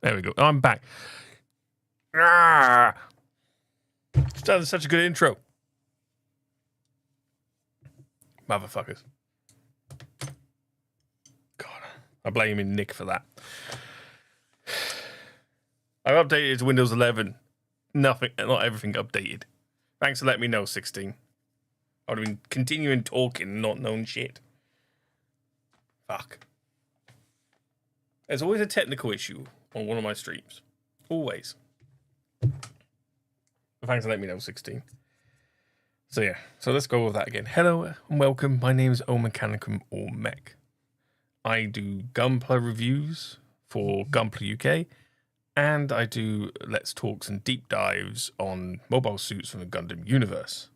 There we go. I'm back. Ah! That such a good intro. Motherfuckers. God, I'm blaming Nick for that. I've updated to Windows 11. Not everything updated. Thanks for letting me know, 16. I would have been continuing talking and not knowing shit. Fuck. There's always a technical issue on one of my streams. Always. Thanks for letting me know, 16. So yeah, so let's go with that again. Hello and welcome. My name is Mechanicum or Mech. I do Gunpla reviews for Gunpla UK, and I do Let's Talks and deep dives on mobile suits from the Gundam universe.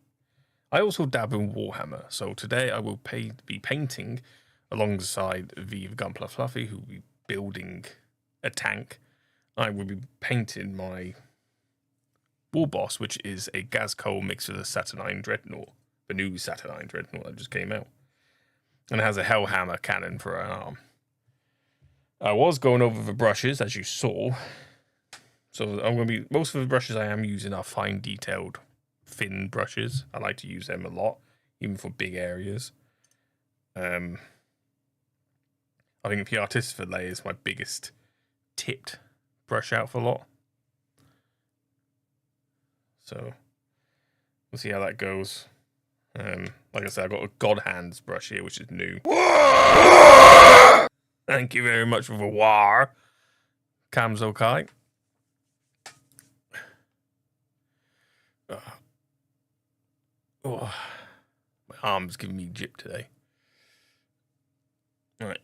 I also dabble in Warhammer, so today I will be painting alongside ViTheGunplaFluffy, who will be building a tank. I will be painting my Warboss, which is a gas coal mixed with a Saturnine Dreadnought, the new Saturnine Dreadnought that just came out. And it has a Hellhammer cannon for an arm. I was going over the brushes, as you saw. So I'm going to be, most of the brushes I am using are fine detailed, thin brushes. I like to use them a lot, even for big areas. I think the Artificer layer is my biggest tipped brush out for a lot. So we'll see how that goes. Like I said, I've got a God Hands brush here, which is new. Thank you very much for the war, Kamzokai. Oh, my arm's giving me jip today. All right.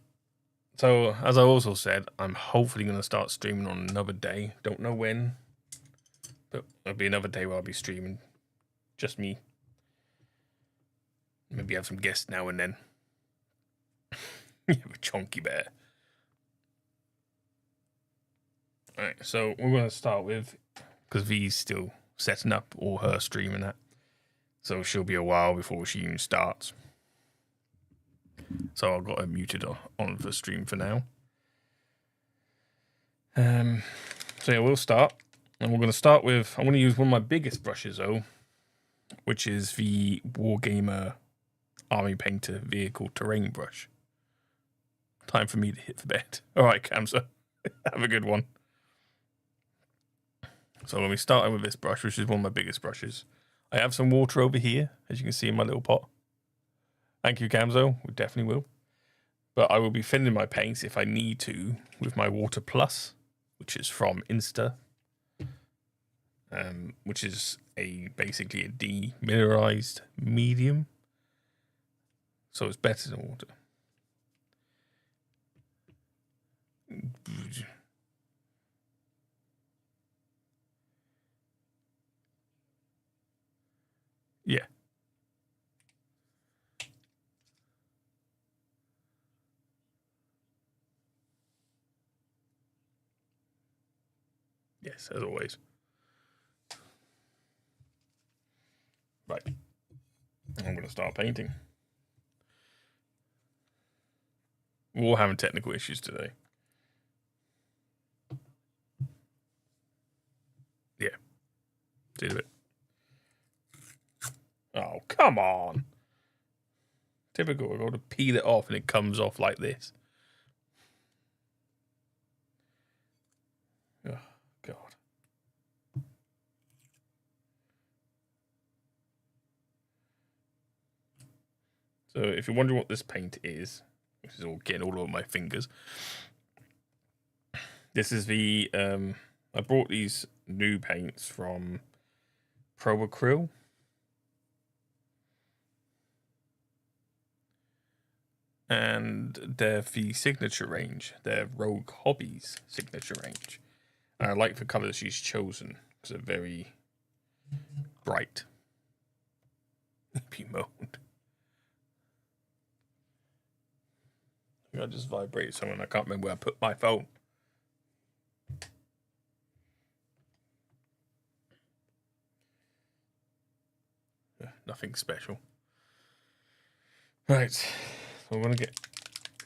So, as I also said, I'm hopefully going to start streaming on another day. Don't know when, but there'll be another day where I'll be streaming. Just me. Maybe have some guests now and then. You have a chunky bear. Alright, so we're going to start with, because V's still setting up all her stream and that. So she'll be a while before she even starts. So I've got her muted on the stream for now. So yeah, we'll start. And we're going to start with, I'm going to use one of my biggest brushes though, which is the Wargamer Army Painter Vehicle Terrain Brush. Time for me to hit the bed. Alright, Kamsa. Have a good one. So when we start with this brush, which is one of my biggest brushes, I have some water over here, as you can see in my little pot. Thank you, Kamzo. We definitely will. But I will be filling my paints if I need to with my Water Plus, which is from Insta, which is basically a demineralized medium. So it's better than water. Yeah. Yes, as always. Right. I'm going to start painting. We're all having technical issues today. Yeah. Did it. Oh, come on. Typical. I've got to peel it off and it comes off like this. Oh, God. So if you're wondering what this paint is, which is all getting all over my fingers, this is the, I brought these new paints from Pro Acryl. And they're the signature range. They're Rogue Hobbies signature range. And I like the colours she's chosen because they're very bright. Be moaned. I just vibrated something. I can't remember where I put my phone. Nothing special. Right. So we're going to get...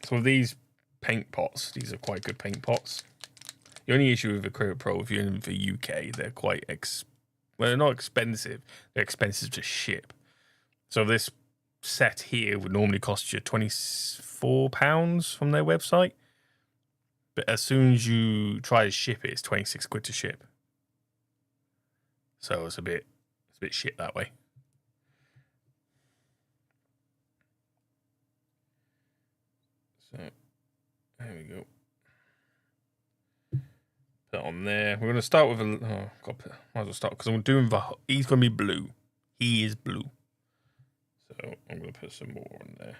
So these paint pots, these are quite good paint pots. The only issue with Acrylic Pro, if you're in the UK, they're quite well, they're not expensive. They're expensive to ship. So this set here would normally cost you £24 from their website. But as soon as you try to ship it, it's 26 quid to ship. So it's a bit shit that way. So there we go. Put it on there. We're gonna start with might as well start because I'm doing he's gonna be blue. He is blue. So I'm gonna put some more on there.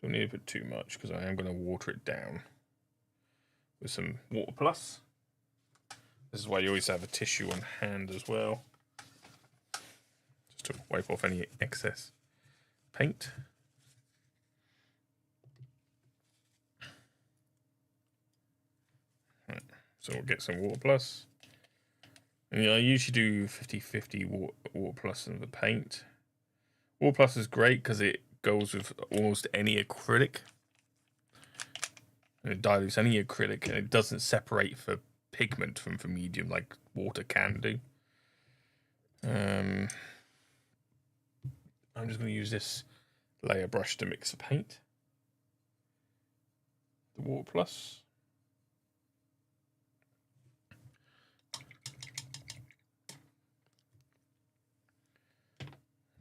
Don't need to put too much because I am gonna water it down with some Water Plus. This is why you always have a tissue on hand as well, just to wipe off any excess paint. Right, so we'll get some Water Plus. And I usually do 50-50 Water Plus and the paint. Water Plus is great because it goes with almost any acrylic. And it dilutes any acrylic and it doesn't separate for pigment from the medium like water can do. I'm just going to use this layer brush to mix the paint. The Water Plus.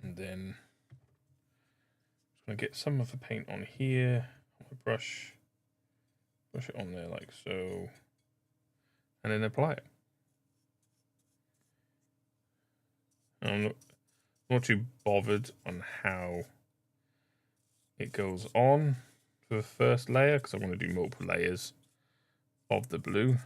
And then I'm going to get some of the paint on here on my brush. Brush it on there like so. And then apply it. I'm not too bothered on how it goes on for the first layer because I want to do multiple layers of the blue.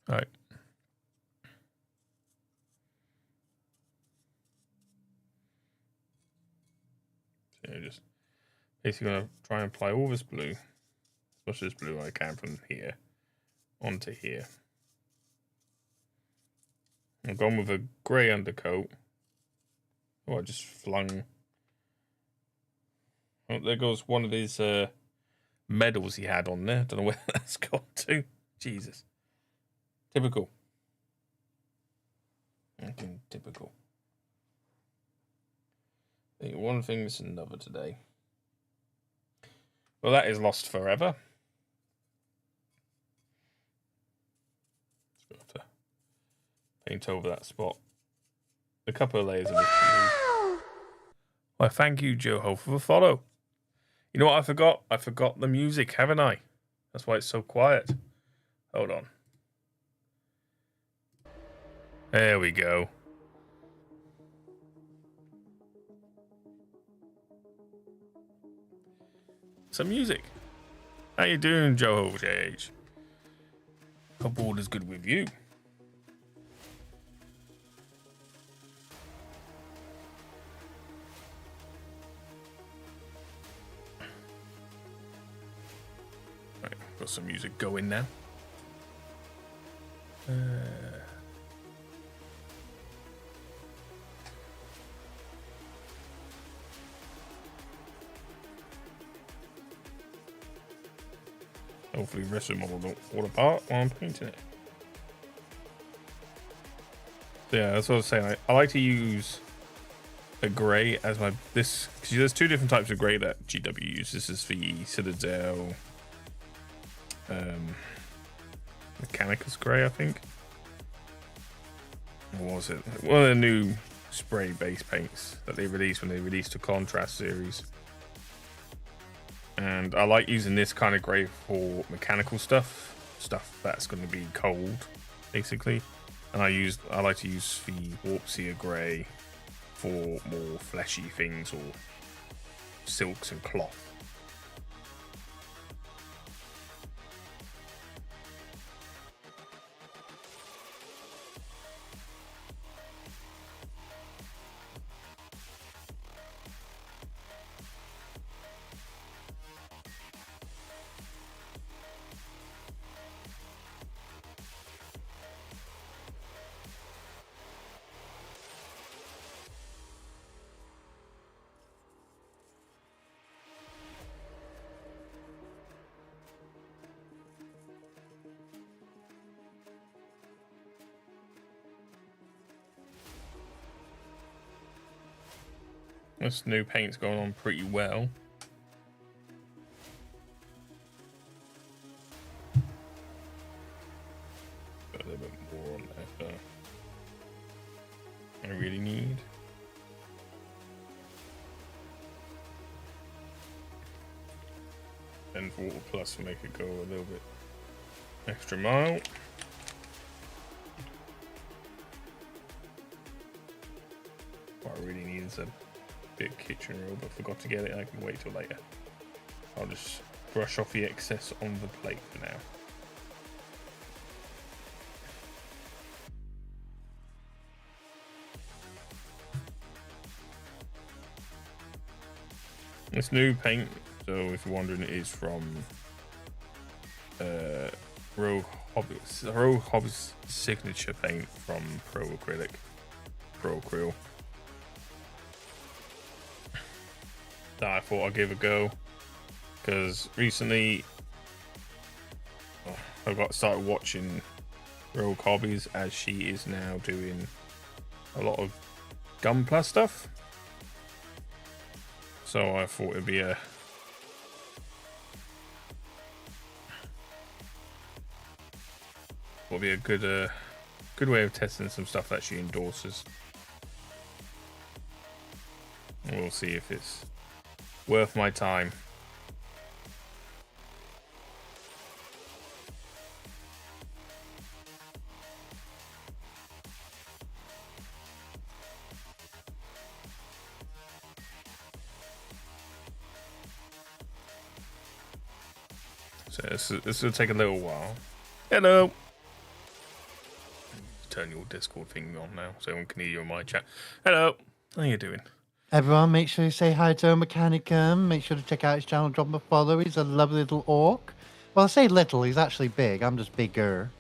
All right. So just basically going to try and apply all this blue, as much as blue I can from here onto here. I've gone with a grey undercoat. Oh, I just flung. Oh, there goes one of his medals he had on there. Don't know where that's gone to. Jesus. Typical. Okay, typical. I think one thing is another today. Well, that is lost forever. Just got to paint over that spot. A couple of layers of this blue. Well, thank you, Joho, for the follow. You know what I forgot? I forgot the music, haven't I? That's why it's so quiet. Hold on. There we go. Some music. How you doing, Joho JH? Hope all is good with you. Right, got some music going now. Hopefully the rest of the model don't fall apart while I'm painting it. So yeah, that's what I was saying. I like to use a grey as my because there's two different types of grey that GW uses. This is the Citadel Mechanicus grey, I think. What was it? One of the new spray base paints that they released when they released the Contrast series. And I like using this kind of grey for mechanical stuff that's going to be cold, basically. And I like to use the Warp Seer grey for more fleshy things or silks and cloth. This new paint's going on pretty well. Got a little bit more on there. I really need. And water plus to make it go a little bit extra mile. What I really need is a bit of kitchen roll, but forgot to get it. I can wait till later. I'll just brush off the excess on the plate for now. This new paint, so if you're wondering, it is from Rogue Hobby's signature paint from Pro Acryl. That I thought I'd give a go, because recently I started watching Rogue Hobbies, as she is now doing a lot of Gunpla stuff. So I thought it'd be a good way of testing some stuff that she endorses. And we'll see if it's worth my time. So this will take a little while. Hello. Turn your Discord thing on now so everyone can hear you in my chat. Hello. How you doing? Everyone, make sure you say hi to Mechanicum. Make sure to check out his channel, drop him a follow. He's a lovely little orc. Well, I say little, he's actually big. I'm just bigger.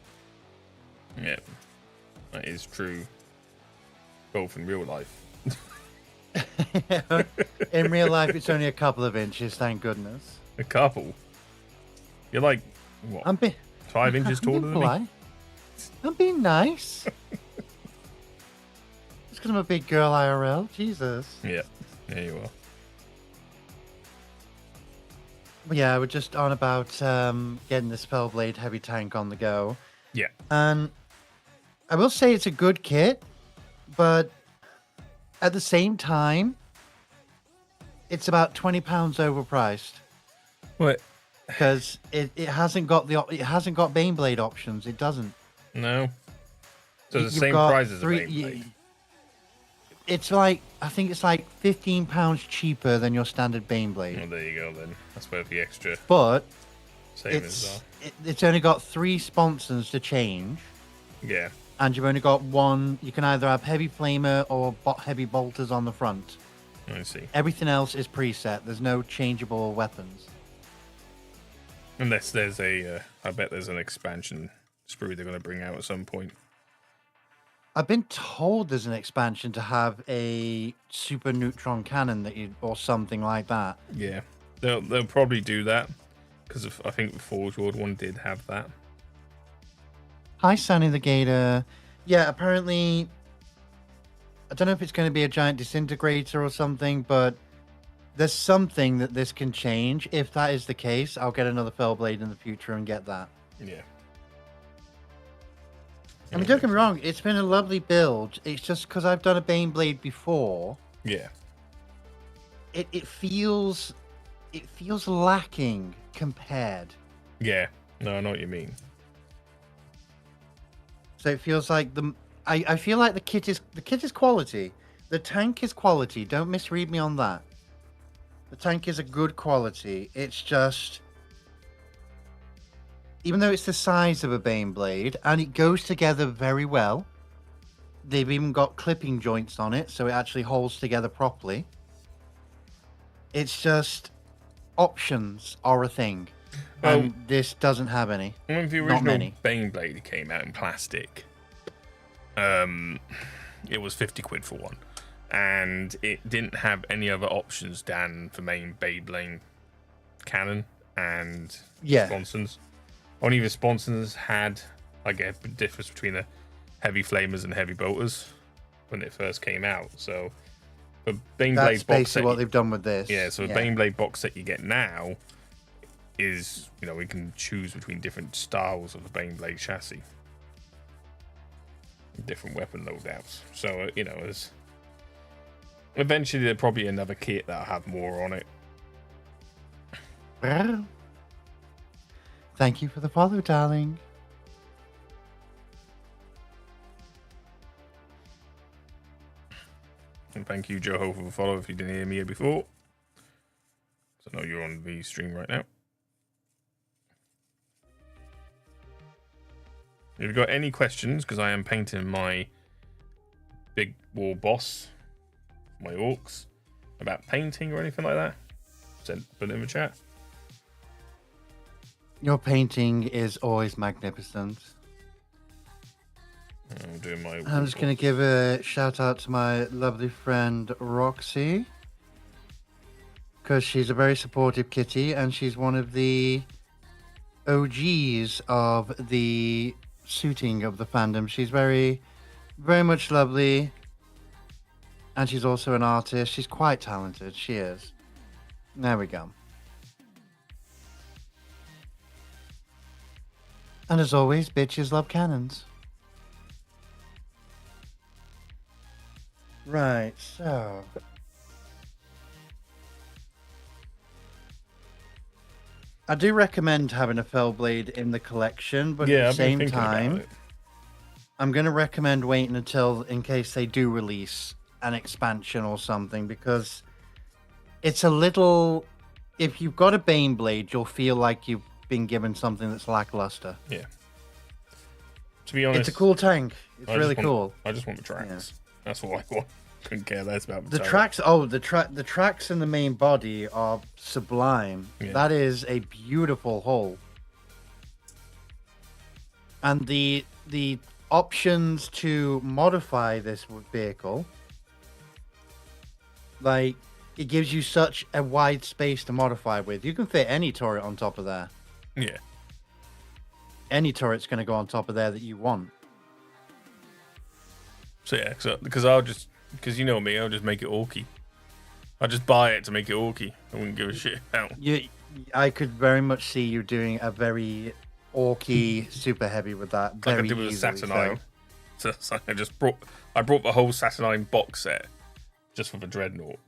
Yeah, that is true. Both in real life. In real life, it's only a couple of inches, thank goodness. A couple? You're like, what, 5 inches taller than me? I'm being nice. Just because I'm a big girl IRL. Jesus. Yeah, there you are. But yeah, we're just on about getting the Spellblade heavy tank on the go. Yeah. And I will say it's a good kit, but at the same time, it's about £20 overpriced. What? Because it hasn't got Baneblade options. It doesn't. No. So it's the same price as a Baneblade. It's like, I think it's like £15 cheaper than your standard Baneblade. Well, there you go then. That's where the extra but savings are. It's only got 3 sponsons to change. Yeah. And you've only got one. You can either have heavy flamer or heavy bolters on the front. I see. Everything else is preset. There's no changeable weapons. Unless there's I bet there's an expansion sprue they're going to bring out at some point. I've been told there's an expansion to have a super neutron cannon or something like that. Yeah, they'll probably do that because I think the Forge World one did have that. Hi, Sunny the Gator. Yeah, apparently, I don't know if it's going to be a giant disintegrator or something, but there's something that this can change. If that is the case, I'll get another Fellblade in the future and get that. Yeah. I mean, don't get me wrong, it's been a lovely build. It's just because I've done a Baneblade before. Yeah. It feels lacking compared. Yeah. No, I know what you mean. So it feels like I feel like the kit is quality. The tank is quality. Don't misread me on that. The tank is a good quality. It's just, even though it's the size of a Baneblade and it goes together very well, they've even got clipping joints on it, so it actually holds together properly. It's just options are a thing, and this doesn't have any. When the original Baneblade came out in plastic, it was 50 quid for one. And it didn't have any other options than the main Beyblade cannon and sponsons. Only the sponsons had like a difference between the heavy flamers and heavy bolters when it first came out. So The Baneblade That's box basically set. what they've done with this. Yeah, so the Baneblade box set you get now is, we can choose between different styles of the Baneblade chassis. Different weapon loadouts. So, there's... Eventually, there'll probably be another kit that'll have more on it. Thank you for the follow, darling. And thank you, Joho, for the follow if you didn't hear me here before. So I know you're on the stream right now. If you've got any questions, because I am painting my big Warboss, my orcs, about painting or anything like that, put it in the chat. Your painting is always magnificent. I'm just going to give a shout out to my lovely friend Roxy, because she's a very supportive kitty and she's one of the OGs of the suiting of the fandom. She's very, very much lovely, and she's also an artist. She's quite talented. She is. There we go. And as always, bitches love cannons. Right, so... I do recommend having a Fellblade in the collection, but at the same time, I'm going to recommend waiting until, in case they do release an expansion or something, because it's a little... If you've got a Baneblade, you'll feel like you've been given something that's lackluster. Yeah. To be honest... It's a cool tank. It's really cool. I just want the tracks. Yeah. That's all I want. Couldn't care less about the tracks. Oh, the tracks in the main body are sublime. Yeah. That is a beautiful hull. And the options to modify this vehicle, like, it gives you such a wide space to modify with. You can fit any turret on top of there. Yeah. Any turret's going to go on top of there that you want. So yeah, because you know me, I'll just make it orky. I'll just buy it to make it orky. I wouldn't give a shit about. I could very much see you doing a very orky super heavy with that. Very like I did with Saturnine. So I brought the whole Saturnine box set just for the Dreadnought.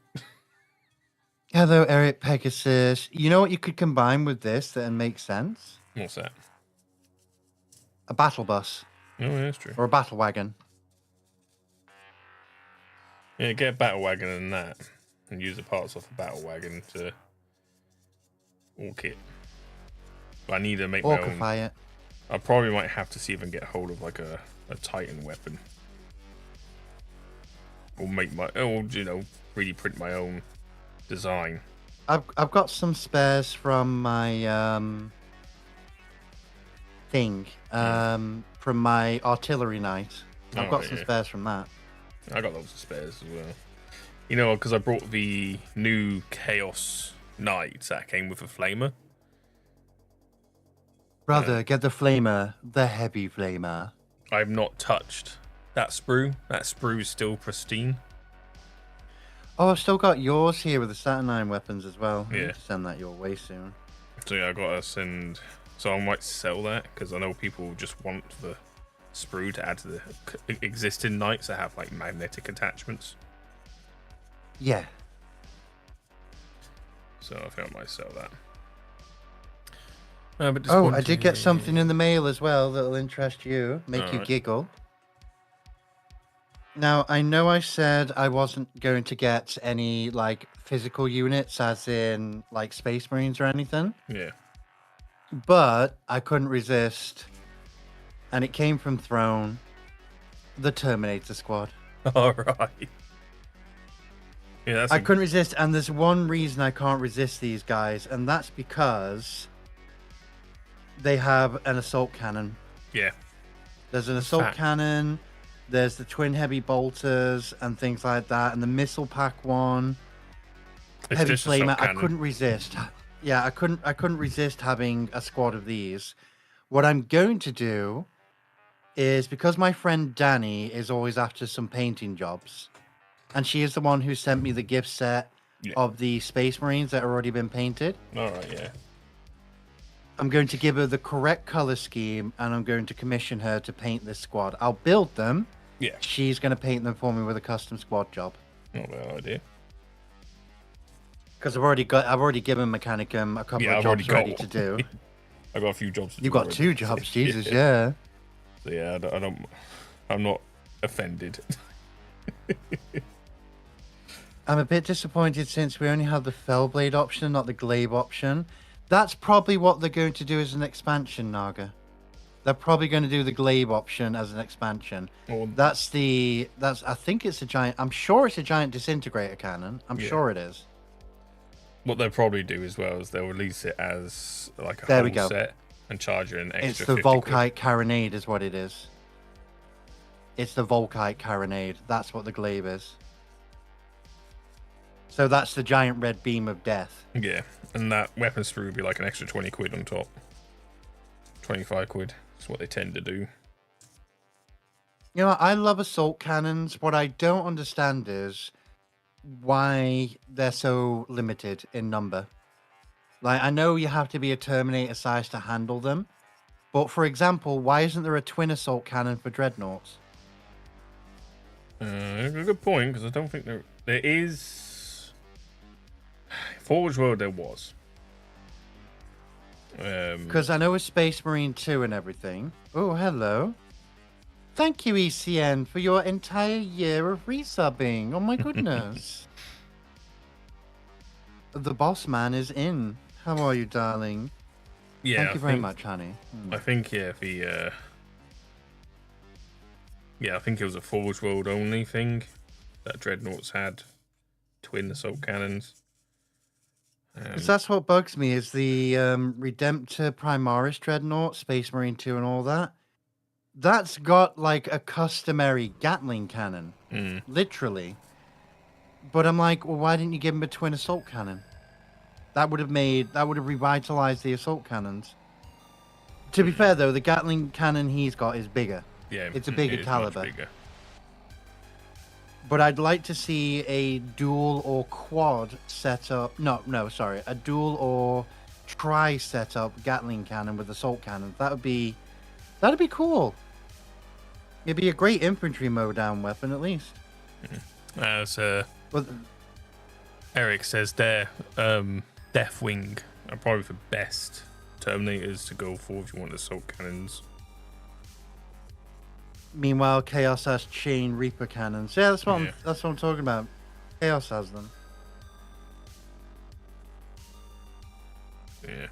Hello, Eric Pegasus. You know what you could combine with this that makes sense? What's that? A battle bus. Oh, yeah, that's true. Or a battle wagon. Yeah, get a battle wagon and that, and use the parts off the battle wagon to orc it. But I need to make my own. It. I probably might have to see if I can get hold of like a Titan weapon, or make my, or 3D print my own design. I've got some spares from my thing, from my artillery knight. I've got some spares from that. I got loads of spares as well. Because I brought the new Chaos Knights that came with a flamer. Brother, get the flamer, the heavy flamer. I've not touched that sprue. That sprue is still pristine. Oh, I've still got yours here with the Saturnine weapons as well. Yeah. I need to send that your way soon. So yeah, I gotta send. So I might sell that because I know people just want the sprue to add to the existing knights that have like magnetic attachments. Yeah. So I think I might sell that. But I did get something in the mail as well that'll interest you, make you giggle. Now, I know I said I wasn't going to get any like physical units as in like Space Marines or anything. Yeah. But I couldn't resist. And it came from Throne, the Terminator Squad. All right. Yeah, I couldn't resist, and there's one reason I can't resist these guys, and that's because they have an assault cannon. Yeah. There's an assault cannon, there's the twin heavy bolters and things like that, and the missile pack one. It's heavy flamer. I couldn't resist. Yeah, I couldn't resist having a squad of these. What I'm going to do is, because my friend Danny is always after some painting jobs, And she is the one who sent me the gift set Yeah. of the Space Marines that have already been painted. All right, yeah. I'm going to give her the correct color scheme, and I'm going to commission her to paint this squad. I'll build them. Yeah. She's going to paint them for me with a custom squad job. Not a bad idea. Because I've already given Mechanicum a couple of jobs ready to do. I got a few jobs to do. You've got already. 2 jobs, Jesus, yeah. So yeah, I'm not offended. I'm a bit disappointed since we only have the Fellblade option, not the Glaive option. That's probably what they're going to do as an expansion, Naga. They're probably going to do the Glaive option as an expansion. Well, I think it's a giant. I'm sure it's a giant disintegrator cannon. I'm sure it is. What they'll probably do as well is they'll release it as like a There we whole go. set and charge you an extra. It's the 50 quid. Volkite Carronade is what it is. It's the Volkite Carronade. That's what the Glaive is. So that's the giant red beam of death. Yeah, and that weapon sprue would be like an extra 20 quid on top. 25 quid. That's what they tend to do. You know, I love assault cannons. What I don't understand is why they're so limited in number. Like, I know you have to be a Terminator size to handle them, but for example, why isn't there a twin assault cannon for dreadnoughts? A good point, because I don't think there is. Forge World there was. Because I know with Space Marine 2 and everything. Oh, hello. Thank you, ECN, for your entire year of resubbing. Oh my goodness. The boss man is in. How are you, darling? Yeah, Thank you very much, honey. I think I think it was a Forge World only thing that Dreadnoughts had twin assault cannons. Because that's what bugs me is the Redemptor Primaris Dreadnought, Space Marine 2 and all that. That's got like a customary Gatling cannon, literally. But I'm like, well, why didn't you give him a twin assault cannon? That would have revitalized the assault cannons. To be fair though, the Gatling cannon he's got is bigger. Yeah, it's a bigger caliber. Much bigger. But I'd like to see a dual or quad setup. No, sorry, a dual or tri setup Gatling cannon with assault cannon. That'd be cool. It'd be a great infantry mowdown weapon at least. As But Eric says there, Deathwing are probably the best Terminators to go for if you want assault cannons. meanwhile, Chaos has chain Reaper cannons. Yeah, that's what I'm talking about. Chaos has them. Yeah,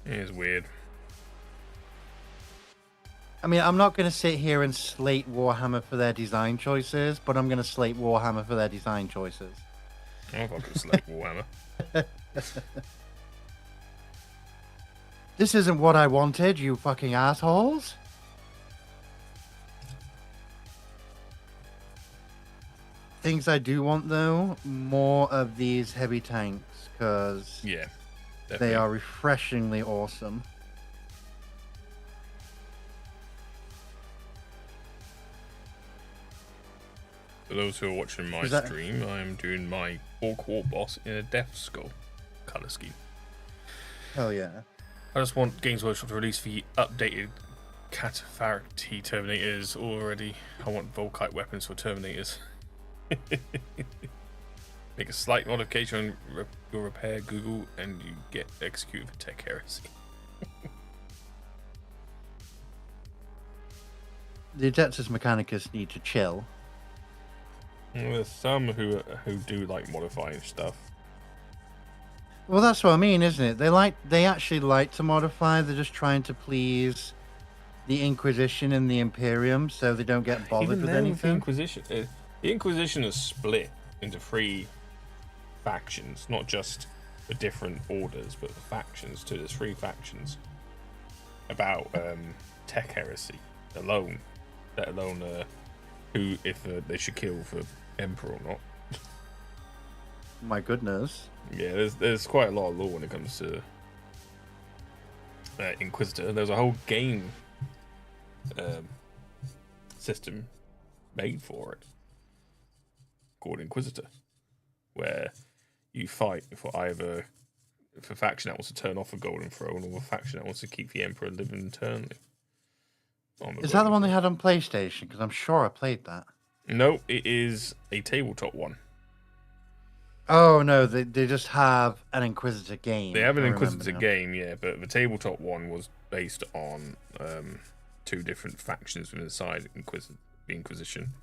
it is weird. I mean, I'm not going to sit here and slate Warhammer for their design choices, but I'm going to slate Warhammer for their design choices. I fucking select Warhammer. This isn't what I wanted, you fucking assholes. Things I do want, though, more of these heavy tanks, because Yeah, they are refreshingly awesome. For those who are watching my stream, I am doing my Ork Warboss in a Deff Skullz colour scheme. Hell yeah. I just want Games Workshop to release the updated Cataphracti Terminators already. I want Volkite weapons for Terminators. Make a slight modification on your repair Google and you get executed for tech heresy. The Adeptus Mechanicus need to chill. There's some who do like modifying stuff. Well, that's what I mean, isn't it? They actually like to modify. They're just trying to please the Inquisition and the Imperium, so they don't get bothered with anything. The Inquisition is split into 3 factions, not just the different orders, but the factions too. There's 3 factions about tech heresy alone, let alone who if they should kill for Emperor or not. My goodness. Yeah, there's quite a lot of law when it comes to Inquisitor. There's a whole game system made for it. called Inquisitor, where you fight for either a faction that wants to turn off a golden throne or a faction that wants to keep the Emperor living eternally. Is that the one they had on PlayStation? Because I'm sure I played that. No, it is a tabletop one. Oh, no, they just have an Inquisitor game. They have an Inquisitor game, yeah, but the tabletop one was based on 2 different factions within the Inquisition.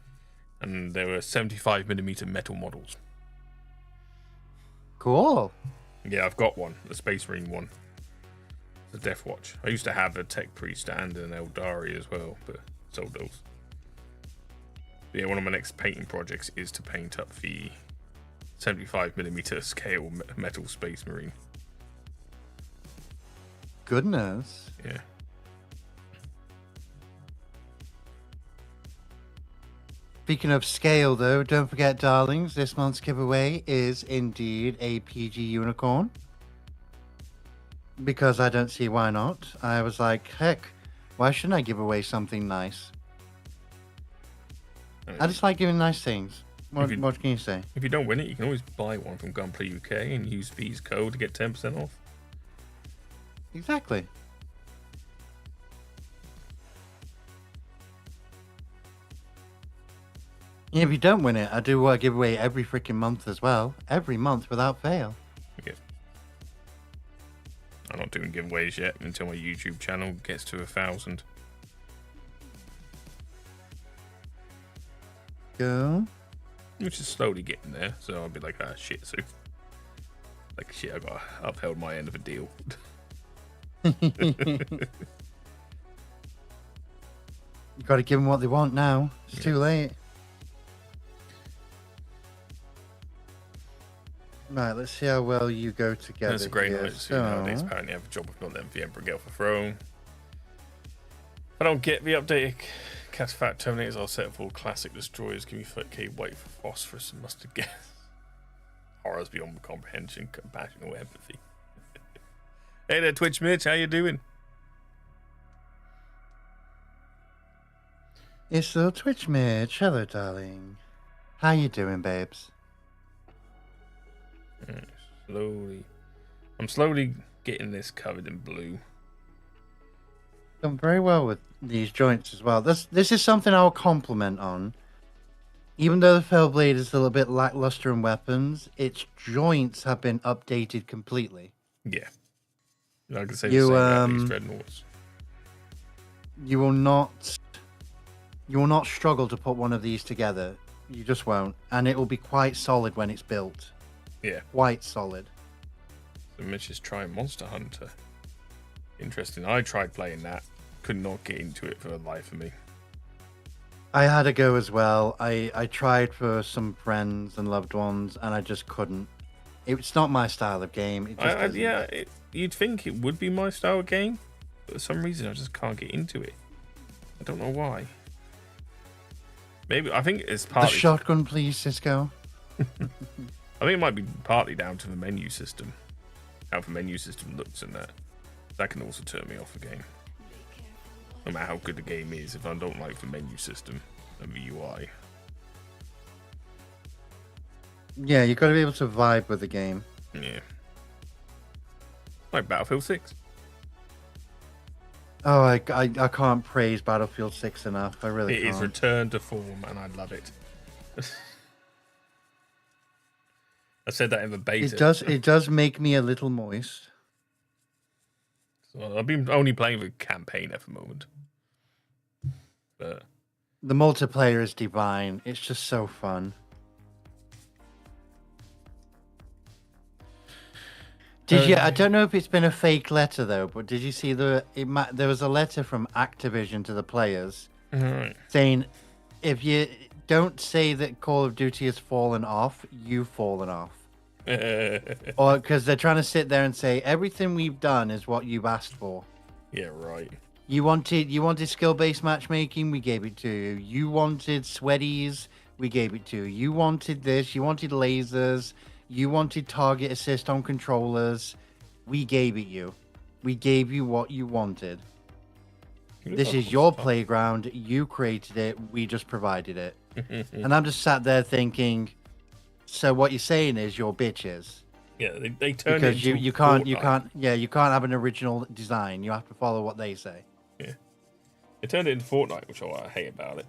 And there were 75mm metal models. Cool. Yeah, I've got one, the Space Marine one. The Death Watch. I used to have a Tech Priest and an Eldari as well, but sold those. But yeah, one of my next painting projects is to paint up the 75mm scale metal Space Marine. Goodness. Yeah. Speaking of scale, though, don't forget, darlings, this month's giveaway is indeed a PG unicorn. Because I don't see why not. I was like, heck, why shouldn't I give away something nice? I just like giving nice things. What can you say? If you don't win it, you can always buy one from Gunplay UK and use V's code to get 10% off. Exactly. Yeah, if you don't win it, I do a giveaway every freaking month as well. Every month without fail. Yeah. I'm not doing giveaways yet until my YouTube channel gets to 1,000. Go. Which is slowly getting there, so I'll be like, ah, shit, so... Like, shit, I got upheld my end of a deal. You got to give them what they want now. It's too late. Right, let's see how well you go together. That's a great here. night to see nowadays. Apparently, I have a job of not letting the Emperor get off the throne. If I don't get the updated cast fat Terminators, I'll set for classic destroyers. Give me 30k white for phosphorus and mustard gas. Horrors beyond comprehension, compassion, or empathy. Hey there, Twitch Mitch, how you doing? It's little Twitch Mitch. Hello, darling. How you doing, babes? I'm slowly getting this covered in blue. Done very well with these joints as well. This is something I'll compliment on. Even though the Fellblade is a little bit lackluster in weapons, its joints have been updated completely. Yeah. I can say the same about these Dreadnoughts. You will not struggle to put one of these together. You just won't. And it will be quite solid when it's built. Yeah. Quite solid. So Mitch is trying Monster Hunter. Interesting. I tried playing that. Could not get into it for the life of me. I had a go as well. I tried for some friends and loved ones, and I just couldn't. It's not my style of game. It just you'd think it would be my style of game, but for some reason I just can't get into it. I don't know why. Maybe I think it's partly the shotgun, please, Cisco. I think it might be partly down to the menu system, how the menu system looks, and that can also turn me off a game. No matter how good the game is, if I don't like the menu system and the UI. Yeah, you got to be able to vibe with the game. Yeah. Like Battlefield 6. Oh, I can't praise Battlefield 6 enough. I really can't. It is return to form, and I love it. I said that in the beta. It does make me a little moist. So I've been only playing the campaign at the moment. But the multiplayer is divine. It's just so fun. Did you? I don't know if it's been a fake letter though, but did you see there was a letter from Activision to the players saying, if you don't say that Call of Duty has fallen off, you've fallen off. Or because they're trying to sit there and say everything we've done is what you've asked for. Yeah, right. You wanted skill-based matchmaking, we gave it to you. You wanted sweaties, we gave it to you. You wanted this, you wanted lasers, you wanted target assist on controllers, we gave it you. We gave you what you wanted. This is your playground, you created it, we just provided it. And I'm just sat there thinking, So what you're saying is you're bitches. Yeah, they turned it Because into you Fortnite. you can't have an original design. You have to follow what they say. Yeah, they turned it into Fortnite, which I hate about it.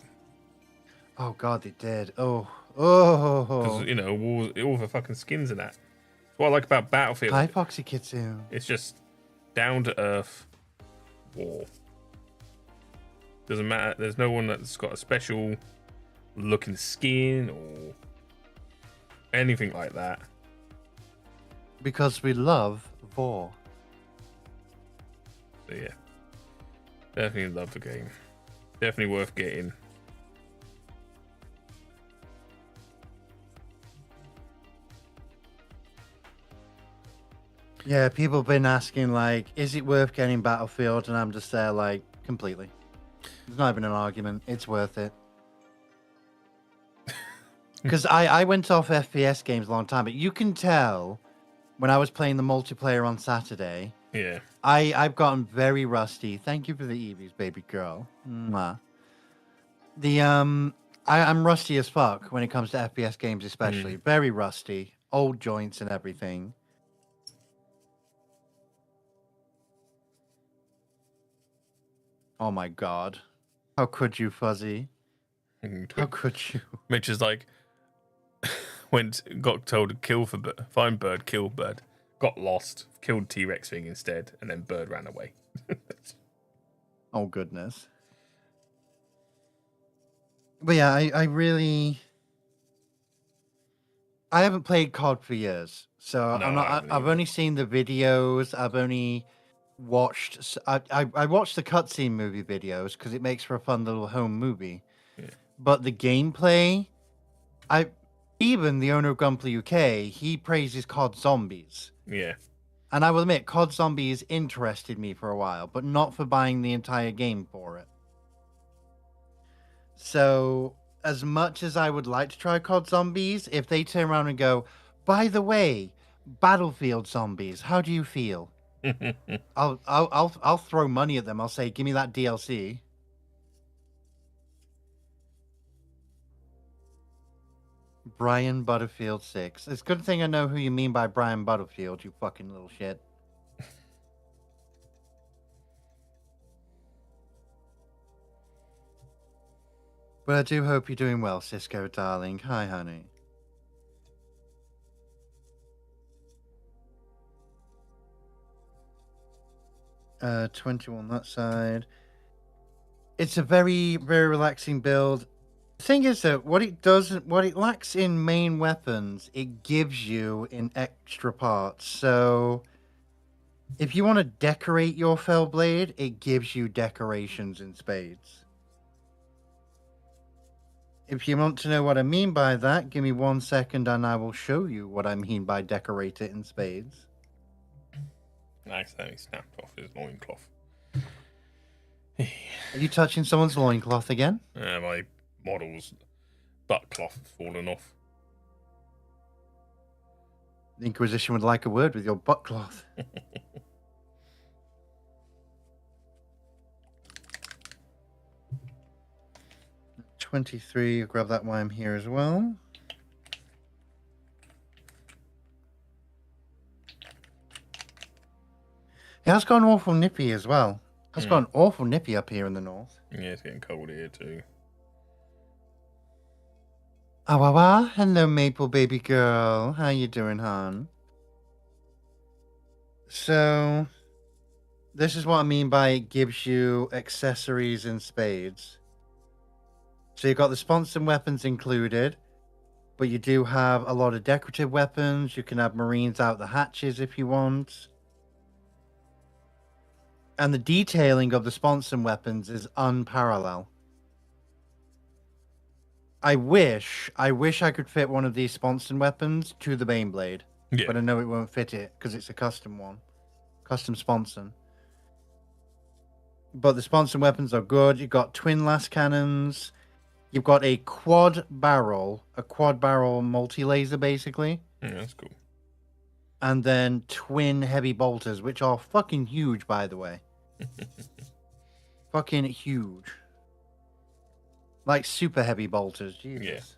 Oh God, it did. Oh, Because oh. you know, all the fucking skins and that. That's what I like about Hi, Battlefield. Foxy Kitsu. It's just down to earth war. Doesn't matter. There's no one that's got a special looking skin or anything like that. Because we love war. So yeah, definitely love the game. Definitely worth getting. Yeah, people have been asking, like, is it worth getting Battlefield? And I'm just there, like, completely. There's not even an argument. It's worth it. Because I went off FPS games a long time, but you can tell when I was playing the multiplayer on Saturday, Yeah. I've gotten very rusty. Thank you for the EVs, baby girl. Mwah. I'm rusty as fuck when it comes to FPS games, especially. Very rusty. Old joints and everything. Oh my god. How could you, Fuzzy? How could you? Mitch is like, got told to kill for bird, find bird, kill bird, got lost, killed T-Rex thing instead, and then bird ran away. Oh goodness. But yeah, I really I haven't played COD for years, so No, I'm I not. haven't I've either. only seen the videos. I've only watched. I watched the cutscene movie videos because it makes for a fun little home movie. Yeah. But the gameplay, I even the owner of Gunpla UK, he praises COD Zombies, Yeah. and I will admit COD Zombies interested me for a while, but not for buying the entire game for it. So, as much as I would like to try COD Zombies, if they turn around and go, by the way, Battlefield Zombies, how do you feel? I'll throw money at them. I'll say, give me that DLC. Brian Butterfield 6. It's a good thing I know who you mean by Brian Butterfield, you fucking little shit. But I do hope you're doing well, Cisco, darling. Hi, honey. Uh, 21 that side. It's a very, very relaxing build. The thing is that what it lacks in main weapons, it gives you in extra parts. So if you want to decorate your fell blade, it gives you decorations in spades. If you want to know what I mean by that, give me 1 second and I will show you what I mean by decorate it in spades. I accidentally snapped off his loincloth. Are you touching someone's loincloth again? My model's butt cloth has fallen off. The Inquisition would like a word with your butt cloth. 23, I'll grab that while I'm here as well. It has gone awful nippy as well. It's gone awful nippy up here in the north. Yeah, it's getting cold here too. Awawa, hello Maple baby girl. How you doing, hon? So, this is what I mean by it gives you accessories in spades. So you've got the sponsored weapons included, but you do have a lot of decorative weapons. You can have marines out the hatches if you want. And the detailing of the sponsored weapons is unparalleled. I wish I could fit one of these sponsored weapons to the Baneblade. Yeah. But I know it won't fit it because it's a custom one. Custom sponsor. But the sponsored weapons are good. You've got twin last cannons. You've got a quad barrel multi-laser basically. Yeah, that's cool. And then twin heavy bolters, which are fucking huge, by the way. Fucking huge. Like super heavy bolters, Jesus.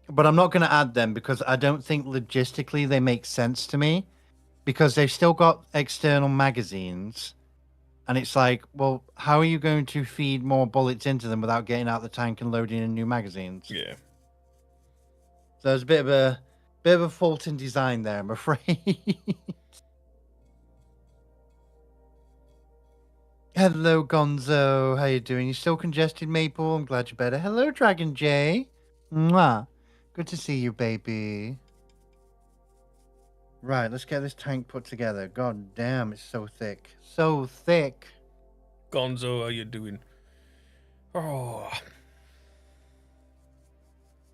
Yeah. But I'm not going to add them because I don't think logistically they make sense to me, because they've still got external magazines. And it's like, well, how are you going to feed more bullets into them without getting out the tank and loading in new magazines? Yeah. So there's a bit of a fault in design there, I'm afraid. Hello, Gonzo. How you doing? You still congested, Maple? I'm glad you're better. Hello, Dragon J. Mwah. Good to see you, baby. Right, let's get this tank put together. God damn, it's so thick. So thick. Gonzo, how you doing? Oh.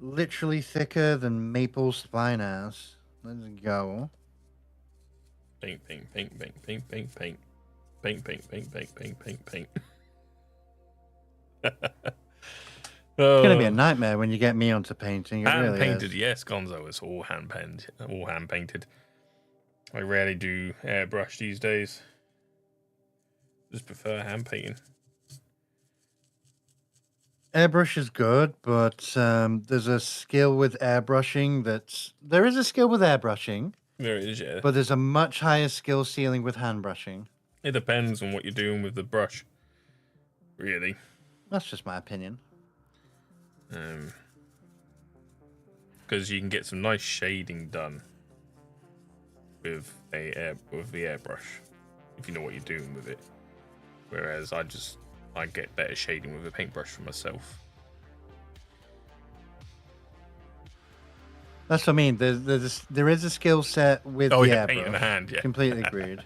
Literally thicker than Maple's spine ass. Let's go. Paint, paint, paint, paint, paint, paint, paint. Paint, paint, paint, paint, paint, paint, paint. It's gonna be a nightmare when you get me onto painting. It hand really painted, is. yes, Gonzo is all hand painted. All hand painted. I rarely do airbrush these days. Just prefer hand painting. Airbrush is good, but there's a skill with airbrushing there is a skill with airbrushing. There it is, yeah. But there's a much higher skill ceiling with hand brushing. It depends on what you're doing with the brush. Really. That's just my opinion. Because you can get some nice shading done with the airbrush if you know what you're doing with it. Whereas I get better shading with a paintbrush for myself. That's what I mean. There is a skill set with the airbrush. Paint in the hand, yeah. Completely agreed.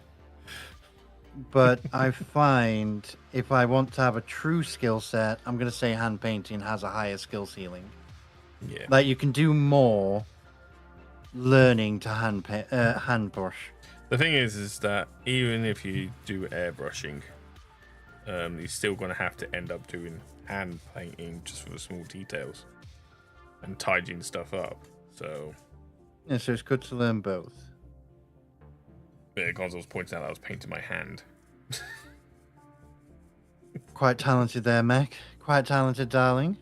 But I find if I want to have a true skill set, I'm going to say hand painting has a higher skill ceiling. Yeah. Like you can do more learning to hand brush. The thing is that even if you do airbrushing, you're still going to have to end up doing hand painting just for the small details and tidying stuff up. So yeah, so it's good to learn both. yeah, Gonzo's pointing out I was painting my hand. Quite talented there, Mech. Quite talented, darling.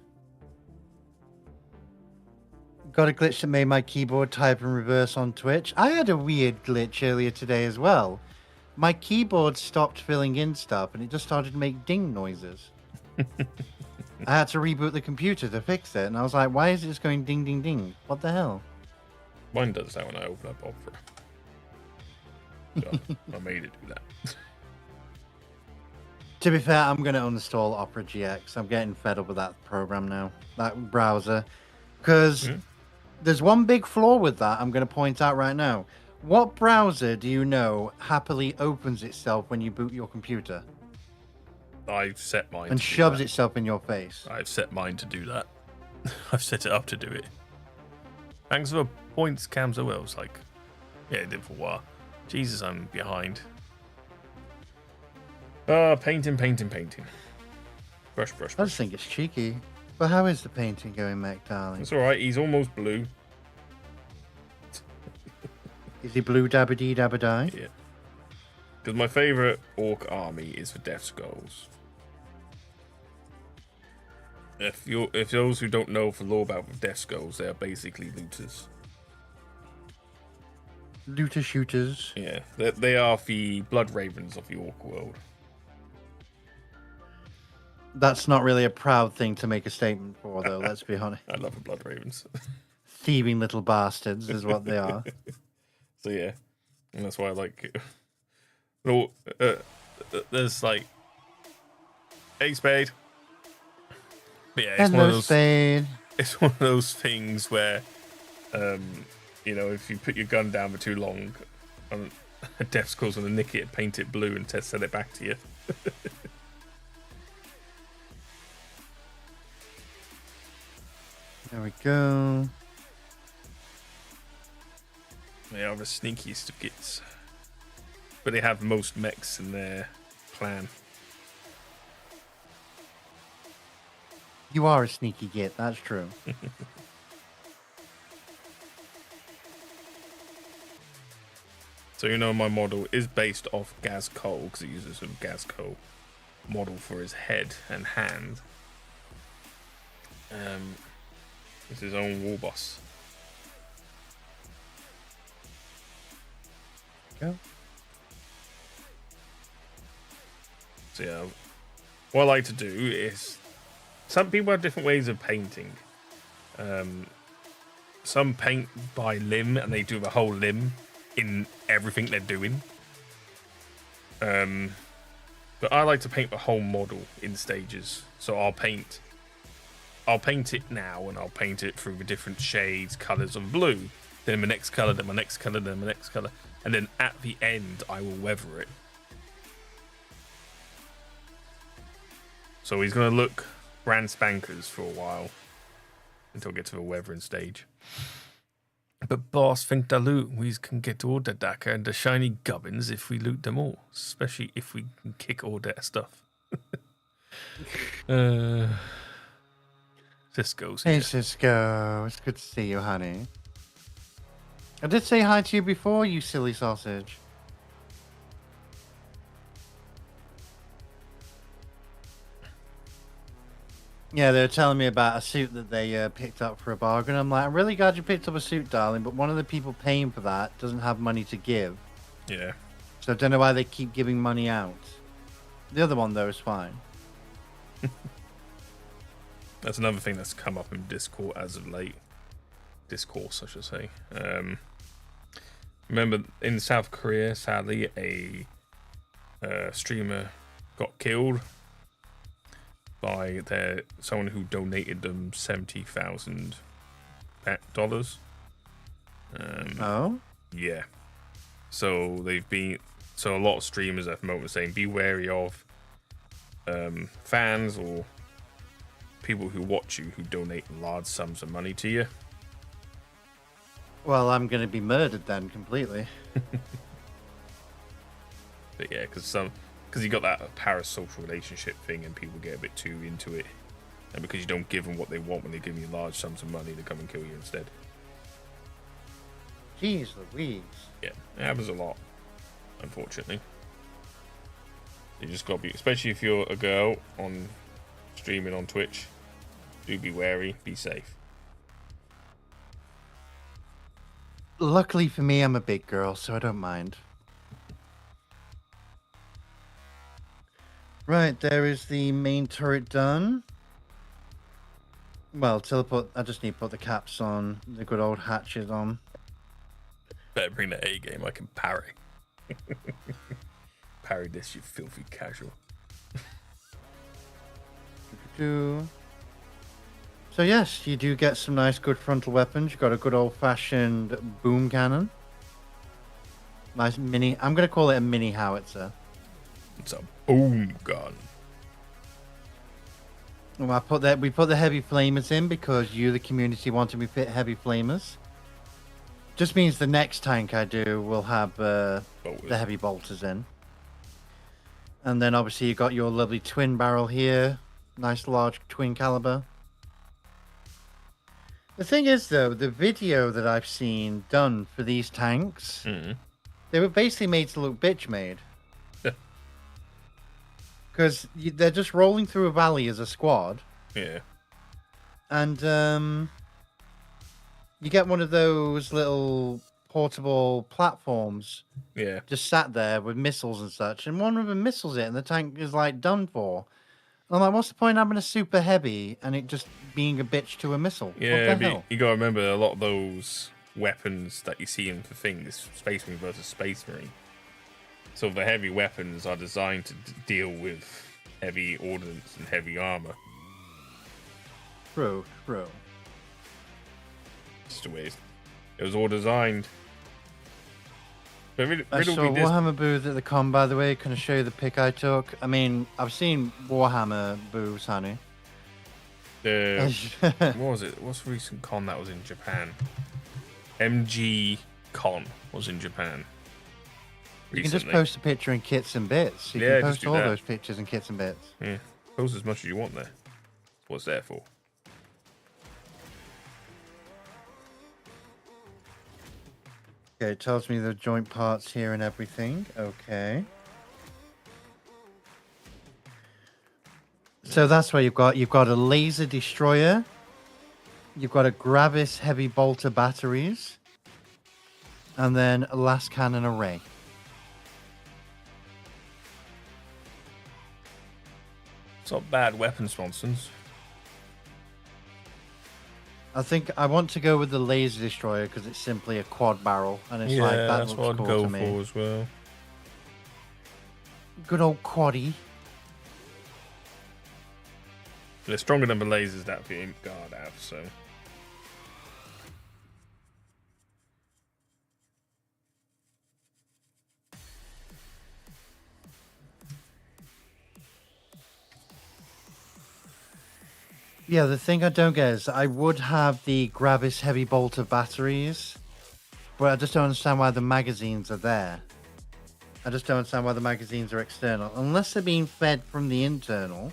Got a glitch that made my keyboard type in reverse on Twitch. I had a weird glitch earlier today as well. My keyboard stopped filling in stuff and it just started to make ding noises. I had to reboot the computer to fix it, and I was like, why is it just going ding, ding, ding? What the hell? Mine does that when I open up Opera. So I made it do that. To be fair, I'm going to uninstall Opera GX. I'm getting fed up with that program now, that browser. Because there's one big flaw with that I'm going to point out right now. What browser do you know happily opens itself when you boot your computer? I've set mine and shoves itself in your face. I've set mine to do that. I've set it up to do it. Thanks for the points, Cams. I was like, yeah, it did for a while. Jesus, I'm behind. Painting. Brush. I just think it's cheeky. But how is the painting going, Mech, darling? It's alright, he's almost blue. Is he blue dabba-dee dabba-die? Yeah. Because my favourite Ork army is for Deff Skullz. If those who don't know for lore about Deff Skullz, they are basically looters. Looter shooters. Yeah, they are the blood ravens of the Ork world. That's not really a proud thing to make a statement for, though, let's be honest. I love the blood ravens. Thieving little bastards is what they are. So yeah, and that's why I like it. No, there's like hey Spade. But yeah, it's one of those. Spade. It's one of those things where, you know, if you put your gun down for too long, Deff Skullz gonna nick it, paint it blue, and send it back to you. There we go. They are the sneakiest of gits. But they have most mechs in their clan. You are a sneaky git, that's true. So you know my model is based off Gaz Cole, because it uses a Gaz Cole model for his head and hand. It's his own Warboss. Go. So yeah, what I like to do is, some people have different ways of painting. Some paint by limb and they do the whole limb in everything they're doing. But I like to paint the whole model in stages. So I'll paint it now, and I'll paint it through the different shades, colours of blue. Then my next colour, then my next colour, then my next colour. And then at the end, I will weather it. So he's going to look brand spankers for a while until I get to the weathering stage. But boss, think the loot, we can get all the Daka and the shiny gubbins if we loot them all. Especially if we can kick all their stuff. Cisco's here. Hey, Cisco. It's good to see you, honey. I did say hi to you before, you silly sausage. Yeah, they were telling me about a suit that they picked up for a bargain. I'm like, I'm really glad you picked up a suit, darling, but one of the people paying for that doesn't have money to give. Yeah. So I don't know why they keep giving money out. The other one, though, is fine. That's another thing that's come up in Discord as of late. Discourse, I should say. Remember, in South Korea, sadly, a streamer got killed by someone who donated them $70,000. Oh? Yeah. So a lot of streamers at the moment are saying be wary of fans or people who watch you who donate large sums of money to you. Well, I'm going to be murdered then, completely. But yeah, because you got that parasocial relationship thing and people get a bit too into it. And because you don't give them what they want when they give you large sums of money, they come and kill you instead. Jeez Louise. Yeah, it happens a lot, unfortunately. You just got to be, especially if you're a girl on streaming on Twitch, do be wary, be safe. Luckily for me, I'm a big girl, so I don't mind. Right, there is the main turret done. Well, I just need to put the caps on, the good old hatches on. Better bring the A game, I can parry. Parry this, you filthy casual. So yes, you do get some nice good frontal weapons. You've got a good old-fashioned boom cannon. Nice mini, I'm going to call it a mini howitzer. It's a boom gun. Well, we put the heavy flamers in because you, the community, wanted me to fit heavy flamers. Just means the next tank I do will have the heavy bolters in. And then obviously you got your lovely twin barrel here. Nice large twin caliber. The thing is, though, the video that I've seen done for these tanks, they were basically made to look bitch made. Because they're just rolling through a valley as a squad. Yeah. And you get one of those little portable platforms. Yeah. Just sat there with missiles and such. And one of them missiles it and the tank is like done for. And I'm like, what's the point of having a super heavy and it just being a bitch to a missile? Yeah, what the hell? You gotta remember a lot of those weapons that you see in the thing is Space Marine versus Space Marine. So the heavy weapons are designed to deal with heavy ordnance and heavy armor. True. Just the way it was all designed. But I saw Warhammer booth at the con, by the way. Can I show you the pic I took? I mean, I've seen Warhammer booths, honey. What was it? What's the recent con that was in Japan? MG Con was in Japan. You can just post a picture in kits and bits. You can post all those pictures in kits and bits. Yeah, post as much as you want there. That's what it's there for. Okay, it tells me the joint parts here and everything. Okay. So that's where you've got a laser destroyer You've got a Gravis heavy bolter batteries, and then a last cannon array. It's not bad weapon sponsons. I think I want to go with the laser destroyer because it's simply a quad barrel, and it's Yeah, like that that's looks what I'd cool go to me. for as well. Good old quaddy. They're stronger than the lasers that the Imp Guard have, so. Yeah, the thing I don't get is I would have the Gravis heavy bolter batteries, but I just don't understand why the magazines are there. I just don't understand why the magazines are external, unless they're being fed from the internal.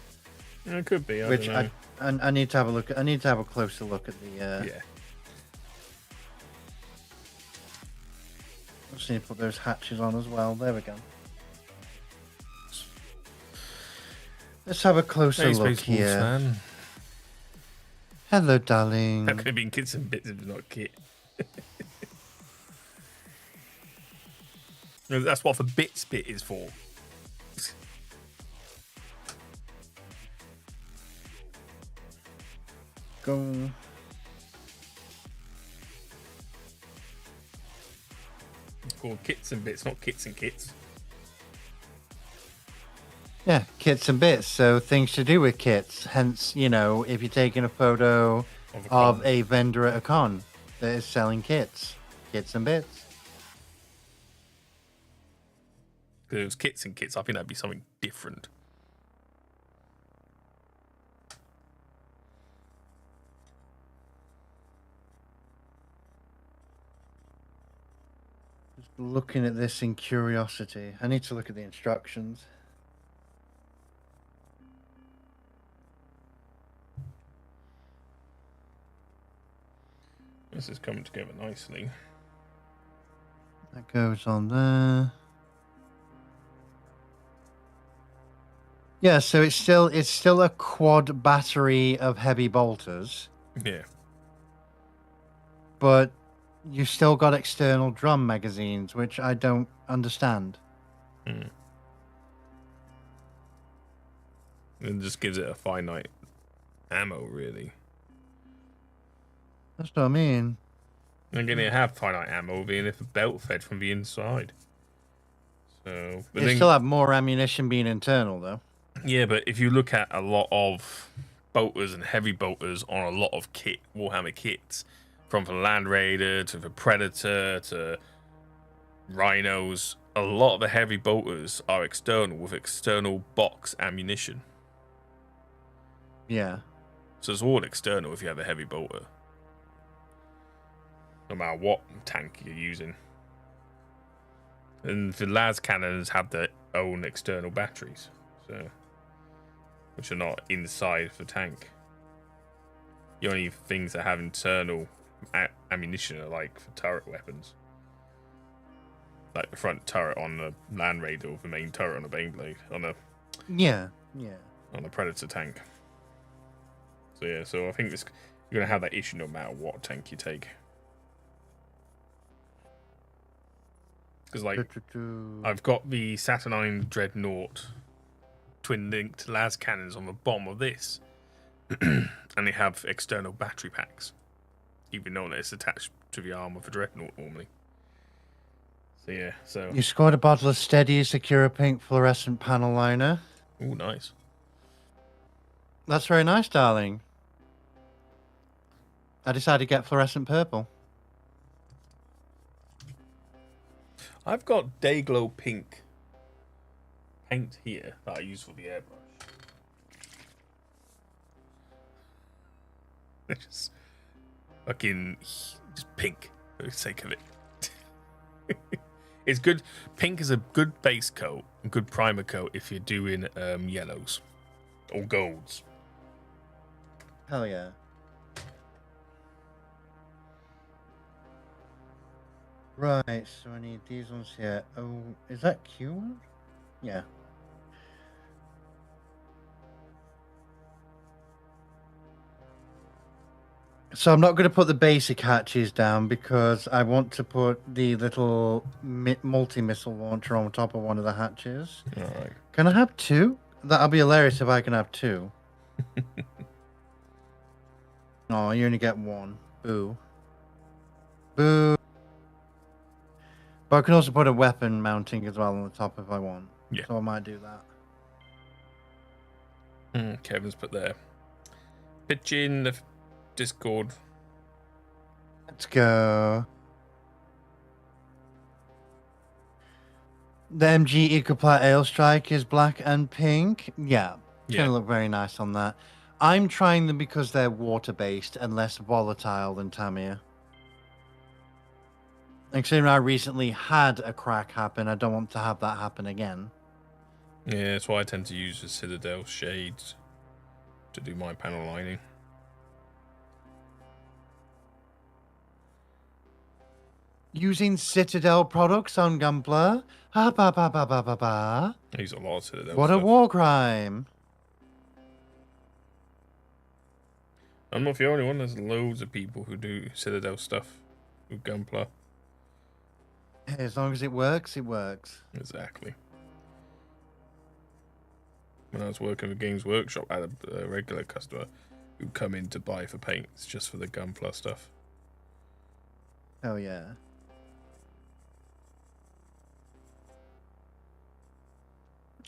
It could be. I Which don't know. I need to have a look. I need to have a closer look at the. Yeah. I just need to put those hatches on as well. There we go. Let's have a closer look here. Man. Hello, darling. That could have been Kits and Bits if it's not Kit. That's what the bits bit is for. Go. It's called Kits and Bits, not Kits and Kits. Yeah, kits and bits. So things to do with kits. Hence, you know, if you're taking a photo of a vendor at a con that is selling kits and bits. If it was Kits and Kits, I think that'd be something different. Just looking at this in curiosity. I need to look at the instructions. This is coming together nicely. That goes on there. Yeah, so it's still a quad battery of heavy bolters, Yeah. but you've still got external drum magazines, which I don't understand. Mm. It just gives it a finite ammo, really. That's what I mean. And again, it have finite ammo, being if a belt fed from the inside. So, but They still have more ammunition being internal, though. Yeah, but if you look at a lot of bolters and heavy bolters on a lot of kit, Warhammer kits, from the Land Raider to the Predator to Rhinos, a lot of the heavy bolters are external with external box ammunition. Yeah. So it's all external if you have a heavy bolter. No matter what tank you're using. And the las cannons have their own external batteries, so which are not inside the tank. The only things that have internal ammunition are like for turret weapons, like the front turret on the Land Raider or the main turret on the Baneblade on a on the Predator tank. So yeah, so I think you're gonna have that issue no matter what tank you take. Because like I've got the Saturnine Dreadnought twin-linked las cannons on the bottom of this, and they have external battery packs, even though it's attached to the arm of a Dreadnought normally. So yeah, so you scored a bottle of Steady Secure Pink fluorescent panel liner. Oh, nice. That's very nice, darling. I decided to get fluorescent purple. I've got Dayglow Pink paint here that I use for the airbrush. It's just fucking just pink for the sake of it. It's good. Pink is a good base coat, a good primer coat if you're doing yellows or golds. Hell yeah. Right, so I need these ones here. Oh, is that Q1? Yeah. So I'm not going to put the basic hatches down because I want to put the little multi-missile launcher on top of one of the hatches. All right. Can I have two? That'll be hilarious if I can have two. Oh, you only get one. Boo. Boo. But I can also put a weapon mounting as well on the top if I want. Yeah. So I might do that. Kevin's put there. Pitch in the Discord. Let's go. The MG Ecoplat Ale Strike is black and pink. Yeah. It's going to look very nice on that. I'm trying them because they're water-based and less volatile than Tamiya. And considering I recently had a crack happen, I don't want to have that happen again. Yeah, that's why I tend to use the Citadel shades to do my panel lining. Using Citadel products on Gunpla? Ha ba ba ba ba ba ba. I use a lot of Citadel What stuff. a war crime. I'm not the only one. There's loads of people who do Citadel stuff with Gunpla. As long as it works, it works. Exactly. When I was working with Games Workshop, I had a regular customer who'd come in to buy for paints just for the Gunpla stuff. Oh, yeah.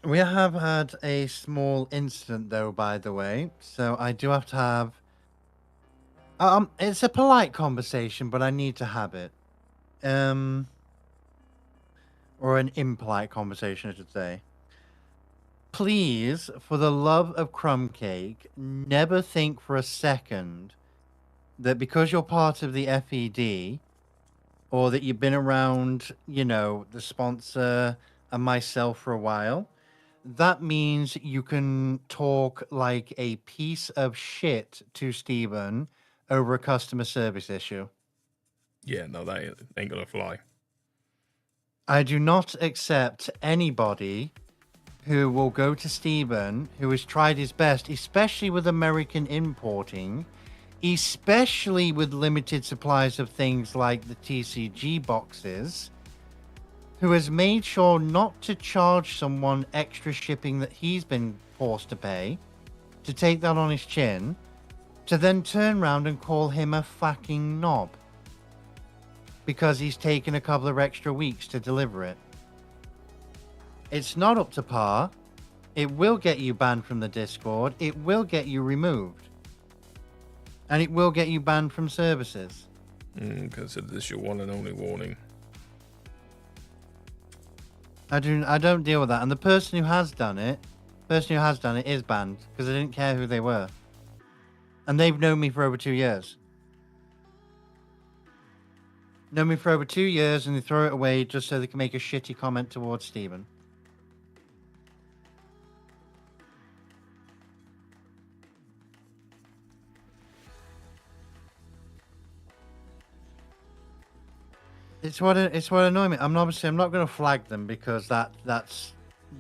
We have had a small incident, though, by the way. So I do have to have... it's a polite conversation, but I need to have it. Or an impolite conversation, I should say. Please, for the love of crumb cake, never think for a second that because you're part of the FED, or that you've been around, you know, the sponsor and myself for a while, that means you can talk like a piece of shit to Steven over a customer service issue. Yeah, no, that ain't gonna fly. I do not accept anybody who will go to Steven, who has tried his best, especially with American importing, especially with limited supplies of things like the TCG boxes, who has made sure not to charge someone extra shipping that he's been forced to pay, to take that on his chin, to then turn around and call him a fucking knob because he's taken a couple of extra weeks to deliver it. It's not up to par. It will get you banned from the Discord. It will get you removed. And it will get you banned from services. Consider this your one and only warning. I don't deal with that. And the person who has done it is banned because I didn't care who they were. And they've known me for over 2 years. Known me for over 2 years, and they throw it away just so they can make a shitty comment towards Steven. It's what annoys me. I'm not going to flag them because that's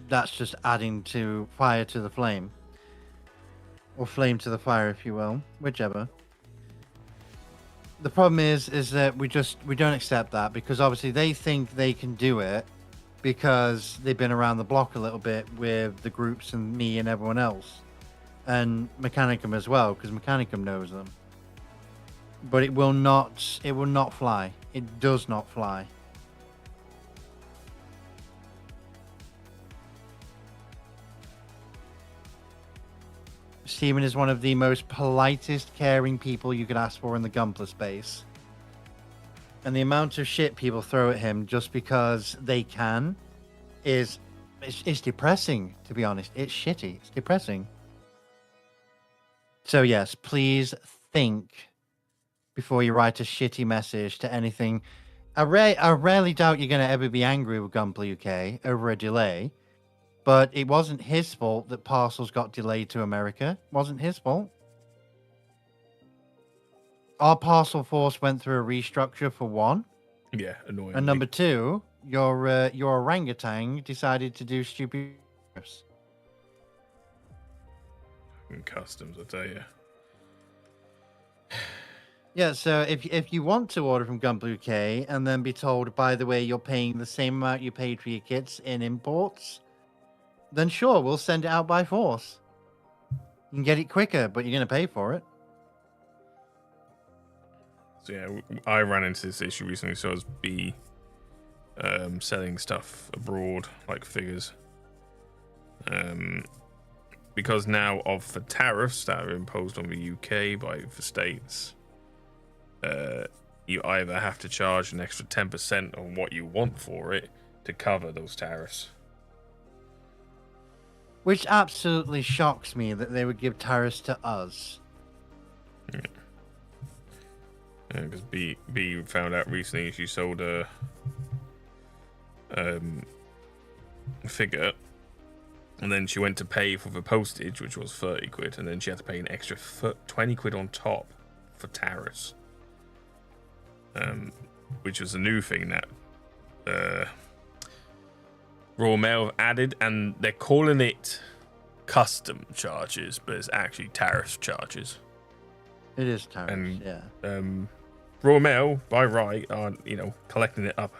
just adding to fire to the flame, or flame to the fire, if you will, whichever. The problem is that we don't accept that because obviously they think they can do it because they've been around the block a little bit with the groups and me and everyone else, and Mechanicum as well because Mechanicum knows them. But it will not fly. It does not fly. Steven is one of the most politest, caring people you could ask for in the Gunpla space. And the amount of shit people throw at him just because they can it's depressing, to be honest. It's shitty. It's depressing. So yes, please think before you write a shitty message to anything. I rarely doubt you're going to ever be angry with Gunpla UK over a delay, but it wasn't his fault that parcels got delayed to America. It wasn't his fault. Our parcel force went through a restructure for one. Yeah, annoying. And number two, your orangutan decided to do stupid. Customs, I tell you. Yeah, so if you want to order from Gunpla UK and then be told, by the way, you're paying the same amount you paid for your kits in imports, then sure, we'll send it out by force. You can get it quicker, but you're going to pay for it. So yeah, I ran into this issue recently. So I was selling stuff abroad, like figures. Because now of the tariffs that are imposed on the UK by the states, you either have to charge an extra 10% on what you want for it to cover those tariffs. Which absolutely shocks me that they would give tariffs to us. Yeah. Because B found out recently she sold a figure, and then she went to pay for the postage, which was 30 quid, and then she had to pay an extra 20 quid on top for tariffs. Which was a new thing that Royal Mail have added, and they're calling it custom charges, but it's actually tariff charges. It is tariffs, and, yeah. Royal Mail, by right, are collecting it up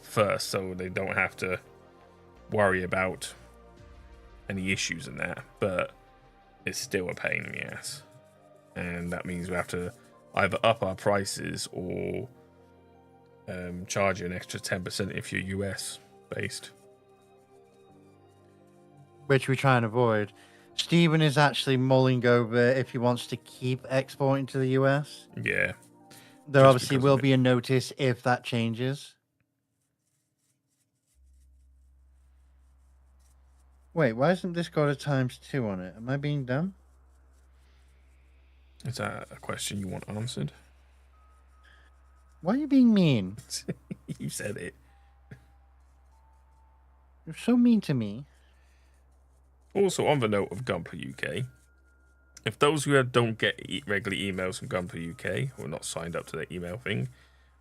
first, so they don't have to worry about any issues in that. But it's still a pain in the ass, and that means we have to either up our prices or charge you an extra 10% if you're US based. Which we try and avoid. Stephen is actually mulling over if he wants to keep exporting to the US. Yeah. There obviously will be a notice if that changes. Wait, why isn't this got a ×2 on it? Am I being dumb? Is that a question you want answered? Why are you being mean? You said it. You're so mean to me. Also, on the note of Gunpla UK, if those who don't get regular emails from Gunpla UK or not signed up to their email thing,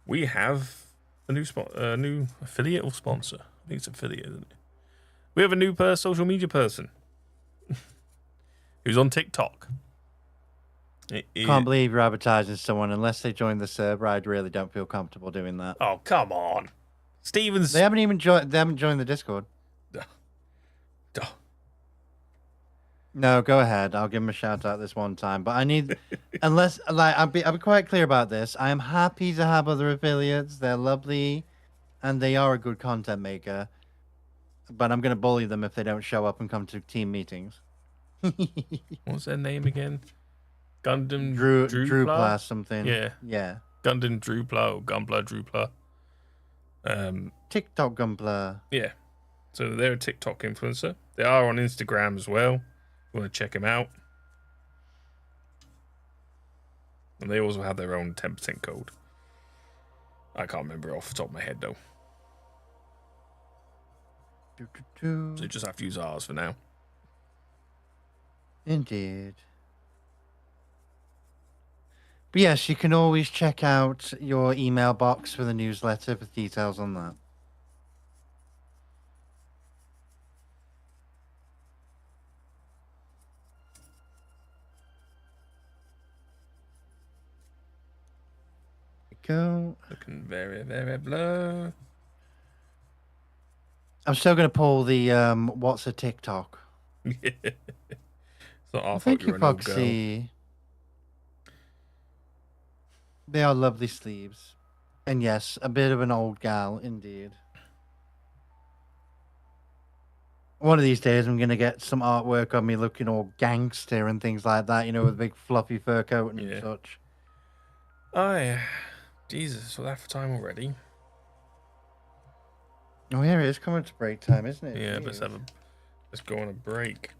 we have a new affiliate or sponsor. I think it's affiliate, isn't it? We have a new social media person who's on TikTok. Can't believe you're advertising someone unless they join the server. I really don't feel comfortable doing that. Oh, come on. Steven's... They haven't even joined. They haven't joined the Discord. No, go ahead. I'll give him a shout out this one time. But I need, unless I'll be quite clear about this. I am happy to have other affiliates. They're lovely, and they are a good content maker. But I'm gonna bully them if they don't show up and come to team meetings. What's their name again? Gundam Drupla something. Yeah. Gundam Drupla or Gunpla Drupla. TikTok Gunpla. Yeah. So they're a TikTok influencer. They are on Instagram as well. You want to check them out. And they also have their own 10% code. I can't remember off the top of my head though. So you just have to use ours for now. Indeed. But yes, you can always check out your email box for the newsletter for details on that. Go. Looking very, very blur. I'm still going to pull the what's a TikTok. It's not our Thank you, Foxy. They are lovely sleeves. And yes, a bit of an old gal, indeed. One of these days, I'm going to get some artwork on me looking all gangster and things like that, you know, with a big fluffy fur coat and such. Oh, yeah. Jesus, well, that's for time already. Oh, yeah, it is coming to break time, isn't it? Yeah, let's go on a break.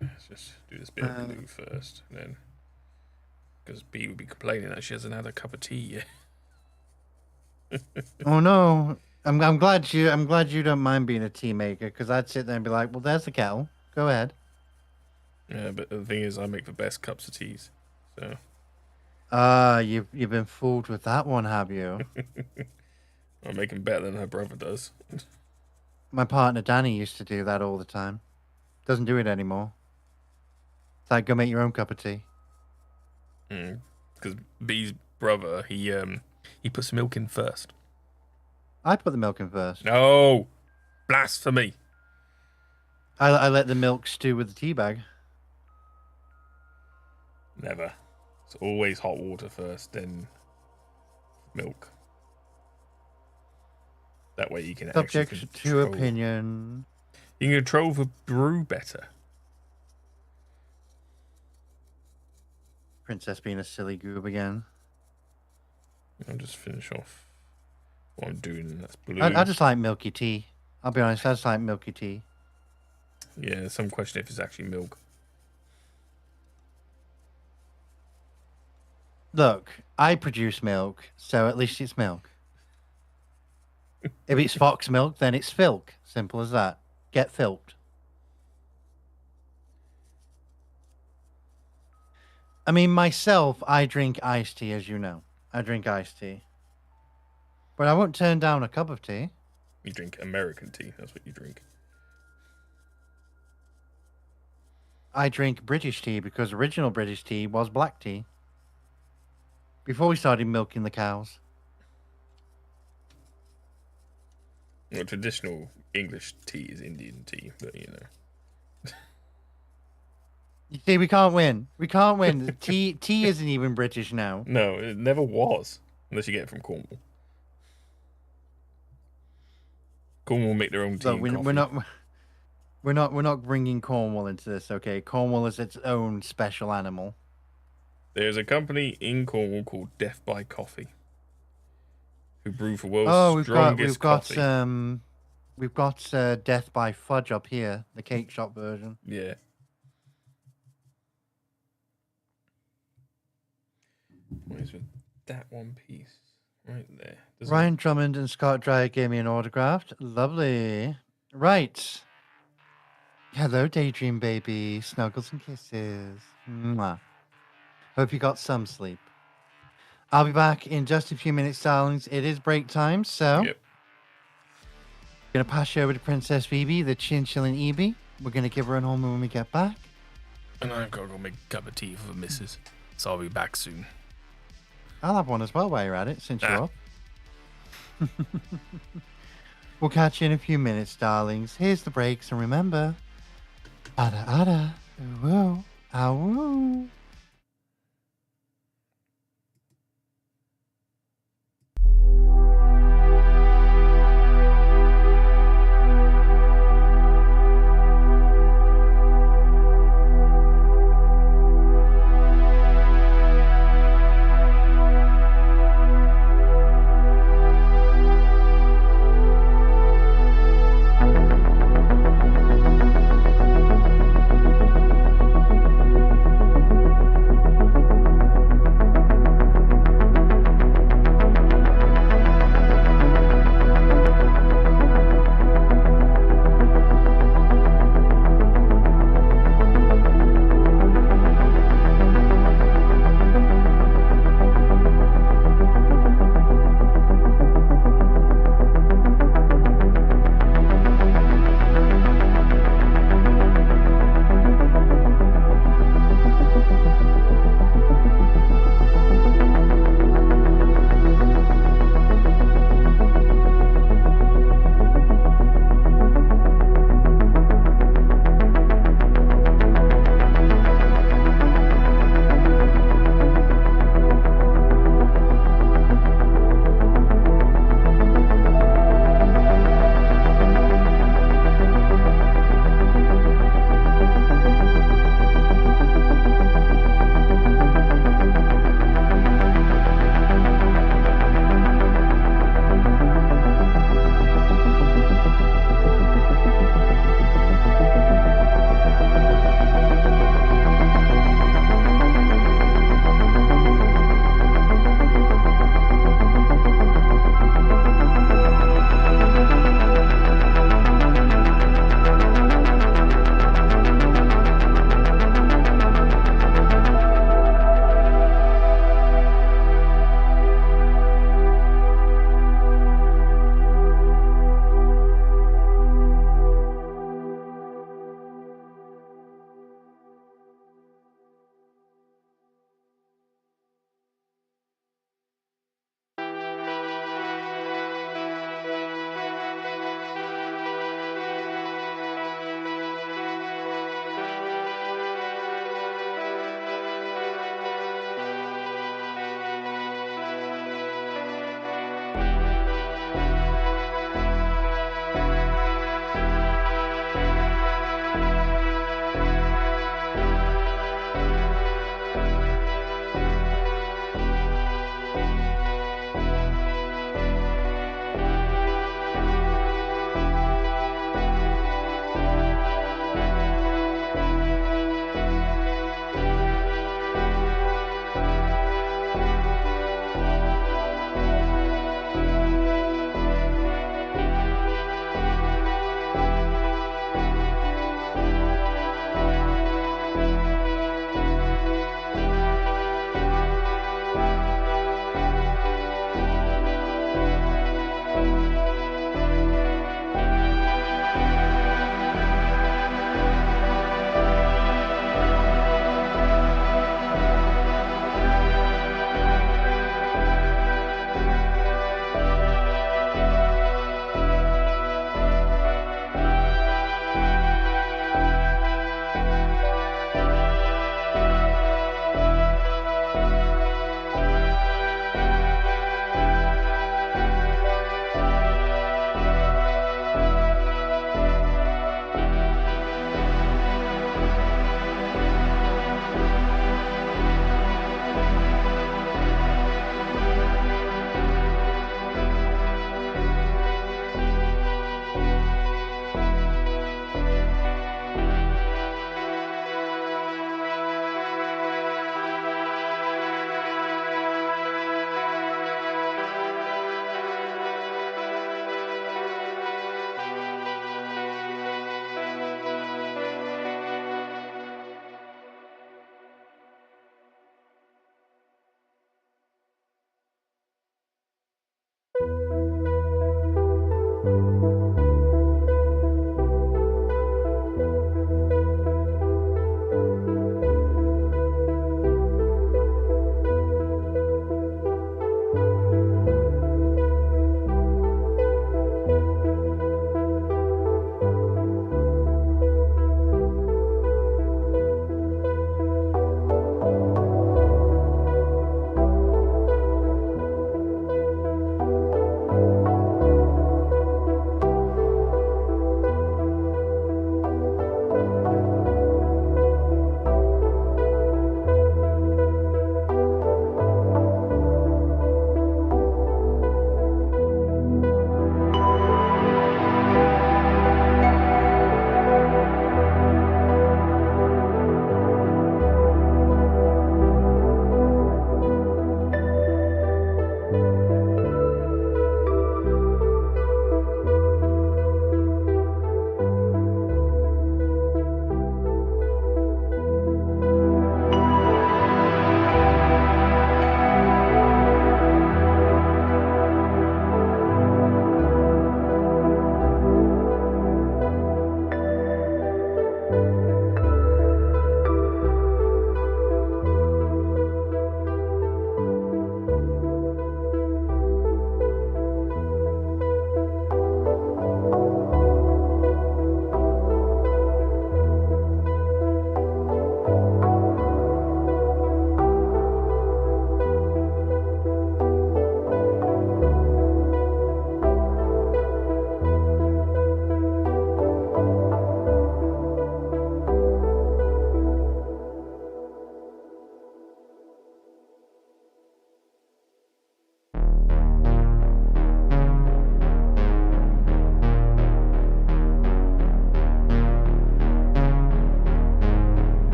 Let's just do this bit of blue first, and then because B would be complaining that she hasn't had a cup of tea yet. Oh no, I'm glad you don't mind being a tea maker, because I'd sit there and be like, well, there's the kettle. Go ahead. Yeah, but the thing is, I make the best cups of teas. So. You've been fooled with that one, have you? I make them better than her brother does. My partner Danny used to do that all the time. Doesn't do it anymore. It's like, go make your own cup of tea. Because B's brother, he puts milk in first. I put the milk in first. No, blasphemy. I let the milk stew with the tea bag. Never. It's always hot water first, then milk. That way you can Subject actually to control. opinion. You can control the brew better. Princess being a silly goob again. I'll just finish off what I'm doing. That's blue. I just like milky tea. I'll be honest, I just like milky tea. Yeah, some question if it's actually milk. Look, I produce milk, so at least it's milk. If it's fox milk, then it's filk. Simple as that. Get filked. I mean, myself, I drink iced tea, as you know. I drink iced tea. But I won't turn down a cup of tea. You drink American tea. That's what you drink. I drink British tea because original British tea was black tea. Before we started milking the cows. Well, traditional English tea is Indian tea, but you know. You see, we can't win. We can't win. tea isn't even British now. No, it never was, unless you get it from Cornwall. Cornwall make their own tea. Look, we're not bringing Cornwall into this. Okay, Cornwall is its own special animal. There's a company in Cornwall called Deff Coffee, who brew for world's strongest coffee. We've got Death by Fudge up here, the cake shop version. Yeah. Where's that one piece? Right there. Ryan Drummond and Scott Dreyer gave me an autograph. Lovely. Right. Hello, Daydream baby. Snuggles and kisses. Mwah. Hope you got some sleep. I'll be back in just a few minutes, darlings. It is break time, so... Yep. Gonna pass you over to Princess Phoebe, the chinchillin Eebie. We're gonna give her an home when we get back. And I've got to go make a cup of tea for the missus, so I'll be back soon. I'll have one as well while you're at it, since you're up. We'll catch you in a few minutes, darlings. Here's the breaks, and remember... Ada, ada, ooh, ow,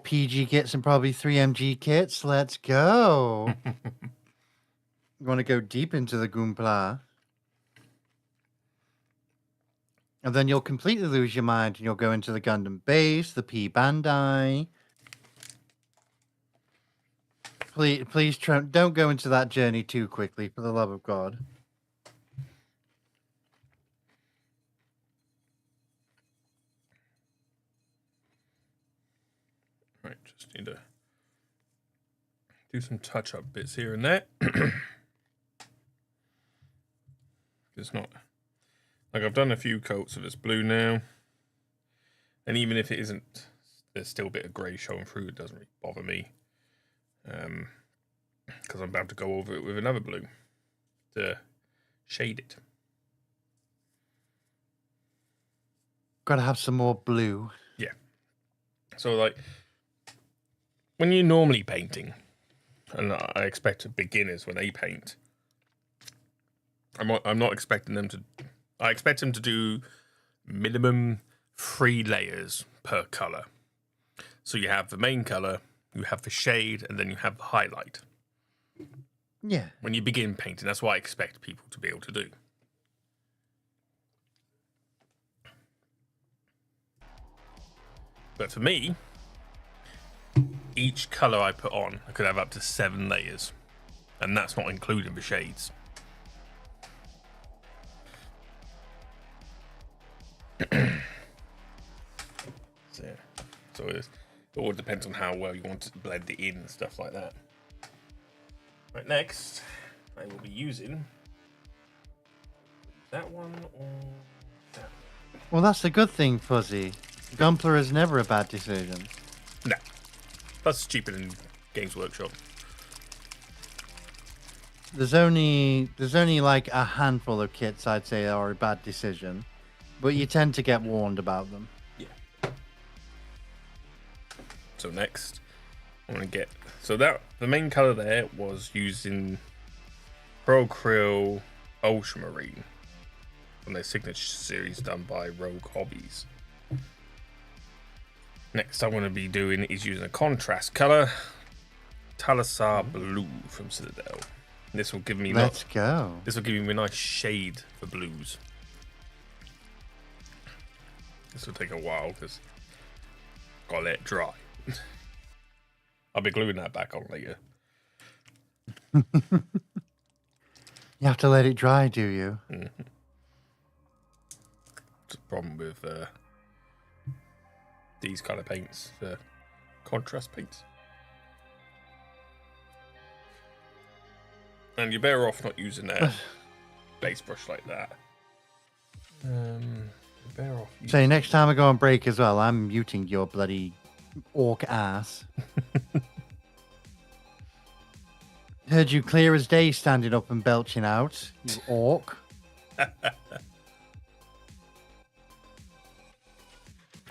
PG kits and probably 3 MG kits. Let's go. You want to go deep into the Gunpla. And then you'll completely lose your mind and you'll go into the Gundam base, the P Bandai. Please don't go into that journey too quickly, for the love of God. Right, just need to do some touch-up bits here and there. It's not like I've done a few coats of this blue now, and even if it isn't, there's still a bit of grey showing through. It doesn't really bother me, because I'm about to go over it with another blue to shade it. Gotta have some more blue. Yeah. So like when you're normally painting, and I expect beginners when they paint, I'm not expecting them to. I expect them to do minimum 3 layers per color. So you have the main color, you have the shade, and then you have the highlight. Yeah. When you begin painting, that's what I expect people to be able to do. But for me, each color I put on, I could have up to 7 layers, and that's not including the shades. So it all depends on how well you want to blend it in and stuff like that. Right, next I will be using that one or that one. Well, that's the good thing, Fuzzy. Gunpla is never a bad decision. No, that's cheaper than Games Workshop. There's only like a handful of kits I'd say are a bad decision, but you tend to get warned about them. Yeah. So next, I want to get the main color there was using Pro Krill Ultramarine from their signature series done by Rogue Hobbies. Next, I want to be doing is using a contrast color, Talasar Blue from Citadel. This will give me Let's go. This will give me a nice shade for blues. This will take a while because gotta let it dry. I'll be gluing that back on later. You have to let it dry, do you? Mm-hmm. It's a problem with these kind of paints, contrast paints. And you're better off not using a base brush like that. You're better off. So next time I go on break as well, I'm muting your bloody orc ass. Heard you clear as day standing up and belching out, you orc.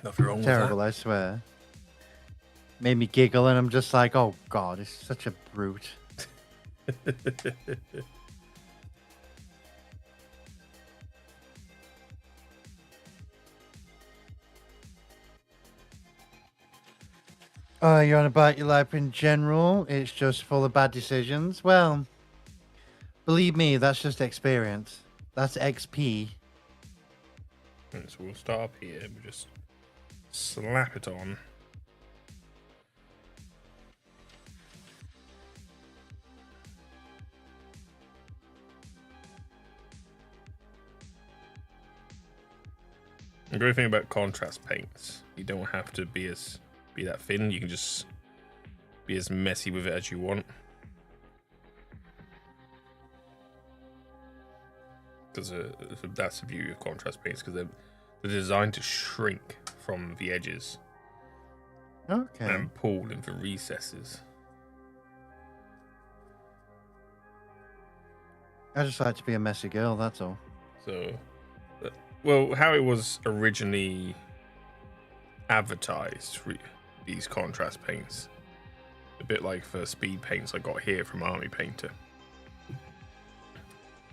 Nothing wrong Terrible, with I swear. Made me giggle, and I'm just like, oh god, it's such a brute. that. You're on about your life in general. It's just full of bad decisions. Well, believe me, that's just experience. That's XP. And so we'll start up here. We'll just slap it on. The great thing about contrast paints, you don't have to be that thin. You can just be as messy with it as you want. Because that's the beauty of contrast paints, because they're designed to shrink from the edges. Okay. And pull into recesses. I just like to be a messy girl, that's all. So, well, how it was originally advertised, these contrast paints, a bit like the speed paints I got here from Army Painter.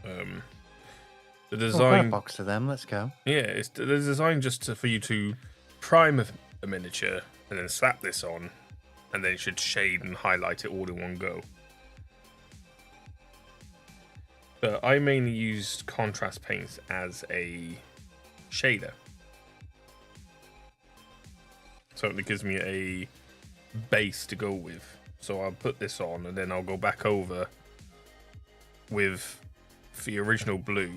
The design, got a box of them. Let's go. yeah, they're designed just for you to prime a miniature and then slap this on, and then it should shade and highlight it all in one go. But I mainly used contrast paints as a shader. So it gives me a base to go with. So I'll put this on and then I'll go back over with the original blue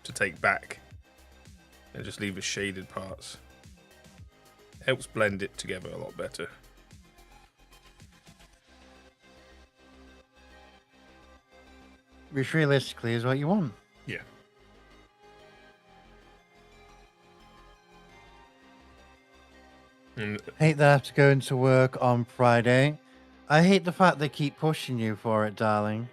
to take back and just leave the shaded parts. Helps blend it together a lot better. Which realistically is what you want. Yeah. Hate that I have to go into work on Friday. I hate the fact they keep pushing you for it, darling.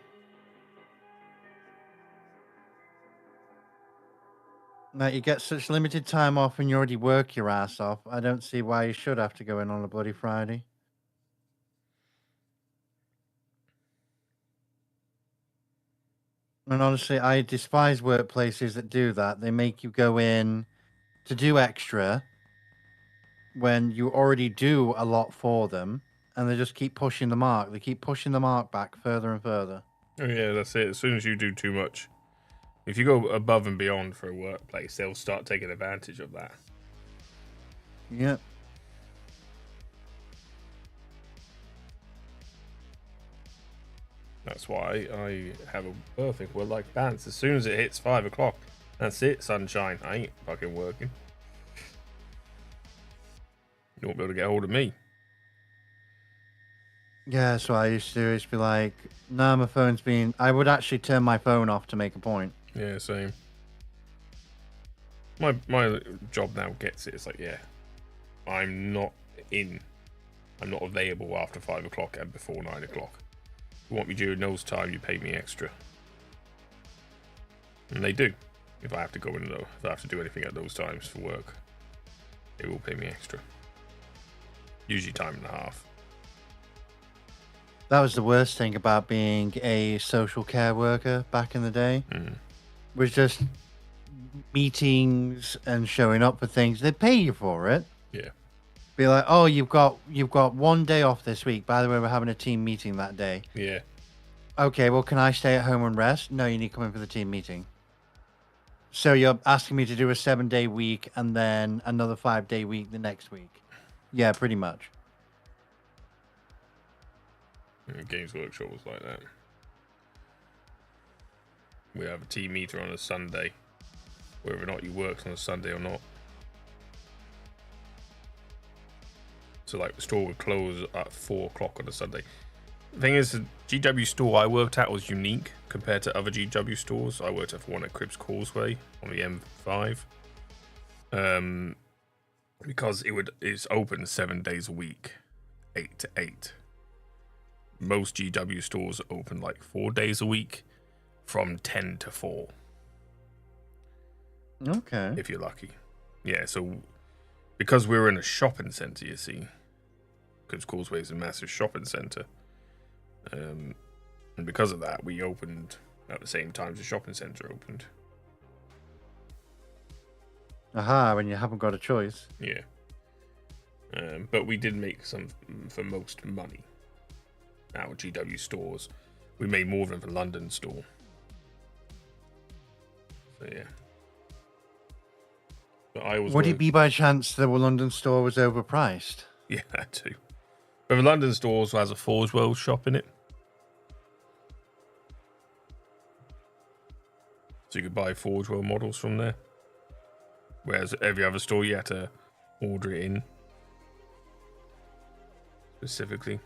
Like, you get such limited time off and you already work your ass off. I don't see why you should have to go in on a bloody Friday. And honestly, I despise workplaces that do that. They make you go in to do extra when you already do a lot for them, and they just keep pushing the mark. They keep pushing the mark back further and further. Oh yeah, that's it. As soon as you do too much, if you go above and beyond for a workplace, they'll start taking advantage of that. Yep. That's why I have a perfect work-life balance. As soon as it hits 5 o'clock, that's it, sunshine. I ain't fucking working. You won't be able to get hold of me. Yeah, that's what I used to do. Is be like, nah, my phone's being... I would actually turn my phone off to make a point. Yeah, same. My job now gets it. It's like, yeah, I'm not available after 5 o'clock and before 9 o'clock. If you want me during those times, you pay me extra. And they do. If I have to go in though, if I have to do anything at those times for work, they will pay me extra. Usually time and a half. That was the worst thing about being a social care worker back in the day. Was just meetings and showing up for things. They pay you for it. Yeah. Be like, oh, you've got 1 day off this week. By the way, we're having a team meeting that day. Yeah. Okay, well, can I stay at home and rest? No, you need to come in for the team meeting. So you're asking me to do a 7-day week and then another 5-day week the next week. Yeah, pretty much. Games Workshop was like that. We have a team meter on a Sunday, whether or not you worked on a Sunday or not. So like the store would close at 4 o'clock on a Sunday. The thing is, the GW store I worked at was unique compared to other GW stores. I worked at one at Cribbs Causeway on the M5. Because it's open 7 days a week, 8 to 8. Most GW stores are open like 4 days a week from 10 to 4. Okay. If you're lucky. Yeah, so because we were in a shopping centre, you see, Cribbs Causeway is a massive shopping centre. And because of that, we opened at the same time as the shopping centre opened. Aha, when you haven't got a choice. Yeah. But we did make some for most money. Our GW stores. We made more than the London store. So yeah. But I was. Would it be by chance the London store was overpriced? Yeah, that too. But the London store also has a Forge World shop in it. So you could buy Forge World models from there. Whereas every other store you had to order it in. Specifically.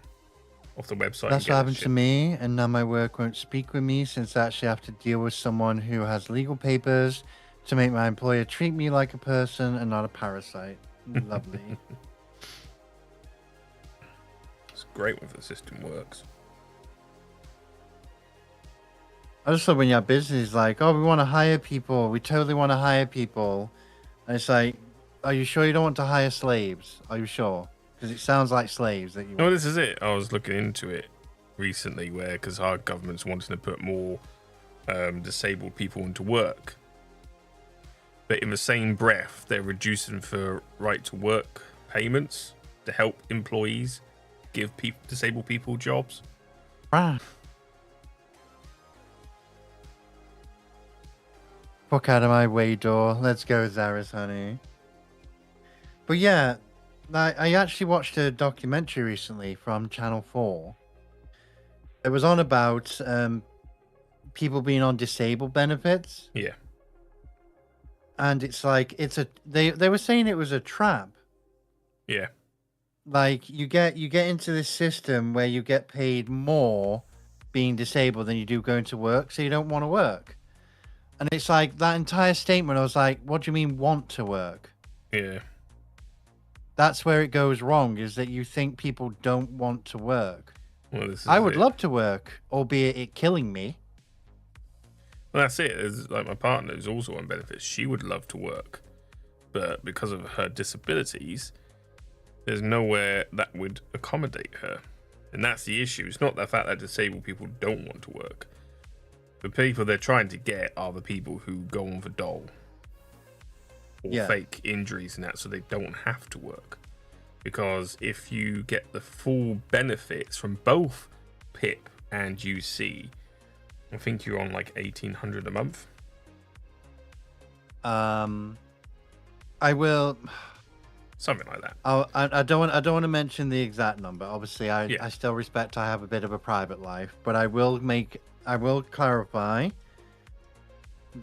Off the website. That's what happened to me, and now my work won't speak with me since I actually have to deal with someone who has legal papers to make my employer treat me like a person and not a parasite. Lovely. It's great when the system works. I just love when you have business like, oh, we want to hire people. We totally want to hire people. And it's like, are you sure you don't want to hire slaves? Are you sure? Because it sounds like slaves that you want. No, this is it. I was looking into it recently because our government's wanting to put more disabled people into work. But in the same breath, they're reducing for right to work payments to help employees give disabled people jobs. Ah. Fuck out of my way, door. Let's go, Zaris, honey. But yeah, I actually watched a documentary recently from Channel 4. It was on about people being on disabled benefits. Yeah. And it's like they were saying it was a trap. Yeah. Like you get into this system where you get paid more being disabled than you do going to work, so you don't want to work. And it's like that entire statement, I was like, what do you mean want to work? Yeah. That's where it goes wrong, is that you think people don't want to work. Well, this is I would love to work, albeit it killing me. Well, that's it. It's like my partner is also on benefits. She would love to work, but because of her disabilities, there's nowhere that would accommodate her. And that's the issue. It's not the fact that disabled people don't want to work. The people they're trying to get are the people who go on for dole or fake injuries and that, so they don't have to work. Because if you get the full benefits from both PIP and UC, I think you're on like $1,800 a month. I will. Something like that. I don't want to mention the exact number. Obviously, I still respect I have a bit of a private life, but I will clarify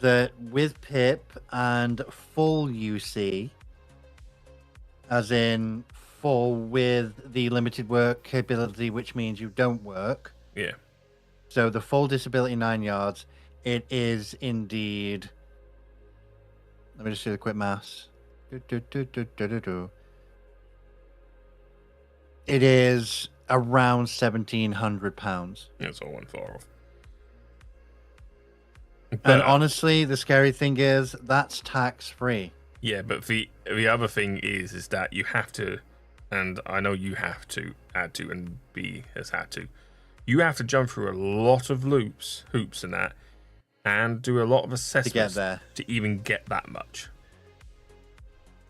that with PIP and full UC, as in full with the limited work capability, which means you don't work. Yeah. So the full disability 9 yards, it is indeed. Let me just do the quick maths. It is around £1,700. That's all one far off. And honestly, the scary thing is that's tax free. Yeah, but the other thing is that you have to, and I know you have to, and B has had to. You have to jump through a lot of hoops and that, and do a lot of assessments to get there to even get that much.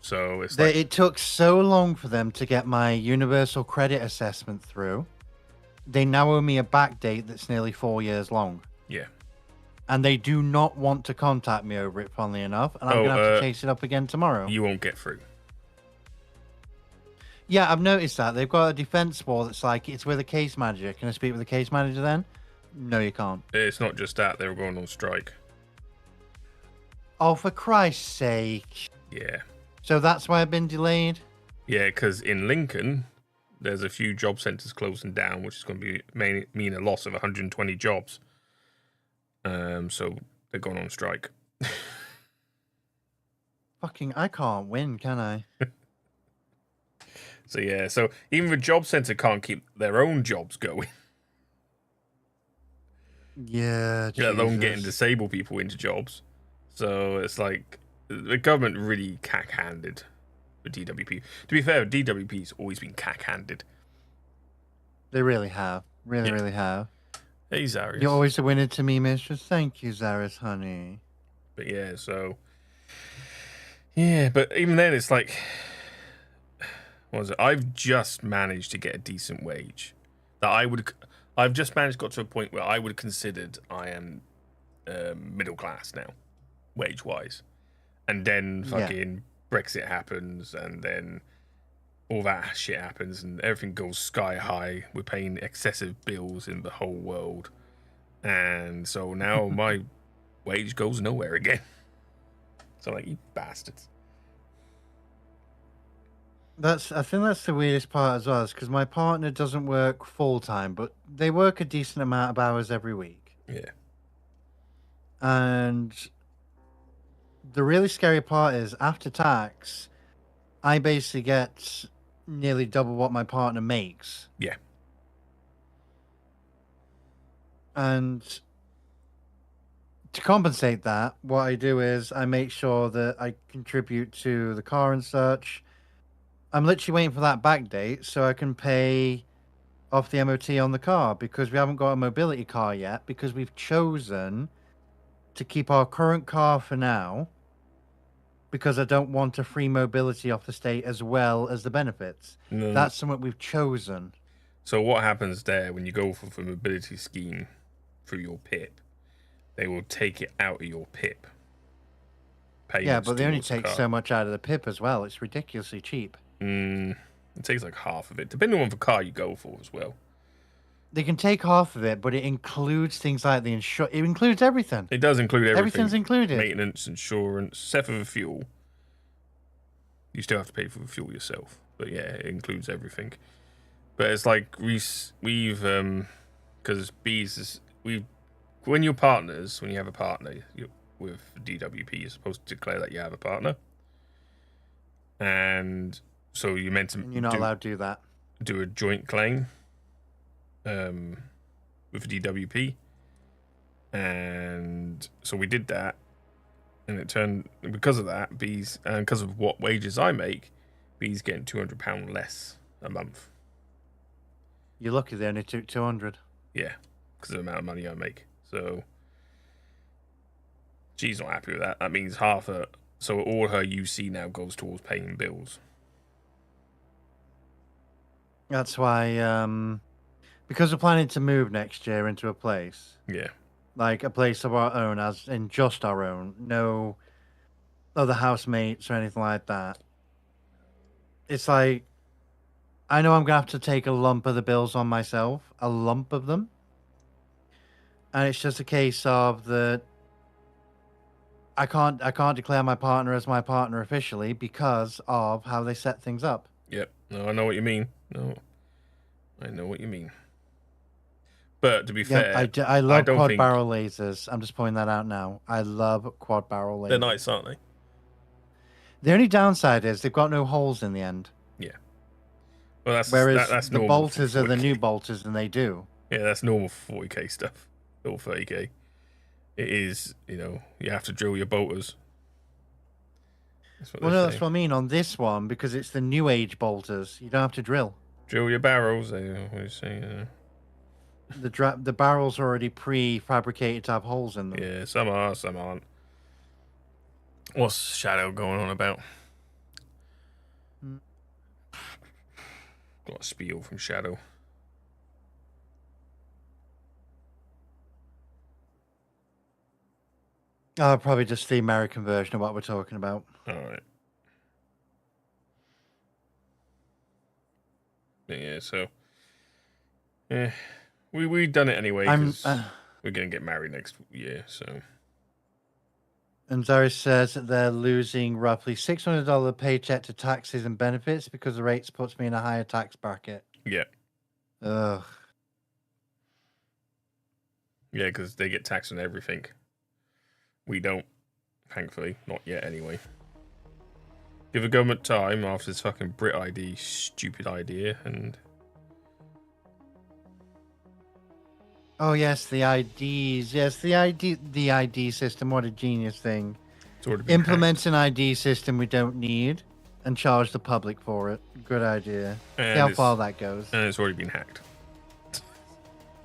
So it's like, it took so long for them to get my universal credit assessment through. They now owe me a back date that's nearly 4 years long. Yeah. And they do not want to contact me over it, funnily enough. And I'm going to have to chase it up again tomorrow. You won't get through. Yeah, I've noticed that. They've got a defense wall that's like, it's with a case manager. Can I speak with the case manager then? No, you can't. It's not just that. They were going on strike. Oh, for Christ's sake. Yeah. So that's why I've been delayed? Yeah, because in Lincoln, there's a few job centres closing down, which is going to mean a loss of 120 jobs. So they're going on strike. Fucking, I can't win, can I? So yeah, so even the job centre can't keep their own jobs going. Yeah, let alone getting disabled people into jobs. So it's like the government really cack-handed for DWP. To be fair, DWP's always been cack-handed. They really have. Really have. Hey, Zaris. You're always a winner to me, mistress. Thank you, Zaris, honey. But yeah, so... Yeah, but even then, it's like... What was it? I've just managed to get a decent wage. I've just got to a point where I would have considered I am middle class now, wage-wise. And then fucking Brexit happens, and then all that shit happens, and everything goes sky high. We're paying excessive bills in the whole world. And so now my wage goes nowhere again. So like, you bastards. I think that's the weirdest part as well, is because my partner doesn't work full-time, but they work a decent amount of hours every week. Yeah. And the really scary part is, after tax, I basically get nearly double what my partner makes. Yeah. And to compensate that, what I do is I make sure that I contribute to the car and such. I'm literally waiting for that back date so I can pay off the MOT on the car, because we haven't got a mobility car yet, because we've chosen to keep our current car for now, because I don't want a free mobility off the state as well as the benefits. No. That's something we've chosen. So what happens there when you go for the mobility scheme through your pip? They will take it out of your pip. Yeah, but they only towards the take car. so much out of the pip as well. It's ridiculously cheap. It takes like half of it, depending on the car you go for as well. They can take half of it, but it includes things like the insurance. It includes everything. It does include everything. Everything's included. Maintenance, insurance, except for the fuel. You still have to pay for the fuel yourself. But yeah, it includes everything. But it's like we've because when you're partners, when you have a partner with DWP, you're supposed to declare that you have a partner, and so you're meant to. And you're not allowed to do that. Do a joint claim, with DWP, and so we did that, and it turned because of that, B's and because of what wages I make, B's getting £200 less a month. You're lucky they only took 200. Yeah, because of the amount of money I make. So she's not happy with that. That means so all her UC now goes towards paying bills. That's why, because we're planning to move next year into a place. Yeah. Like a place of our own, as in just our own. No other housemates or anything like that. It's like, I know I'm going to have to take a lump of the bills on myself. A lump of them. And it's just a case of that I can't declare my partner as my partner officially because of how they set things up. Yep. No, I know what you mean. No, I know what you mean. But to be fair, I love quad barrel lasers. I'm just pointing that out now. I love quad barrel lasers. They're nice, aren't they? The only downside is they've got no holes in the end. Yeah. Well, that's the bolters are the new bolters, and they do. Yeah, that's normal for 40k stuff or 30k. It is, you have to drill your bolters. That's what I mean on this one, because it's the new age bolters. You don't have to drill. Drill your barrels, they always say. The barrels are already prefabricated to have holes in them. Yeah, some are, some aren't. What's Shadow going on about? Got a spiel from Shadow. Probably just the American version of what we're talking about. All right. Yeah, so we done it anyway because we're gonna get married next year. So. And Zaris says that they're losing roughly $600 paycheck to taxes and benefits because the rates puts me in a higher tax bracket. Yeah. Ugh. Yeah, because they get taxed on everything. We don't, thankfully, not yet anyway. Give the government time after this fucking Brit ID stupid idea and. Oh yes, the IDs. Yes, the ID system. What a genius thing! Implement an ID system we don't need and charge the public for it. Good idea. And see how far that goes. And it's already been hacked.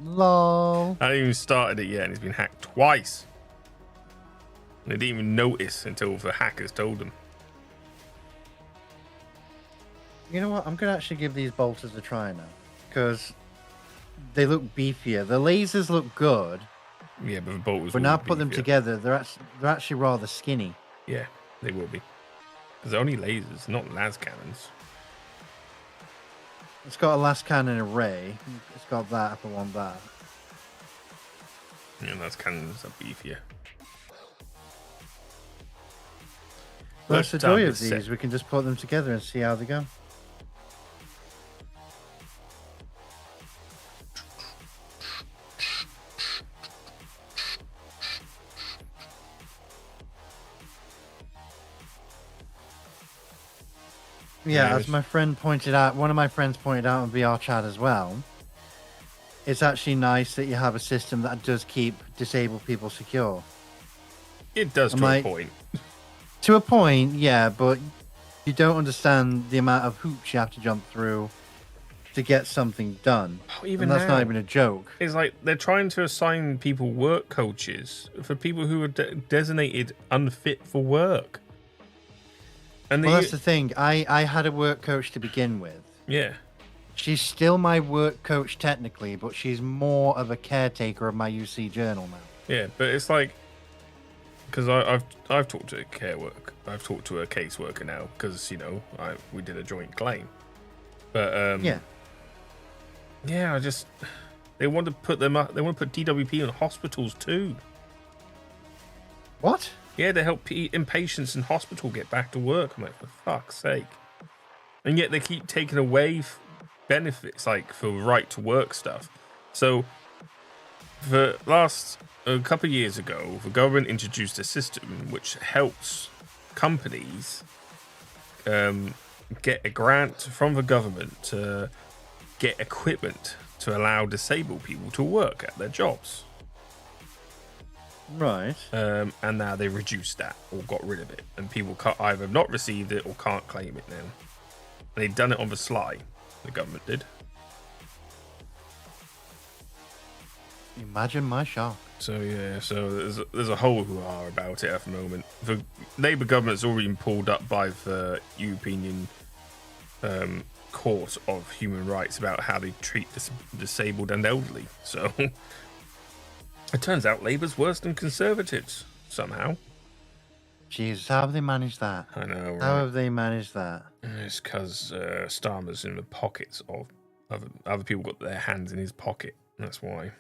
Lol. I haven't even started it yet, and it's been hacked twice. And they didn't even notice until the hackers told them. You know what? I'm gonna actually give these bolters a try now, because they look beefier. The lasers look good. Yeah, but the bolters. But now put them together, they're actually rather skinny. Yeah, they will be. Because they're only lasers, not las cannons. It's got a las cannon array. It's got that if I want that. Yeah, las cannons are beefier. Well, that's the joy of these. We can just put them together and see how they go. Yeah, as my friend pointed out, one of my friends pointed out in VR chat as well, it's actually nice that you have a system that does keep disabled people secure. It does to a point. To a point, yeah, but you don't understand the amount of hoops you have to jump through to get something done. Oh, even and that's now, not even a joke. It's like they're trying to assign people work coaches for people who are designated unfit for work. And well, that's the thing. I had a work coach to begin with. Yeah. She's still my work coach technically, but she's more of a caretaker of my UC journal now. Yeah, but it's like, because I've talked to I've talked to a caseworker now because we did a joint claim, but yeah, they want to put them up. They want to put DWP in hospitals too. What? Yeah, to help inpatients in hospital get back to work. I'm like, for fuck's sake. And yet they keep taking away benefits, like for right to work stuff. So, a couple of years ago, the government introduced a system which helps companies get a grant from the government to get equipment to allow disabled people to work at their jobs. Right. And now they reduced that or got rid of it, and people either not received it or can't claim it now. And they've done it on the sly. The government did. Imagine my shock. So yeah, there's a whole hoo-ha about it at the moment. The Labour government's already been pulled up by the European Court of Human Rights about how they treat disabled and elderly. So it turns out Labour's worse than Conservatives somehow. Jesus, how have they managed that? I know, right? How have they managed that? It's because Starmer's in the pockets of other people, got their hands in his pocket. That's why.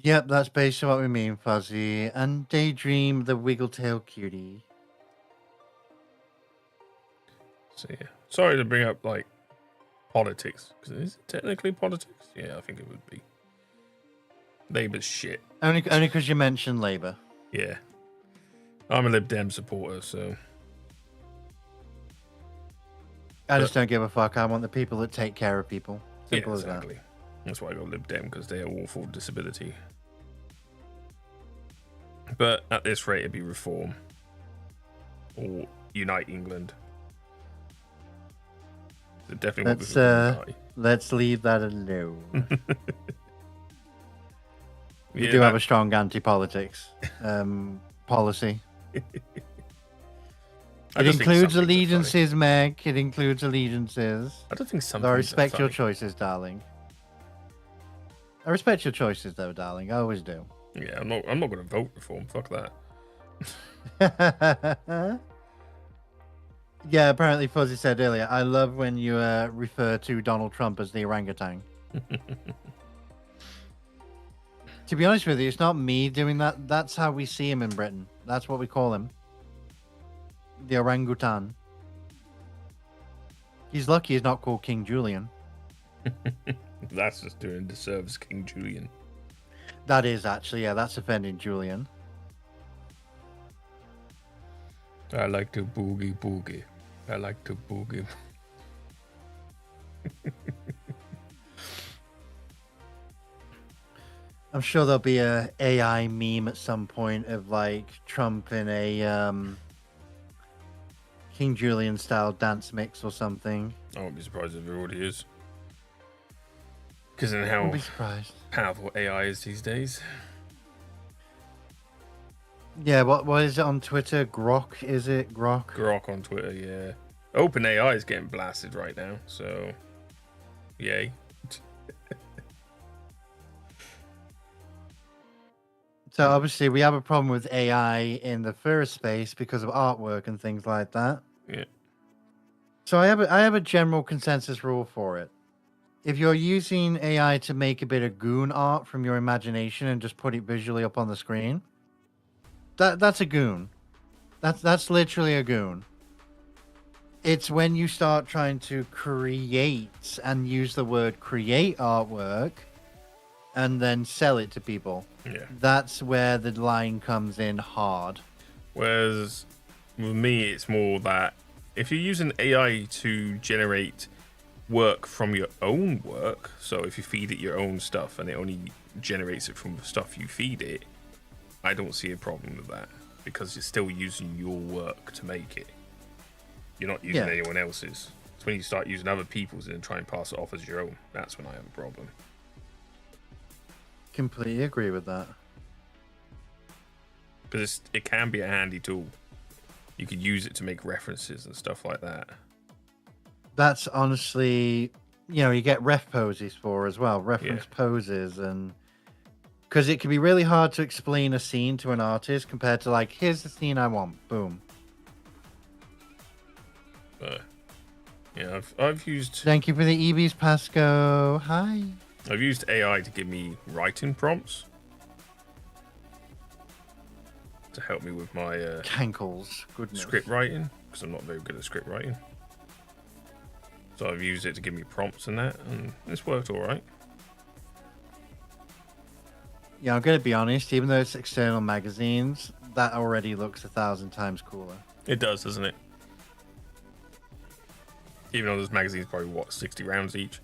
Yep, that's basically what we mean, Fuzzy. And Daydream, the wiggle-tail cutie. So yeah, sorry to bring up like politics, because is it technically politics? Yeah, I think it would be. Labour's shit. Only because you mentioned Labour. Yeah, I'm a Lib Dem supporter, so I just don't give a fuck. I want the people that take care of people. Simple as exactly. That's why I got Lib Dem, because they are all for disability. But at this rate, it'd be Reform or Unite England. It definitely let's leave that alone. We Yeah, do have a strong anti-politics policy. It includes allegiances, Meg. It includes allegiances. I don't think some. I respect your choices, darling. I respect your choices, though, darling. I always do. Yeah, I'm not going to vote Reform. Fuck that. Yeah, apparently Fuzzy said earlier, I love when you refer to Donald Trump as the orangutan. To be honest with you, it's not me doing that. That's how we see him in Britain. That's what we call him. The orangutan. He's lucky he's not called King Julian. That's just doing disservice, King Julian. That is actually, yeah, that's offending Julian. I like to boogie boogie. I like to boogie. I'm sure there'll be a AI meme at some point of like Trump in a King Julian style dance mix or something. I won't be surprised if it already is. Because in how powerful AI is these days. Yeah, what is it on Twitter? Grok, is it? Grok? Grok on Twitter, yeah. OpenAI is getting blasted right now, so yay. So obviously we have a problem with AI in the first space because of artwork and things like that. Yeah. So I have a general consensus rule for it. If you're using AI to make a bit of goon art from your imagination and just put it visually up on the screen, that's a goon. That's literally a goon. It's when you start trying to create and use the word create artwork and then sell it to people. Yeah. That's where the line comes in hard. Whereas with me, it's more that if you're using AI to generate work from your own work, so if you feed it your own stuff and it only generates it from the stuff you feed it, I don't see a problem with that, because you're still using your work to make it. You're not using anyone else's. It's when you start using other people's and then try and pass it off as your own. That's when I have a problem. Completely agree with that. Because it can be a handy tool. You could use it to make references and stuff like that. That's honestly, you get ref poses for as well, reference poses, and because it can be really hard to explain a scene to an artist compared to like, here's the scene I want, boom. Yeah, I've used. Thank you for the EBs, Pasco. Hi. I've used AI to give me writing prompts to help me with my Cankles, goodness. script writing, because I'm not very good at script writing. So I've used it to give me prompts and that, and it's worked all right. Yeah, I'm gonna be honest. Even though it's external magazines, that already looks 1,000 times cooler. It does, doesn't it? Even though those magazines probably 60 rounds each.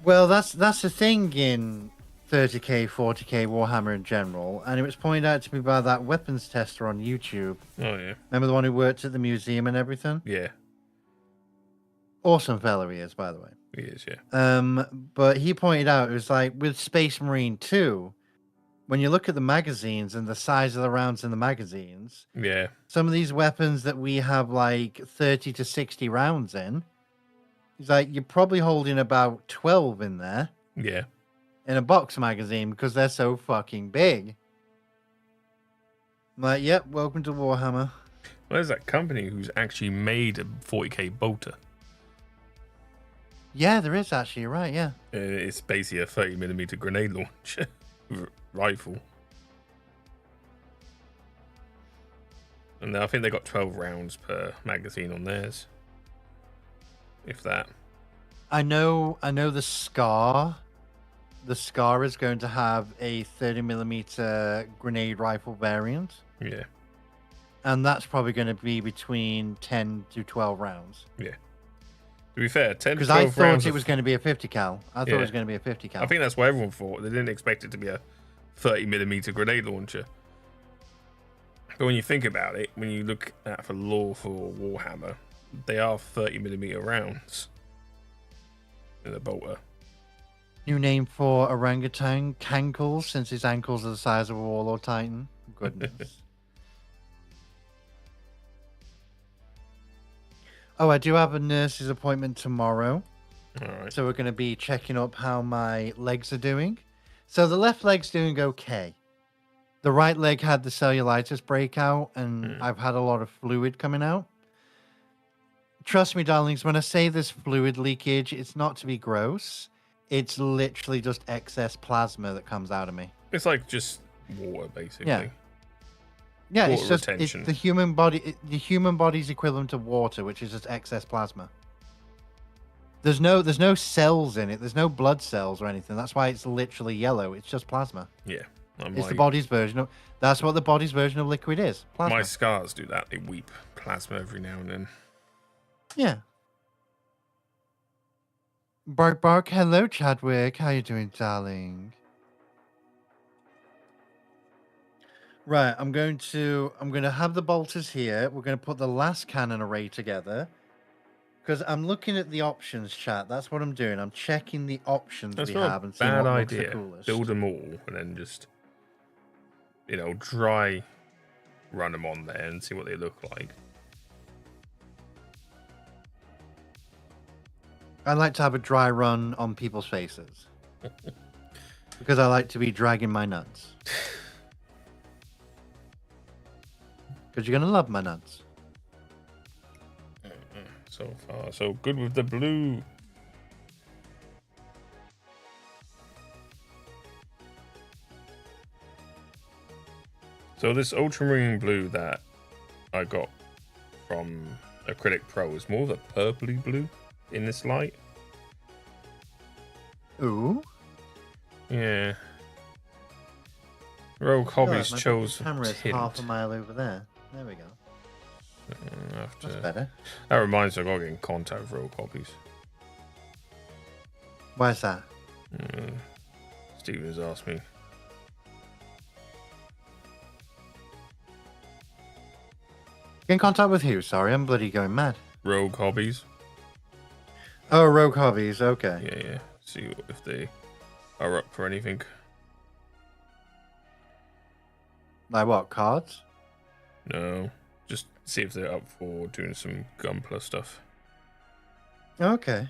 Well, that's the thing in 30k, 40k Warhammer in general, and it was pointed out to me by that weapons tester on YouTube. Oh yeah. Remember the one who worked at the museum and everything? Yeah. Awesome fellow he is, by the way. He is, yeah. But he pointed out it was like with Space Marine 2, when you look at the magazines and the size of the rounds in the magazines, yeah, some of these weapons that we have like 30 to 60 rounds in, he's like, you're probably holding about 12 in there. Yeah. In a box magazine because they're so fucking big. I'm like, yep, welcome to Warhammer. Well, there's that company who's actually made a 40k bolter. Yeah, there is actually, you're right, yeah. It's basically a 30mm grenade launcher rifle. And I think they got 12 rounds per magazine on theirs. If that. I know the Scar. The Scar is going to have a 30mm grenade rifle variant. Yeah. And that's probably going to be between 10 to 12 rounds. Yeah. To be fair, 10 to 12 rounds. Because I thought it was going to be a 50 cal. I thought it was going to be a 50 cal. I think that's what everyone thought. They didn't expect it to be a 30mm grenade launcher. But when you think about it, when you look at the lore for Warhammer, they are 30mm rounds in the bolter. New name for orangutan, Cankles, since his ankles are the size of a Warlord Titan. Goodness. Oh, I do have a nurse's appointment tomorrow. All right. So we're going to be checking up how my legs are doing. So the left leg's doing okay. The right leg had the cellulitis breakout, and I've had a lot of fluid coming out. Trust me, darlings, when I say there's fluid leakage, it's not to be gross. It's literally just excess plasma that comes out of me. It's like just water, basically. Yeah. Yeah, water it's just retention. it's the human body. The human body's equivalent to water, which is just excess plasma. There's no cells in it. There's no blood cells or anything. That's why it's literally yellow. It's just plasma. Yeah. It's the body's version of. That's what the body's version of liquid is. Plasma. My scars do that. They weep plasma every now and then. Yeah. Bark bark. Hello, Chadwick. How you doing, darling? Right, I'm going to have the bolters here. We're going to put the last cannon array together. Because I'm looking at the options, chat. That's what I'm doing. I'm checking the options we have and seeing what looks the coolest. Build them all and then just, dry run them on there and see what they look like. I like to have a dry run on people's faces. Because I like to be dragging my nuts. Because you're going to love my nuts. So far, so good with the blue. So this Ultramarine blue that I got from Acrylic Pro is more of a purpley blue in this light. Ooh. Yeah. Rogue Hobbies chose the camera is tint. half a mile over there. There we go. That's better. That reminds me, I gotta get in contact with Rogue Hobbies. Why's that? Steven has asked me. Get in contact with who? Sorry, I'm bloody going mad. Rogue Hobbies. Oh, Rogue Hobbies. Okay. Yeah. See if they are up for anything. Like what? Cards? No. Just see if they're up for doing some Gunpla stuff. Okay.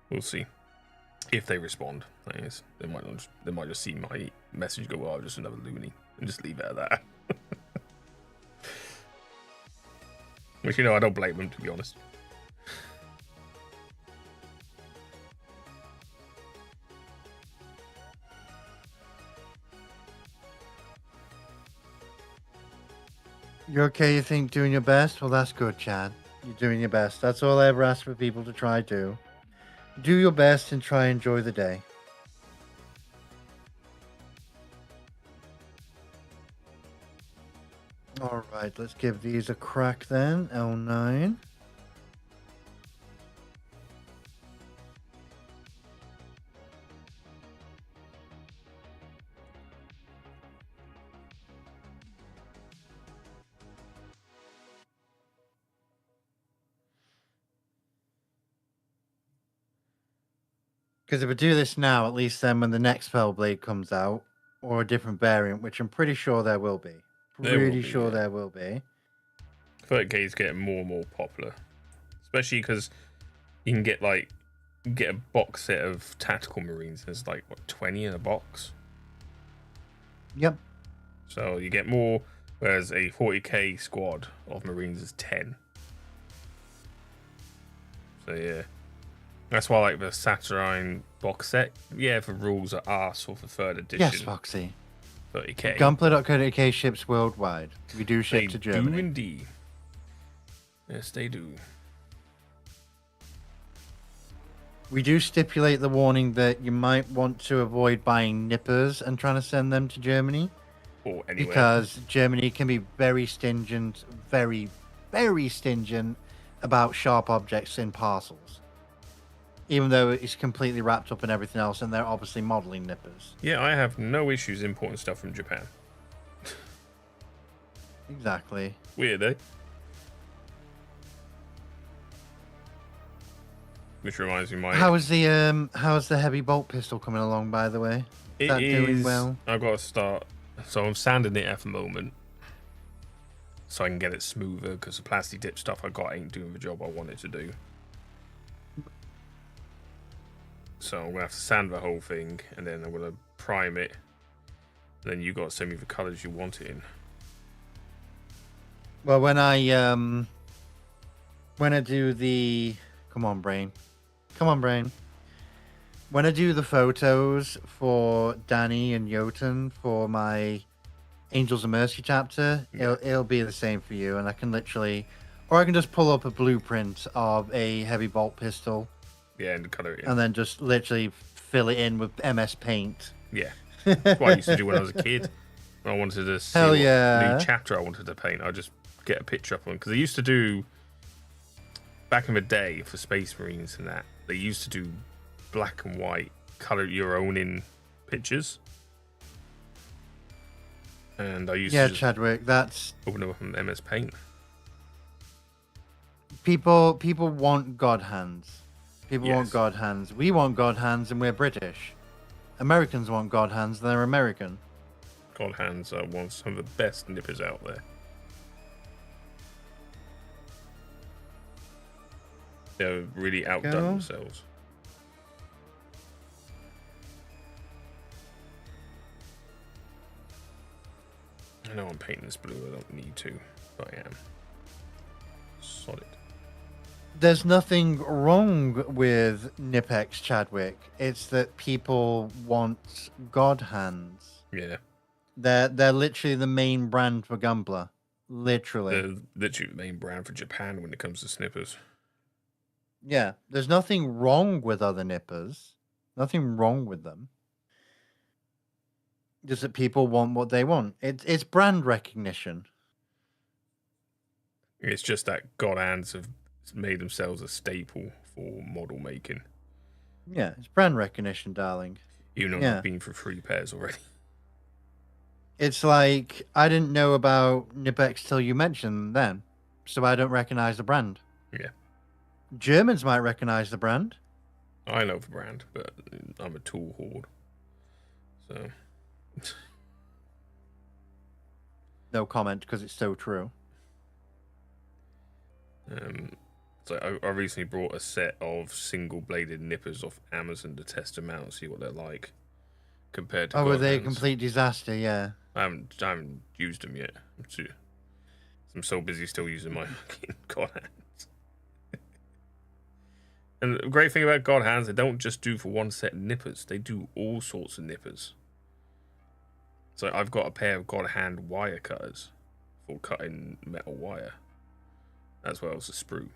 We'll see if they respond. That is, they might just see my message, go, "Oh, just another loony," and just leave it at that. Which, you know, I don't blame them, to be honest. You're okay, you think, doing your best? Well, that's good, Chad. You're doing your best. That's all I ever ask for people to try do. Do your best and try enjoy the day. Alright, let's give these a crack then. L9. Because if I do this now, at least then when the next Fellblade comes out, or a different variant, which I'm pretty sure there will be. Pretty sure there will be. 30k is getting more and more popular, especially because you can get a box set of tactical marines. There's like what, 20 in a box. Yep. So you get more, whereas a 40k squad of marines is 10. So yeah, that's why like the Saturnine box set. Yeah, the rules are arse for 3rd edition. Yes, Foxy. 30k. Gunplay.co.uk ships worldwide. We do ship to Germany. They do indeed. Yes, they do. We do stipulate the warning that you might want to avoid buying nippers and trying to send them to Germany. Or anywhere. Because Germany can be very stingent, very, very stingent about sharp objects in parcels. Even though it's completely wrapped up in everything else, and they're obviously modeling nippers. Yeah, I have no issues importing stuff from Japan. Exactly. Weird, eh? Which reminds me, how's the heavy bolt pistol coming along, by the way? Is that doing well? I've got to start. So I'm sanding it at the moment, so I can get it smoother. Because the plastic dip stuff I got ain't doing the job I want it to do. So I'm gonna have to sand the whole thing, and then I'm gonna prime it. Then you got to send me the colors you want it in. Well, when I do the come on brain. When I do the photos for Danny and Jotun for my Angels of Mercy chapter, it'll be the same for you, and I can literally, or I can just pull up a blueprint of a heavy bolt pistol. Yeah, and color it in. And then just literally fill it in with MS Paint. Yeah. That's what I used to do when I was a kid. When I wanted to see what new chapter I wanted to paint, I'd just get a picture up on. Because they used to do, back in the day for Space Marines and that, they used to do black and white, color your own in pictures. And I used to just Chadwick, that's open them up on MS Paint. People want God hands. People want God hands. We want God hands, and we're British. Americans want God hands, and they're American. God hands are one of some of the best nippers out there. They're really outdone themselves. I know I'm painting this blue. I don't need to, but I am. Solid. There's nothing wrong with Nipex, Chadwick. It's that people want God hands. Yeah. They're literally the main brand for Gunpla. Literally. They're literally the main brand for Japan when it comes to snippers. Yeah. There's nothing wrong with other nippers. Nothing wrong with them. Just that people want what they want. It's brand recognition. It's just that God hands have made themselves a staple for model making. Yeah, it's brand recognition, darling. Even though I've been for 3 pairs already. It's like, I didn't know about Nipex till you mentioned them, so I don't recognize the brand. Yeah. Germans might recognize the brand. I know the brand, but I'm a tool hoard. So. No comment, because it's so true. So I recently brought a set of single-bladed nippers off Amazon to test them out and see what they're like compared to Oh, God were they a hands. complete disaster? Yeah. I haven't used them yet. I'm so busy still using my fucking God hands. And the great thing about God hands, they don't just do for one set of nippers. They do all sorts of nippers. So I've got a pair of God hand wire cutters for cutting metal wire, as well as a sprue.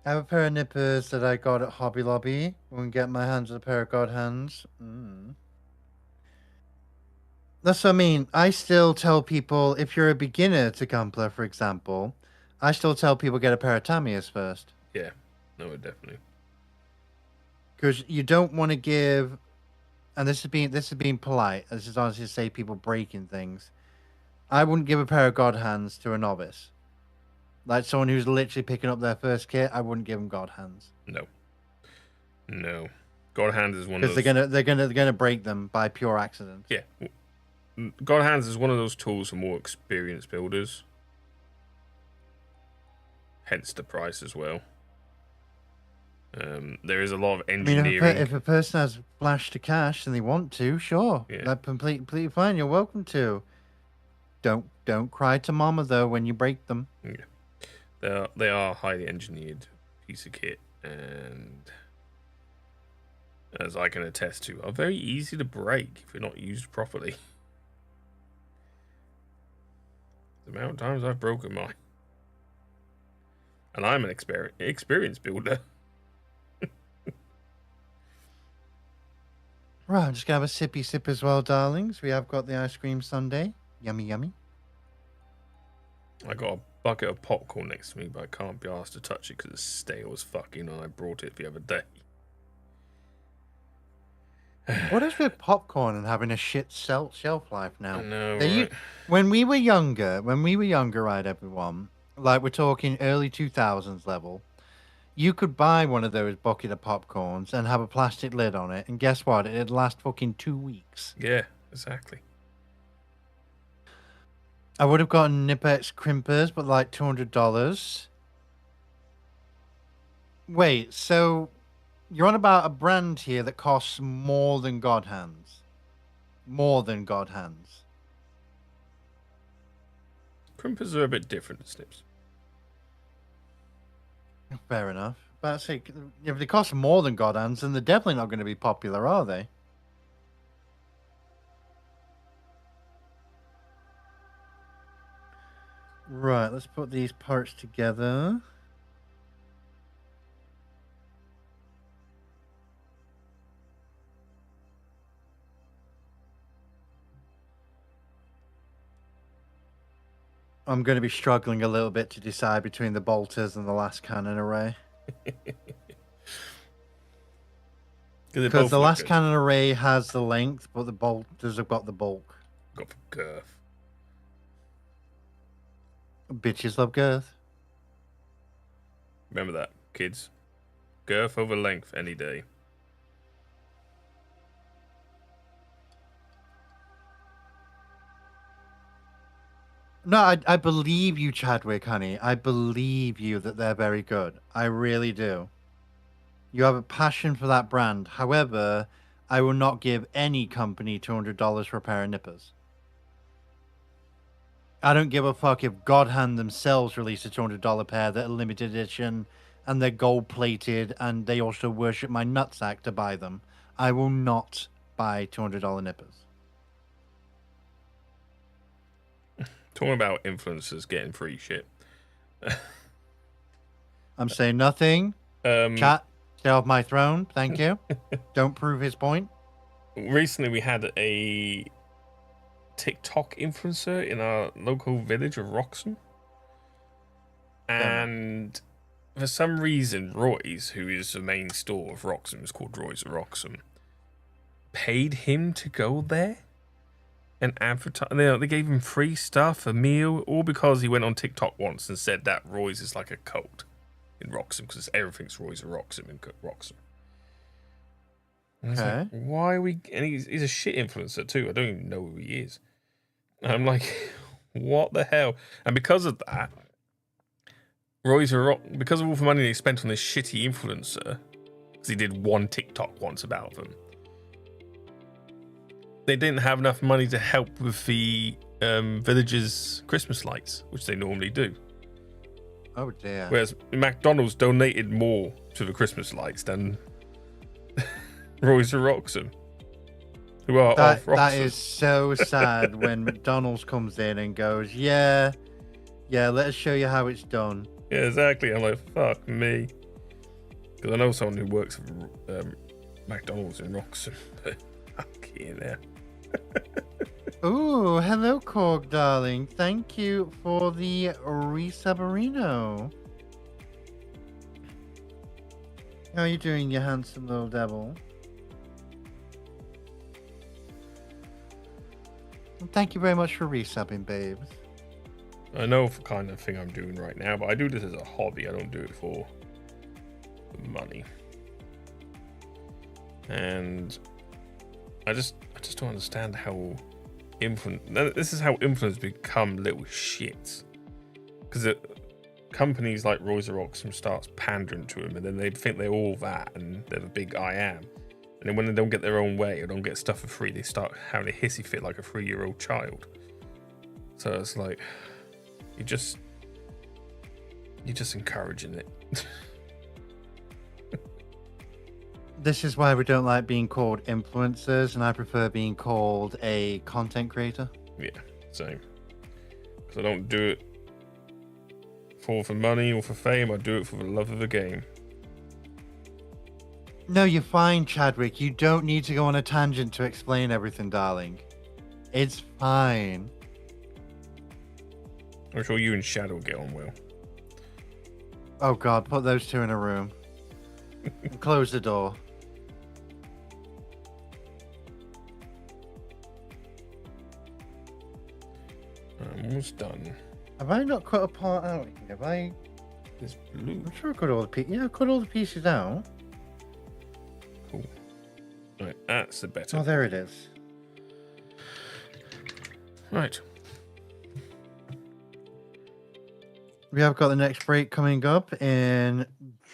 I have a pair of nippers that I got at Hobby Lobby. When I get my hands on a pair of God hands. That's what I mean. I still tell people, if you're a beginner to Gunpla, for example, I still tell people get a pair of Tamiya's first. Yeah, no, definitely. Because you don't want to give, and this is being polite. This is honestly to say people breaking things. I wouldn't give a pair of God hands to a novice. Like someone who's literally picking up their first kit, I wouldn't give them God hands. No. God hands is one of those. Because they're gonna break them by pure accident. Yeah. God hands is one of those tools for more experienced builders. Hence the price as well. There is a lot of engineering. I mean, if a person has flash to cash and they want to, sure, Yeah. that's completely fine. You're welcome to. Don't cry to mama though when you break them. Yeah, they are highly engineered piece of kit, and as I can attest to, are very easy to break if you're not used properly. The amount of times I've broken mine, and I'm an experienced builder. Right, I'm just gonna have a sippy sip as well, darlings. We have got the ice cream sundae. Yummy, yummy. I got a bucket of popcorn next to me, but I can't be asked to touch it because it's stale as fucking, and I brought it the other day. What is with popcorn and having a shit shelf life now? I know, They right? when we were younger, right, everyone, like we're talking early 2000s level, you could buy one of those bucket of popcorns and have a plastic lid on it, and guess what? It'd last fucking 2 weeks. Yeah, exactly. I would have gotten Nipex crimpers, but like $200. Wait, so you're on about a brand here that costs more than God Hands? More than God Hands. Crimpers are a bit different to snips. Fair enough. But say, if they cost more than God Hands, then they're definitely not going to be popular, are they? Right, let's put these parts together. I'm going to be struggling a little bit to decide between the bolters and the last cannon array. Because the last cannon array has the length, but the bolters have got the bulk. Got for girth. Bitches love girth. Remember that, kids. Girth over length any day. No, I believe you, Chadwick, honey. I believe you that they're very good. I really do. You have a passion for that brand. However, I will not give any company $200 for a pair of nippers. I don't give a fuck if God Hand themselves release a $200 pair that are limited edition and they're gold plated and they also worship my nutsack to buy them. I will not buy $200 nippers. Talking about influencers getting free shit. I'm saying nothing. Chat, stay off my throne. Thank you. Don't prove his point. Recently, we had a TikTok influencer in our local village of Wroxham. And for some reason, Roy's, who is the main store of Wroxham, is called Roy's of Wroxham, paid him to go there and advertise. They gave him free stuff, a meal, all because he went on TikTok once and said that Roy's is like a cult in Wroxham because everything's Roy's of Wroxham in Wroxham. And I was like, why are we? And he's a shit influencer too. I don't even know who he is. And I'm like, what the hell? And because of that, because of all the money they spent on this shitty influencer, because he did one TikTok once about them, they didn't have enough money to help with the villagers' Christmas lights, which they normally do. Oh dear. Whereas McDonald's donated more to the Christmas lights than Royce and Roxham, who are off Roxham. That is so sad when McDonald's comes in and goes, yeah, let us show you how it's done. Yeah, exactly. I'm like, fuck me. Because I know someone who works for McDonald's in Roxham. Fuck in there. Ooh, hello, Korg, darling. Thank you for the resubarino. How are you doing, you handsome little devil? Thank you very much for resubbing, babes. I know the kind of thing I'm doing right now, but I do this as a hobby. I don't do it for money. And I just don't understand how this is how influencers become little shits. Because companies like Royce Roxham starts pandering to them, and then they think they're all that, and they're the big I am. And then when they don't get their own way or don't get stuff for free, they start having a hissy fit like a 3-year-old child. So it's like you're just encouraging it. This is why we don't like being called influencers, and I prefer being called a content creator. Yeah, same. Because I don't do it for money or for fame. I do it for the love of the game. No, you're fine, Chadwick. You don't need to go on a tangent to explain everything, darling. It's fine. I'm sure you and Shadow get on well. Oh God, put those two in a room. And close the door. I'm almost done. Have I not cut a part out here? Have I? This blue. I'm sure I cut all the pieces. Yeah, I cut all the pieces out. Cool. Right, that's the better. Oh, there it is. Right. We have got the next break coming up in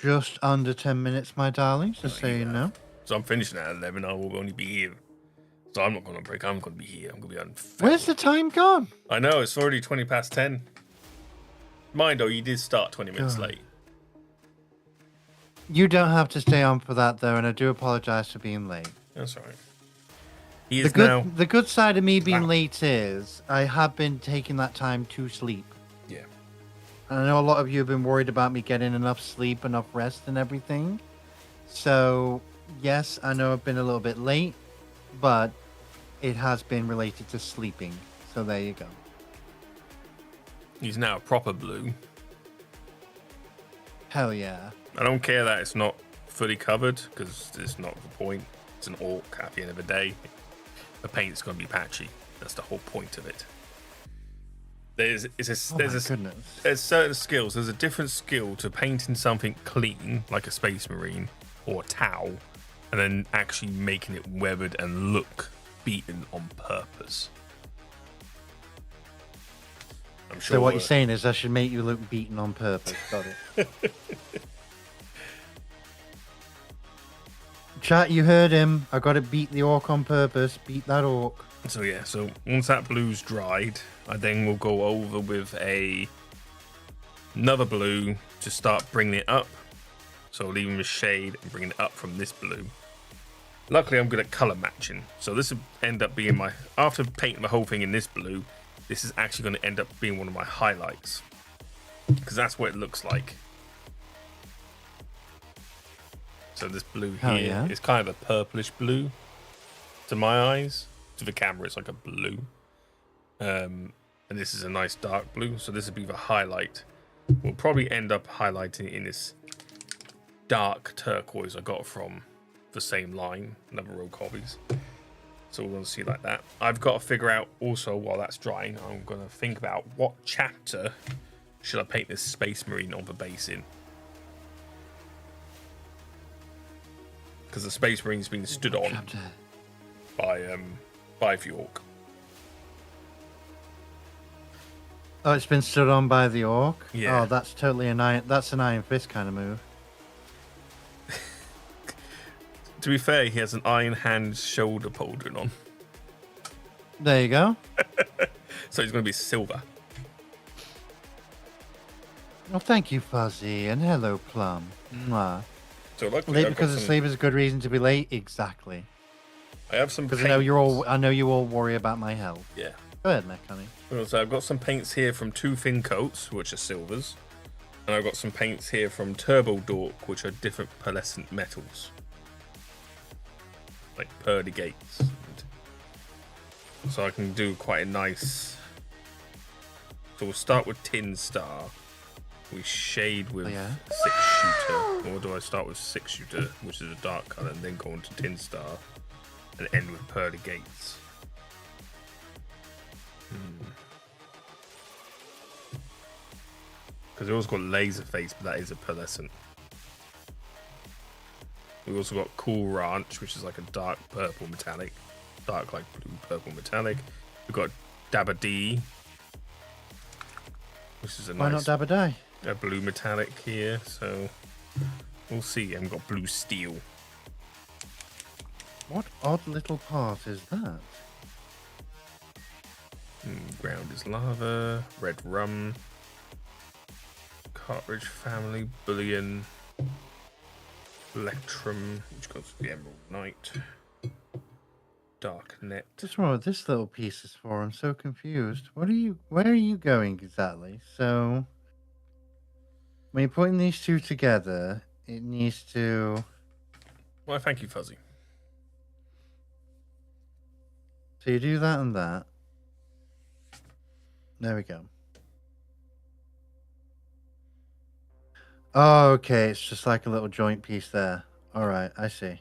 just under 10 minutes, my darlings, just so you know. So I'm finishing at 11. I will only be here. So I'm not going to break. I'm going to be here. I'm going to be on. Where's the time gone? I know. It's already 20 past 10. Mind, though, you did start 20 minutes late. You don't have to stay on for that, though, and I do apologize for being late. That's all right. The good side of me being late is I have been taking that time to sleep. Yeah. And I know a lot of you have been worried about me getting enough sleep, enough rest, and everything. So, yes, I know I've been a little bit late, but it has been related to sleeping. So there you go. He's now a proper blue. Hell yeah. I don't care that it's not fully covered, because it's not the point. It's an orc at the end of the day. The paint's going to be patchy. That's the whole point of it. There's certain skills. There's a different skill to painting something clean, like a space marine or a towel, and then actually making it weathered and look beaten on purpose. I'm sure. So what you're saying is I should make you look beaten on purpose. Got it. Chat, you heard him. I got to beat the orc on purpose. Beat that orc. So yeah, so once that blue's dried, I then will go over with another blue to start bringing it up. So leaving the shade and bringing it up from this blue. Luckily, I'm good at color matching. So this will end up being after painting the whole thing in this blue, this is actually going to end up being one of my highlights. Because that's what it looks like. So this blue here is kind of a purplish blue to my eyes. To the camera, it's like a blue. And this is a nice dark blue. So this would be the highlight. We'll probably end up highlighting it in this dark turquoise I got from the same line, another row copies. So we're going to see like that. I've got to figure out also while that's drying, I'm going to think about what chapter should I paint this space marine on the base in. because the Space Marine's been stood on by the Ork. Oh, it's been stood on by the Ork? Yeah. Oh, that's totally an Iron Fist kind of move. To be fair, he has an Iron Hand shoulder pauldron on. There you go. So he's going to be silver. Well, thank you, Fuzzy, and hello, Plum. Mwah. So luckily, Late because of sleep is a good reason to be late. Exactly. I have some. Because I know you all worry about my health. Yeah. Go ahead, Mech, honey. So I've got some paints here from Two Thin Coats, which are silvers, and I've got some paints here from Turbo Dork, which are different pearlescent metals, like pearly gates. So I can do quite a nice. So we'll start with Tin Star. We shade with 6-shooter, or do I start with 6-shooter, which is a dark colour, and then go on to Tin Star, and end with Pearly Gates? Because we also got Laser Face, but that is a pearlescent. We've also got Cool Ranch, which is like a dark purple metallic, dark like blue purple metallic. We've got Dabba D, which is a Why nice. not Dabba Die? A blue metallic here, so we'll see. I've got blue steel. What odd little part is that? Ground is lava, red rum, cartridge family, bullion, electrum, which goes for the emerald knight, dark net. What's wrong with this little piece is for? I'm so confused. Where are you going exactly? So when you're putting these two together, it needs to. Well, thank you, Fuzzy. So you do that and that. There we go. Oh, okay. It's just like a little joint piece there. All right, I see.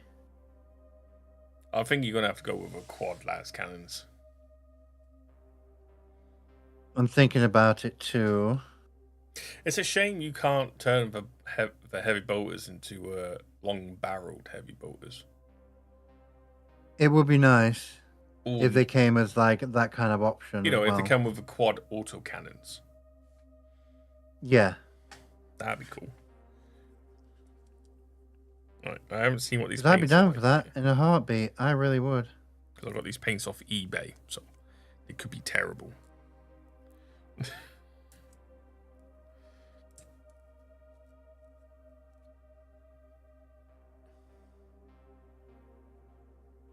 I think you're gonna have to go with a quad las cannons. I'm thinking about it too. It's a shame you can't turn the heavy bolters into long-barreled heavy bolters. It would be nice Or, if they came as like that kind of option. you know, as if they well. come with the quad auto cannons, Yeah. that'd be cool. Right, I haven't seen what these. 'Cause I'd be paints are down like for that yet, in a heartbeat. I really would. because I got these paints off eBay, so it could be terrible.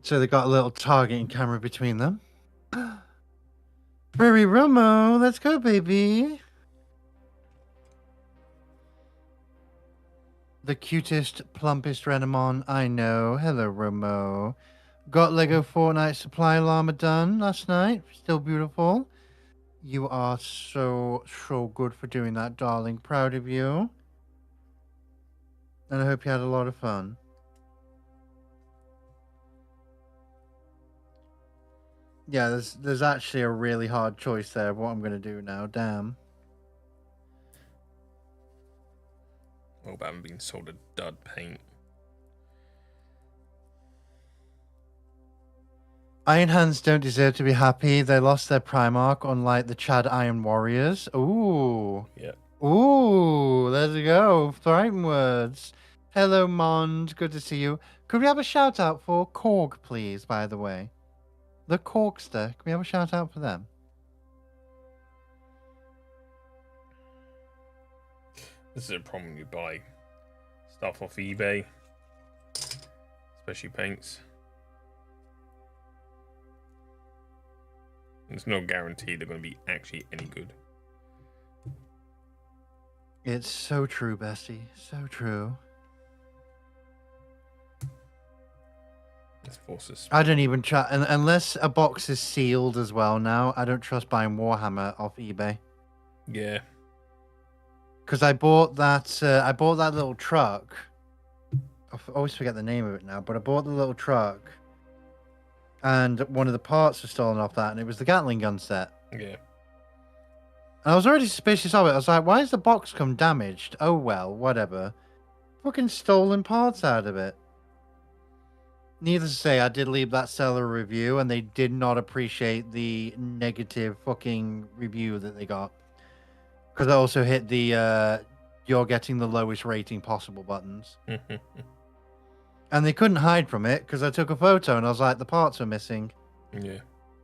So they got a little targeting camera between them. Very Romo, let's go, baby. The cutest, plumpest Renamon I know. Hello, Romo. Got Lego Fortnite supply llama done last night. Still beautiful. You are so good for doing that, darling. Proud of you. And I hope you had a lot of fun. Yeah, there's actually a really hard choice there of what I'm going to do now. Damn. Oh, but I haven't been sold a dud paint. Iron Hands don't deserve to be happy. They lost their Primarch, unlike the Chad Iron Warriors. Ooh. Yeah. Ooh, there we go. Frightened words. Hello, Mond. Good to see you. Could we have a shout out for Korg, please, by the way? The Corkster. Can we have a shout out for them? This is a problem when you buy stuff off eBay, especially paints. There's no guarantee they're going to be actually any good. It's so true, Bestie. So true. This forces. I don't even trust, unless a box is sealed as well now, I don't trust buying Warhammer off eBay. Yeah. Because I bought that little truck. I always forget the name of it now, but I bought the little truck, and one of the parts was stolen off that, and it was the Gatling gun set. Yeah. And I was already suspicious of it. I was like, why has the box come damaged? Oh well, whatever. Fucking stolen parts out of it. Needless to say, I did leave that seller review, and they did not appreciate the negative fucking review that they got. Because I also hit the "you're getting the lowest rating possible" buttons, and they couldn't hide from it because I took a photo and I was like, the parts are missing. Yeah.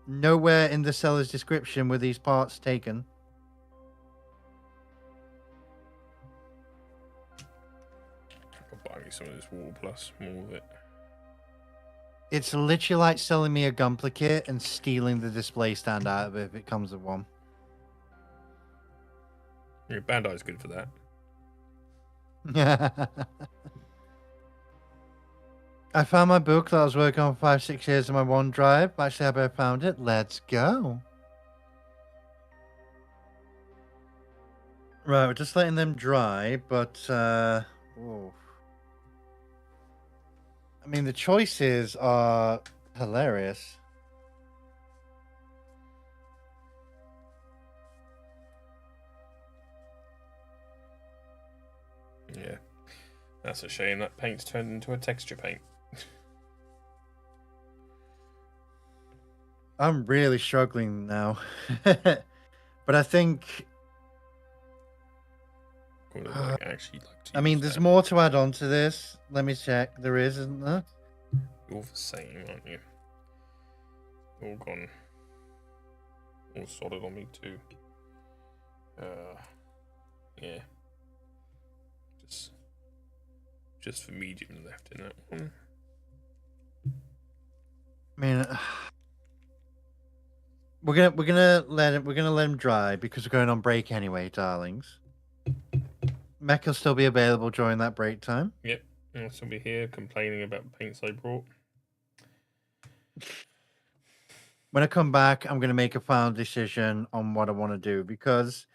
Nowhere in the seller's description were these parts taken. I'll buy me some of this War Plus, more of it. It's literally like selling me a Gunpla kit and stealing the display stand out of it if it comes with one. Yeah, Bandai's good for that. I found my book that I was working on for 5-6 years on my OneDrive. Actually, I found it. Let's go. Right, we're just letting them dry, but whoa. I mean, the choices are hilarious. Yeah. That's a shame. That paint's turned into a texture paint. I'm really struggling now. But I think... Actually like to I mean, use there's that. more to add on to this. Let me check. There is, isn't there? You're the same, aren't you? All gone. All solid on me too. Yeah. Just for medium left in that one. I mean, we're gonna let him dry because we're going on break anyway, darlings. Mech will still be available during that break time. Yep, I'll still be here complaining about paints I brought. When I come back, I'm gonna make a final decision on what I want to do because,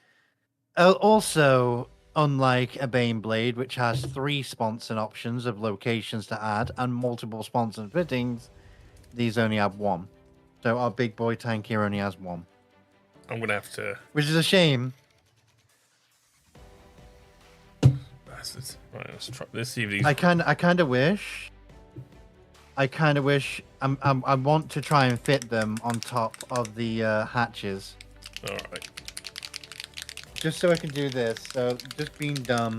also, unlike a Bane Blade, which has 3 sponson options of locations to add and multiple sponson fittings, these only have 1. So our big boy tank here only has 1. I'm gonna have to. Which is a shame. Bastards. Right, let's try. Let's see if these. I kind of wish. I want to try and fit them on top of the hatches. All right. Just so I can do this. So just being dumb.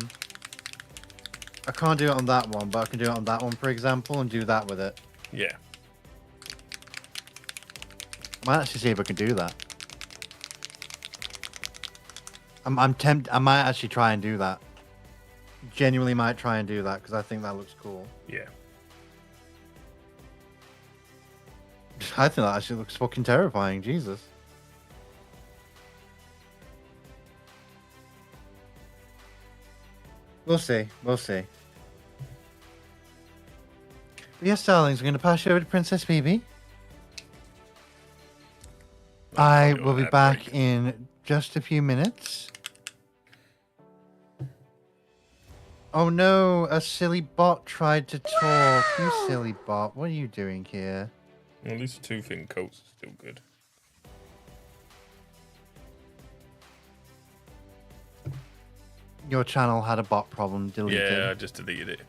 I can't do it on that one, but I can do it on that one, for example, and do that with it. Yeah. I might actually see if I can do that. I'm tempted. I might actually try and do that. Genuinely might try and do that because I think that looks cool. Yeah. I think that actually looks fucking terrifying. Jesus. We'll see. We'll see. But yes, darlings, I'm going to pass you over to Princess Phoebe. I will be back in just a few minutes. Oh no, a silly bot tried to talk. You silly bot, what are you doing here? Well, at least the 2 thin coats are still good. Your channel had a bot problem. Deleted. Yeah, I just deleted it.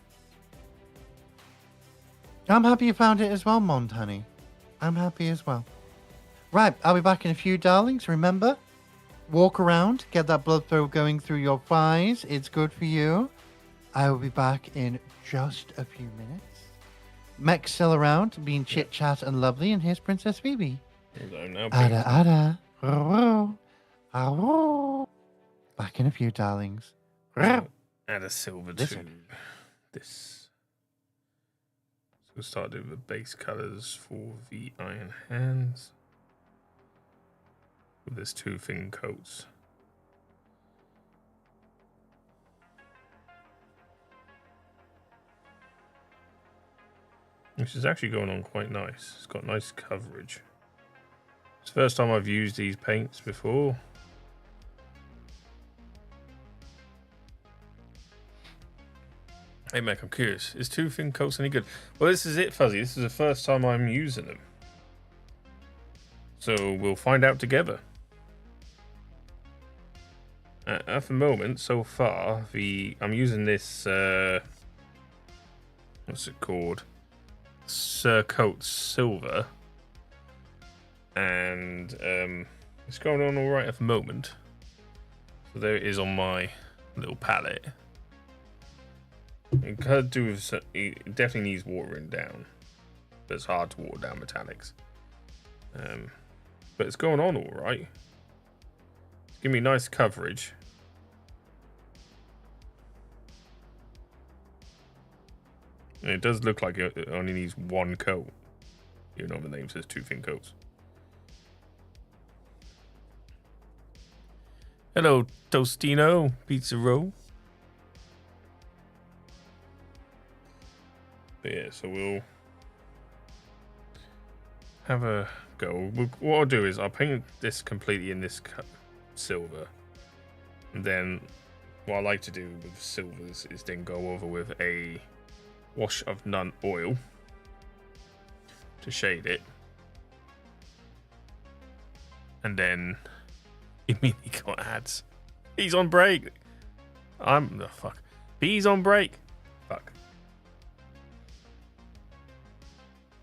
I'm happy you found it as well, Montani. I'm happy as well. Right, I'll be back in a few, darlings. Remember, walk around, get that blood flow going through your thighs. It's good for you. I will be back in just a few minutes. Mech's still around, being chit-chat and lovely, and here's Princess Phoebe. Ada, ada. Back in a few, darlings. Add a silver to this. So we'll start with the base colors for the iron hands. With this 2 thin coats. Which is actually going on quite nice. It's got nice coverage. It's the first time I've used these paints before. Hey Mac, I'm curious. Is 2 thin coats any good? Well, this is it, Fuzzy. This is the first time I'm using them. So we'll find out together. At the moment, so far, I'm using this, what's it called? coat silver, and it's going on all right at the moment. So there it is on my little palette. It could do with, it definitely needs watering down, but it's hard to water down metallics. But it's going on all right. It's giving me nice coverage. And it does look like it only needs one coat, even though the name says 2 thin coats. Hello, Tostino, pizza roll. But yeah, so we'll have a go. What I'll do is I'll paint this completely in this silver, and then what I like to do with silvers is then go over with a wash of none oil to shade it, and then immediately got ads. He's on break. Fuck. He's on break. Fuck.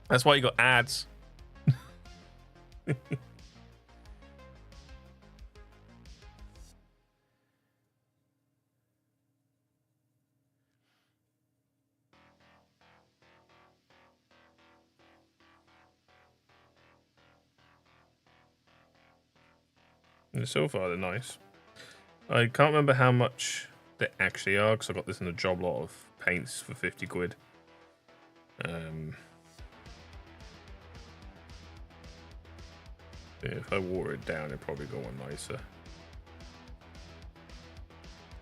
That's why you got ads. And so far, they're nice. I can't remember how much they actually are because I got this in a job lot of paints for 50 quid. If I water it down, it'll probably go on nicer.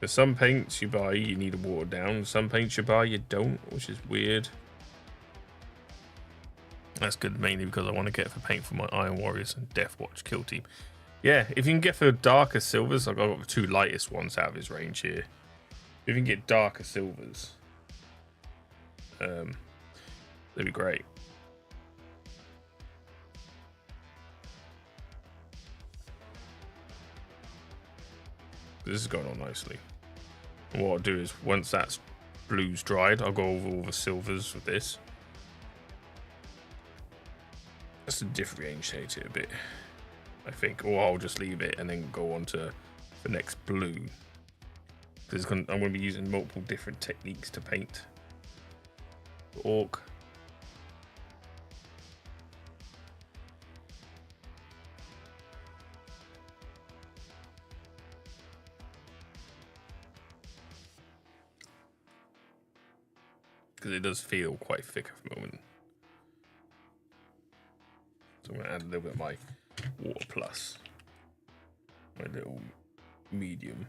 There's some paints you buy, you need to water down. Some paints you buy, you don't, which is weird. That's good mainly because I want to get for paint for my Iron Warriors and Death Watch kill team. Yeah, if you can get for darker silvers, I've got the 2 lightest ones out of his range here. If you can get darker silvers, that'd be great. This is going on nicely. And what I'll do is once that blue's dried, I'll go over all the silvers with this. Just to differentiate it a bit, I think. Or I'll just leave it and then go on to the next blue. Because I'm going to be using multiple different techniques to paint the Ork. Because it does feel quite thick at the moment. So I'm going to add a little bit of my Water Plus. My little medium.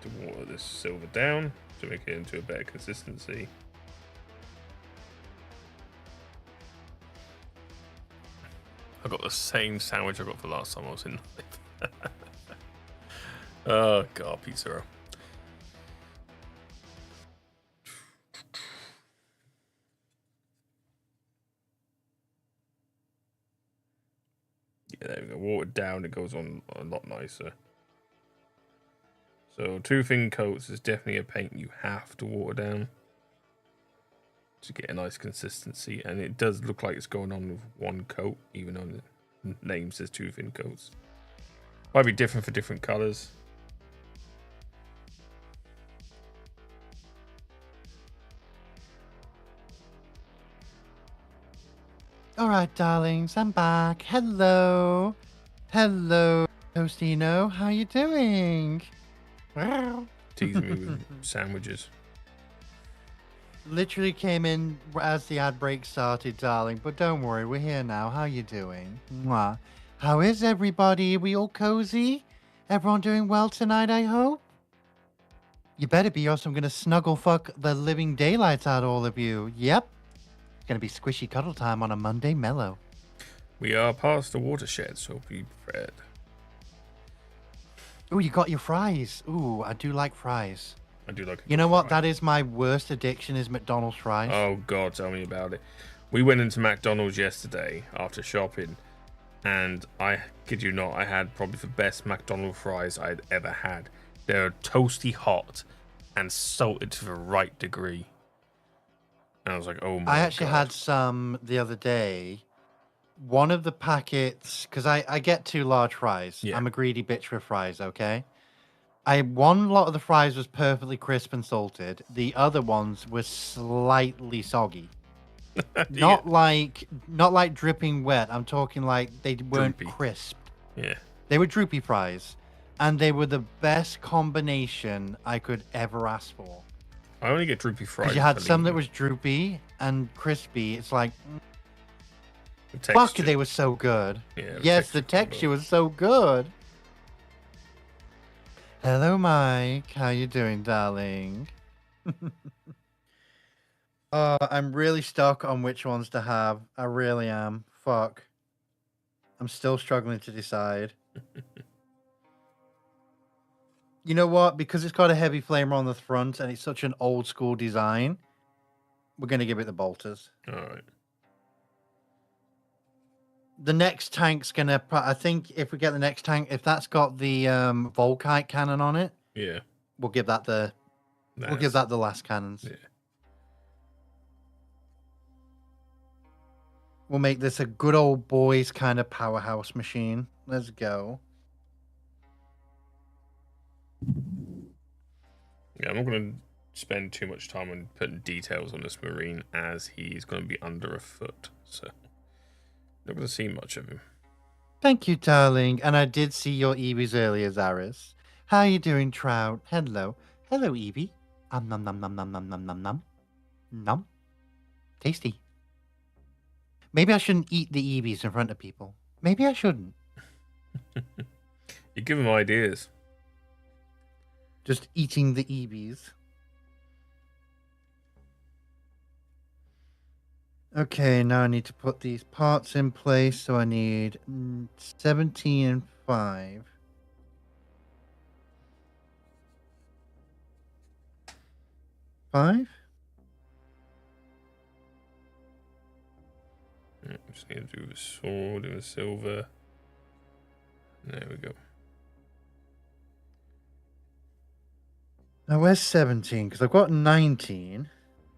To water this silver down to make it into a better consistency. I got the same sandwich I got for last time I was in. Oh god, pizza roll. Yeah, there we go. Watered down, it goes on a lot nicer. So 2 thin coats is definitely a paint you have to water down to get a nice consistency, and it does look like it's going on with 1 coat, even though the name says 2 thin coats. Might be different for different colors. All right, darlings, I'm back. Hello. Hello, Tostino. How you doing? Teasing me with sandwiches. Literally came in as the ad break started, darling, but don't worry, we're here now. How you doing? Mwah. How is everybody? We all cozy? Everyone doing well tonight, I hope? You better be, or else I'm going to snuggle fuck the living daylights out of all of you. Yep. It's going to be squishy cuddle time on a Monday mellow. We are past the watershed, so be prepared. Ooh, you got your fries. Ooh, I do like fries. I do like a You know what? fry. That is my worst addiction is McDonald's fries. Oh god, tell me about it. We went into McDonald's yesterday after shopping, and I kid you not, I had probably the best McDonald's fries I'd ever had. They're toasty hot, and salted to the right degree. And I was like, oh my god. I actually had some the other day. One of the packets, because I get 2 large fries. Yeah. I'm a greedy bitch with fries, okay? One lot of the fries was perfectly crisp and salted. The other ones were slightly soggy. Not like dripping wet. I'm talking like they weren't Droopy. crisp. Yeah. They were droopy fries. And they were the best combination I could ever ask for. I only get droopy fries. Because you had some that was droopy and crispy. It's like, fuck, they were so good. Yeah, yes, the texture was so good. Hello, Mike. How you doing, darling? I'm really stuck on which ones to have. I really am. Fuck. I'm still struggling to decide. You know what? Because it's got a heavy flamer on the front and it's such an old school design, we're going to give it the bolters. All right. The next tank's going to... I think if we get the next tank, if that's got the Volkite cannon on it, yeah, we'll give that the... We'll give that the last cannons. Yeah. We'll make this a good old boys kind of powerhouse machine. Let's go. Yeah, I'm not going to spend too much time on putting details on this Marine as he's going to be under a foot. So, not going to see much of him. Thank you, darling. And I did see your Eevees earlier, Zaris. How are you doing, Trout? Hello. Hello, Eevee. Nom nom nom nom nom nom nom nom nom. Nom. Tasty. Maybe I shouldn't eat the Eevees in front of people. Maybe I shouldn't. You give him ideas. Just eating the Eevees. Okay, now I need to put these parts in place. So I need 17 and 5. 5? Just need to do the sword and the silver. There we go. Now, where's 17? Because I've got 19,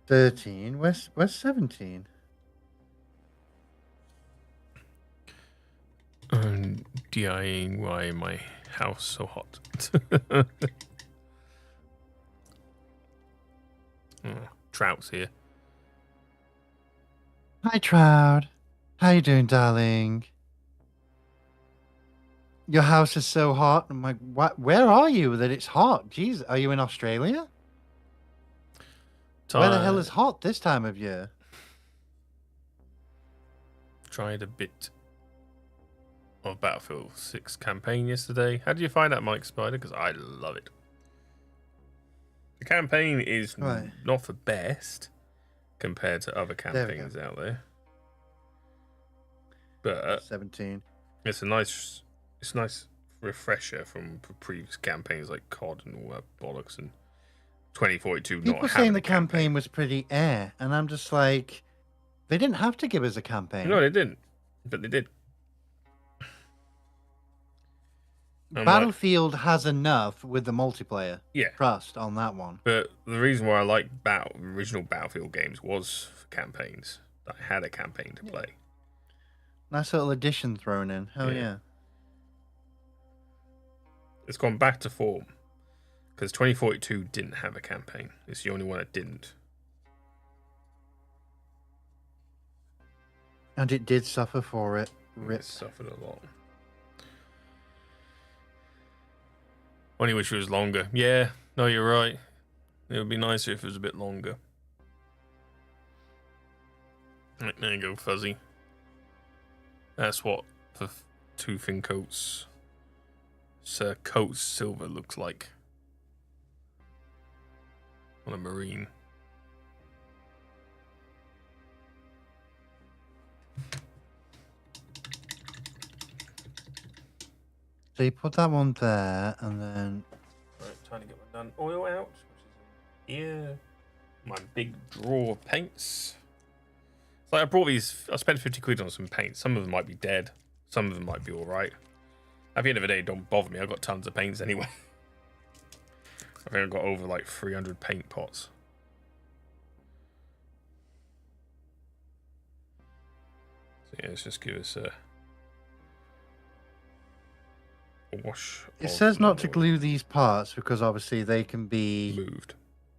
13. Where's 17? I'm DIing why my house so hot. Trout's here. Hi, Trout. How you doing, darling? Your house is so hot. I'm like, what? Where are you that it's hot? Jeez, are you in Australia? Where the hell is hot this time of year? Tried a bit of Battlefield 6 campaign yesterday. How did you find that, Mike Spider? Because I love it. The campaign is not the best compared to other campaigns out there. But 17. It's a nice refresher from previous campaigns like COD and all that bollocks and 2042. People saying the campaign was pretty and I'm just like, they didn't have to give us a campaign. No, they didn't, but they did. Battlefield has enough with the multiplayer. Yeah. Trust on that one. But the reason why I like original Battlefield games was for campaigns. I had a campaign to play. Nice little addition thrown in. Hell yeah. It's gone back to form. Because 2042 didn't have a campaign. It's the only one that didn't. And it did suffer for it. Rip. It suffered a lot. Only wish it was longer. Yeah, no, you're right. It would be nicer if it was a bit longer. Right, there you go, Fuzzy. That's what the two thin coats, Sir Coats Silver looks like on a Marine. So you put that one there, and then... Right, time to get my done oil out, which is in here. My big drawer of paints. It's like I brought these, I spent 50 quid on some paints. Some of them might be dead. Some of them might be alright. At the end of the day, don't bother me. I've got tons of paints anyway. I think I've got over like 300 paint pots. So yeah, let's just give us a wash. It says not to glue these parts because obviously they can be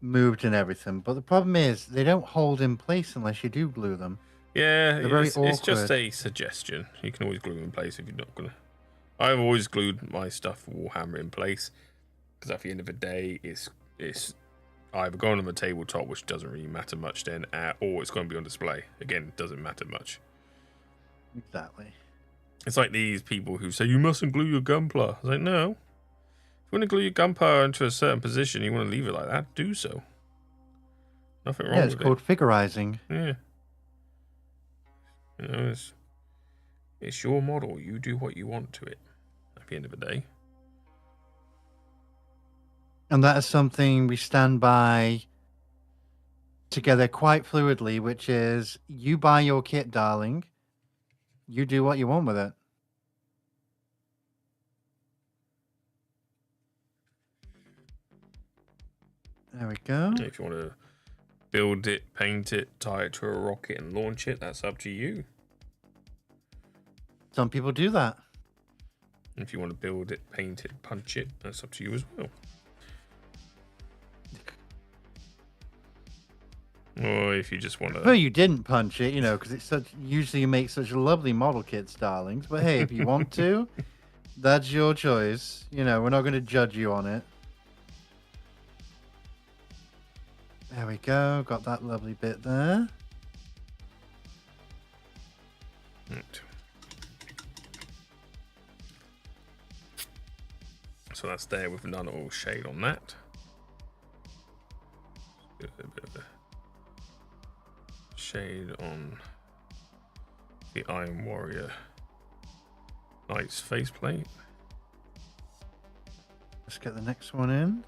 moved and everything. But the problem is they don't hold in place unless you do glue them. Yeah, it's just a suggestion. You can always glue them in place if you're not gonna. I've always glued my stuff for Warhammer in place because at the end of the day, it's either going on the tabletop, which doesn't really matter much then, or it's going to be on display. Again, it doesn't matter much. Exactly. It's like these people who say you mustn't glue your gunpla. I was like, no. If you want to glue your gunpla into a certain position, you want to leave it like that, do so. Nothing wrong with it. Yeah, it's called figurizing. Yeah. You know, it's your model. You do what you want to it at the end of the day. And that is something we stand by together quite fluidly, which is you buy your kit, darling. You do what you want with it. There we go. If you want to build it, paint it, tie it to a rocket and launch it, that's up to you. Some people do that. If you want to build it, paint it, punch it, that's up to you as well. Or if you just want to... Well, you didn't punch it, you know, because it's such. Usually you make such lovely model kits, darlings. But hey, if you want to, that's your choice. You know, we're not going to judge you on it. There we go. Got that lovely bit there. Right. So that's there with none or shade on that. Give it a bit of a shade on the Iron Warrior Knight's faceplate. Let's get the next one in.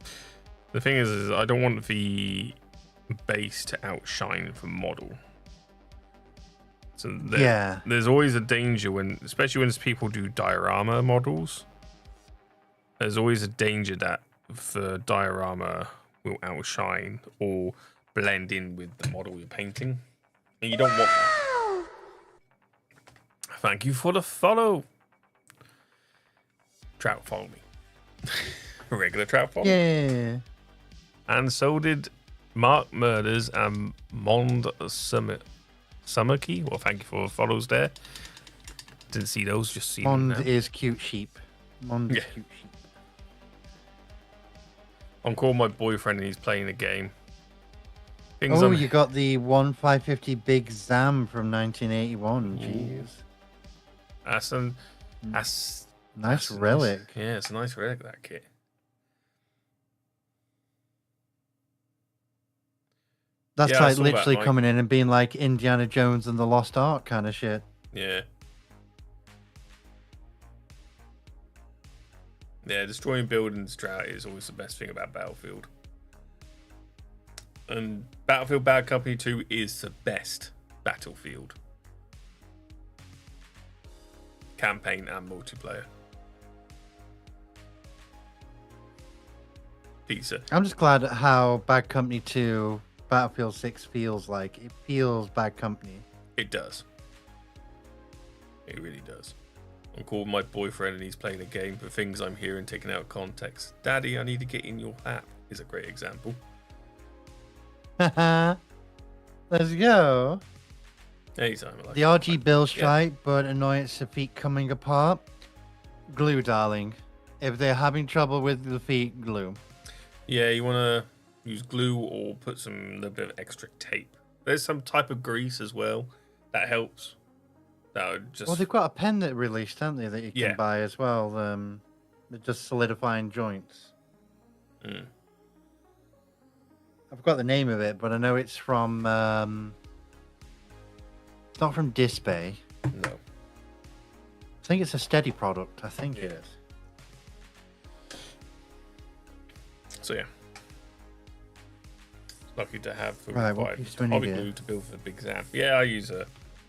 The thing is I don't want the base to outshine the model. So there's always a danger when, especially when people do diorama models, there's always a danger that the diorama will outshine or blend in with the model you're painting. And you don't want that. Thank you for the follow. Trout follow me. Regular trout follow. Yeah. And so did Mark Murders and Mond Summerkey. Well, thank you for the follows there. Didn't see those, just see them now. Mond is cute sheep. Mond is cute sheep. I'm calling my boyfriend and he's playing a game. You got the 1550 Big Zam from 1981. Jeez. That's nice relic. Yeah, it's a nice relic, that kit. That's like literally coming in and being like Indiana Jones and the Lost Ark kind of shit. Yeah. Yeah, destroying buildings drought is always the best thing about Battlefield. And Battlefield Bad Company 2 is the best Battlefield. Campaign and multiplayer. Pizza. I'm just glad at how Bad Company 2 Battlefield 6 feels like. It feels Bad Company. It does. It really does. I'm calling my boyfriend and he's playing a game for things I'm hearing taken out of context. Daddy, I need to get in your app is a great example. Let's go. Anytime. The RG Bill strike, but annoyance of feet coming apart. Glue, darling. If they're having trouble with the feet, glue. Yeah, you want to use glue or put a little bit of extra tape. There's some type of grease as well that helps. That would just... Well, they've got a pen that released, haven't they, that you can buy as well. They're just solidifying joints. Mm. I forgot the name of it, but I know it's from... it's not from Disbay. No. I think it's a steady product. I think it is. So, yeah. Lucky to have the hobby glue to build for the Big Zam. Yeah, I use a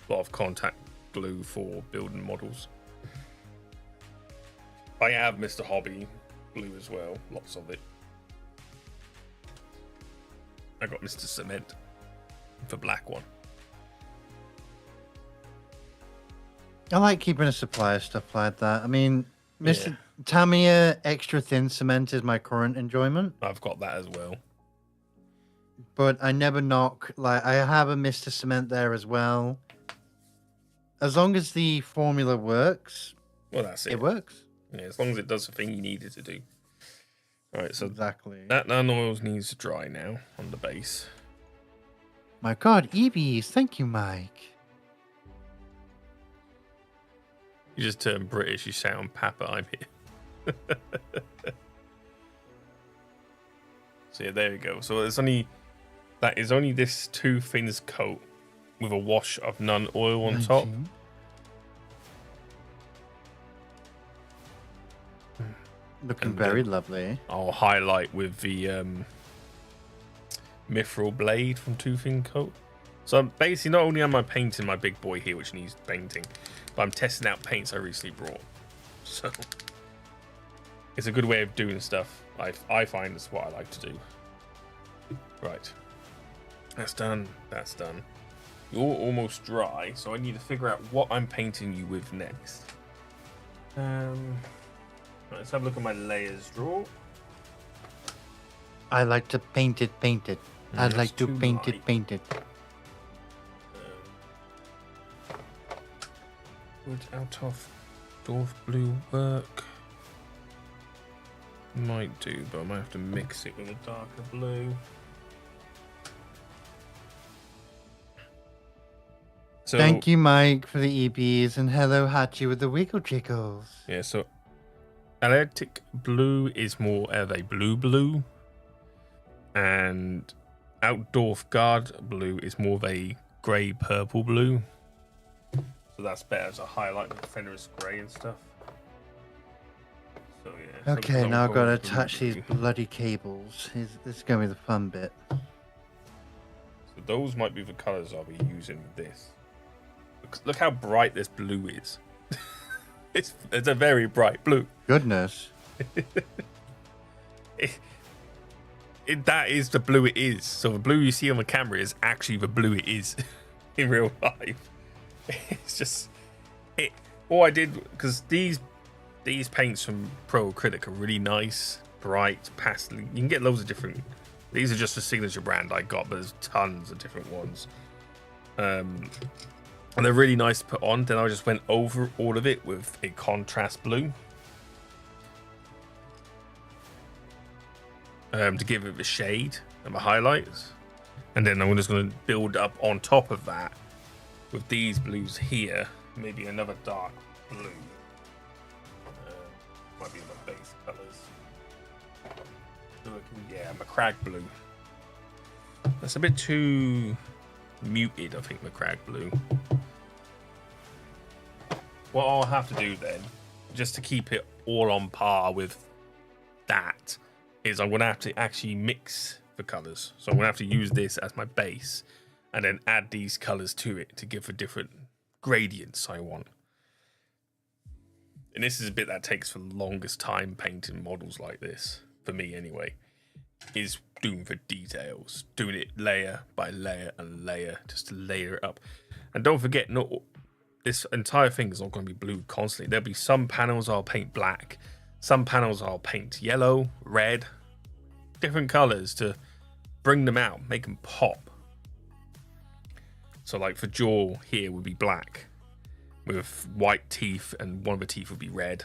lot of contact glue for building models. I have Mr. Hobby glue as well. Lots of it. I got Mr. Cement for black one. I like keeping a supply of stuff like that. I mean, Mr. Tamiya extra thin cement is my current enjoyment. I've got that as well. But I never knock, like, I have a Mr. Cement there as well. As long as the formula works, well, that's it. It works. Yeah, as long as it does the thing you need it to do. All right, so exactly. that nanoils needs to dry now on the base. My God, EVs, thank you, Mike. You just turned British, you sound Papa, I'm here. So yeah, there you go. So that is only this 2 fins coat with a wash of none oil on top. Looking very lovely. I'll highlight with the mithril blade from 2 fin coat. So basically, not only am I painting my big boy here, which needs painting, but I'm testing out paints I recently brought. So it's a good way of doing stuff. I find that's what I like to do. Right. That's done. That's done. You're almost dry, so I need to figure out what I'm painting you with next. Right, let's have a look at my layers drawer. I like to paint it. I like to paint it. Would out of dwarf blue work? Might do, but I might have to mix it with a darker blue. So, thank you, Mike, for the EBs, and hello, Hachi, with the wiggle jiggles. Yeah, so Atlantic blue is more of a blue, and Outdorf Guard blue is more of a grey purple blue. So that's better to highlight with Fenris grey and stuff. So yeah. Okay, now I've got to attach these bloody cables. This is going to be the fun bit. So those might be the colours I'll be using with this. Look how bright this blue is. It's a very bright blue. Goodness. That is the blue it is. So the blue you see on the camera is actually the blue it is in real life. It's just all I did, because these paints from Pro Acrylic are really nice, bright, pastel. You can get loads of different. These are just the signature brand I got, but there's tons of different ones. And they're really nice to put on. Then I just went over all of it with a contrast blue. To give it the shade and the highlights. And then I'm just going to build up on top of that with these blues here. Maybe another dark blue. Might be the base colours. Yeah, McCrag blue. That's a bit too muted, I think, McCrag blue. What I'll have to do then, just to keep it all on par with that, is I'm going to have to actually mix the colours. So I'm going to have to use this as my base and then add these colours to it to give the different gradients I want. And this is a bit that takes the longest time painting models like this, for me anyway, is doing the details, doing it layer by layer and layer, just to layer it up. And don't forget, this entire thing is not going to be blue constantly. There'll be some panels I'll paint black, some panels I'll paint yellow, red, different colors to bring them out, make them pop. So like for jaw here would be black with white teeth, and one of the teeth would be red.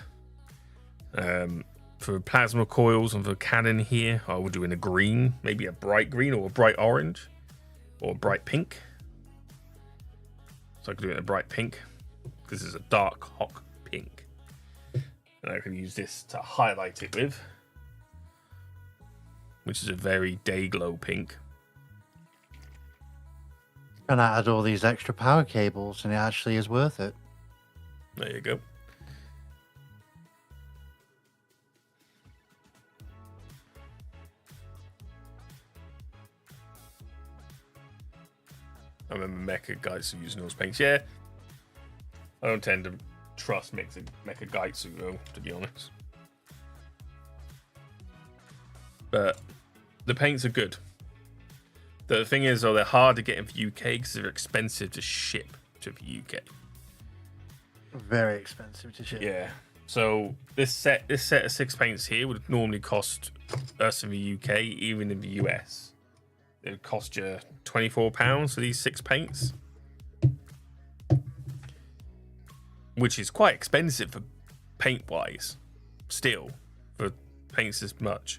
For plasma coils and for cannon here, I will do in a green, maybe a bright green or a bright orange or a bright pink. So I can do it in a bright pink. This is a dark hawk pink. And I can use this to highlight it with, which is a very day glow pink. And I add all these extra power cables, and it actually is worth it. There you go. I remember Mecha Gaitsu using those paints. Yeah, I don't tend to trust Mecha Gaitsu though, to be honest. But the paints are good. The thing is, though, they're hard to get in the UK because they're expensive to ship to the UK. Very expensive to ship. Yeah. So this set of 6 paints here would normally cost us in the UK, even in the US. It would cost you £24 for these 6 paints, which is quite expensive for paint-wise. Still, for paints this much,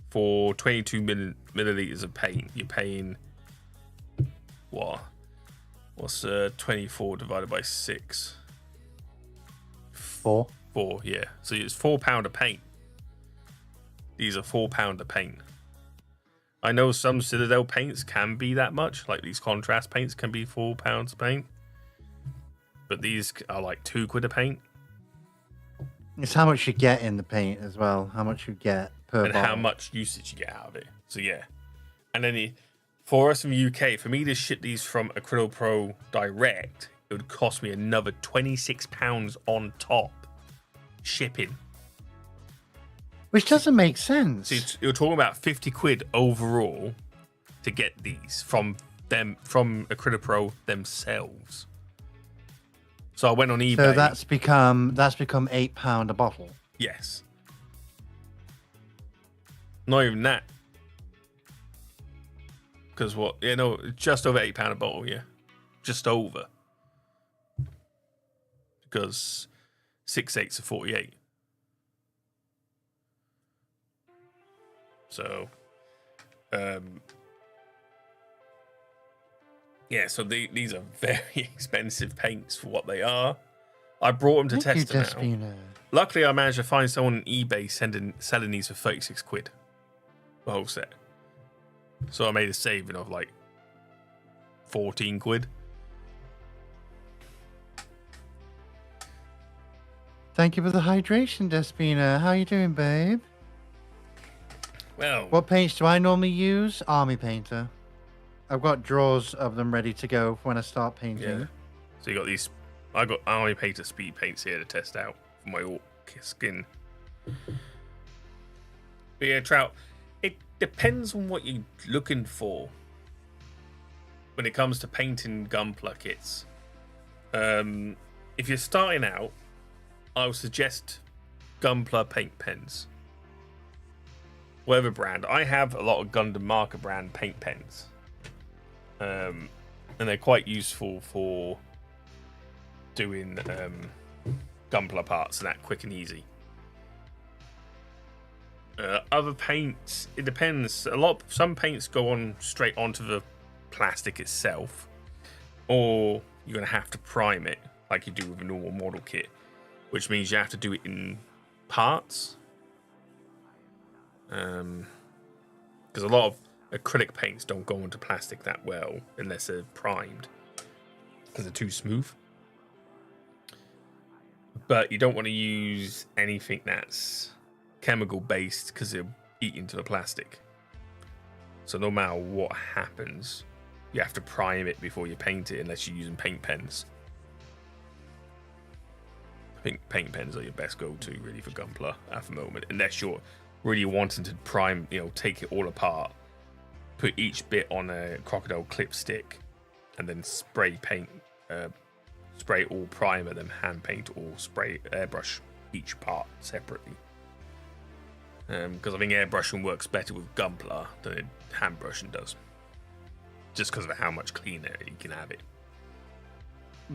for 22 milliliters of paint, you're paying what? What's 24 divided by 6? 4. 4, yeah. So it's £4 a paint. These are £4 a paint. I know some Citadel paints can be that much, like these contrast paints can be £4 a paint, but these are like £2 a paint. It's how much you get in the paint as well. How much you get per and bottle. how much usage you get out of it. So yeah. And then for us in the UK, for me to ship these from Acrylic Pro direct, it would cost me another £26 on top shipping. Which doesn't make sense. So you're talking about £50 overall to get these from Acrylic Pro themselves. So I went on eBay. So that's become £8 a bottle. Yes. Not even that. Because what? Yeah, no, just over £8 a bottle. Yeah, just over. Because 6/8 are 48. So, yeah. So these are very expensive paints for what they are. I brought them to test them out. Luckily, I managed to find someone on eBay selling these for £36, the whole set. So I made a saving of like £14. Thank you for the hydration, Despina. How you doing, babe? Well, what paints do I normally use? Army Painter. I've got drawers of them ready to go when I start painting. Yeah. So you got these. I got Army Painter speed paints here to test out for my Ork skin. But yeah, Trout. It depends on what you're looking for when it comes to painting Gunpla kits. If you're starting out, I would suggest Gunpla paint pens. Whatever brand. I have a lot of Gundam Marker brand paint pens. And they're quite useful for doing Gunpla parts and that quick and easy. Other paints, it depends. Some paints go on straight onto the plastic itself, or you're gonna have to prime it like you do with a normal model kit, which means you have to do it in parts. Because a lot of acrylic paints don't go into plastic that well unless they're primed, because they're too smooth. But you don't want to use anything that's chemical based because they'll eat into the plastic. So no matter what happens, you have to prime it before you paint it unless you're using paint pens. I think paint pens are your best go-to really for Gunpla at the moment, unless you're really wanting to prime, take it all apart, put each bit on a crocodile clip stick, and then spray paint, spray all primer, then hand paint or spray airbrush each part separately. Because I think airbrushing works better with Gunpla than hand brushing does, just because of how much cleaner you can have it.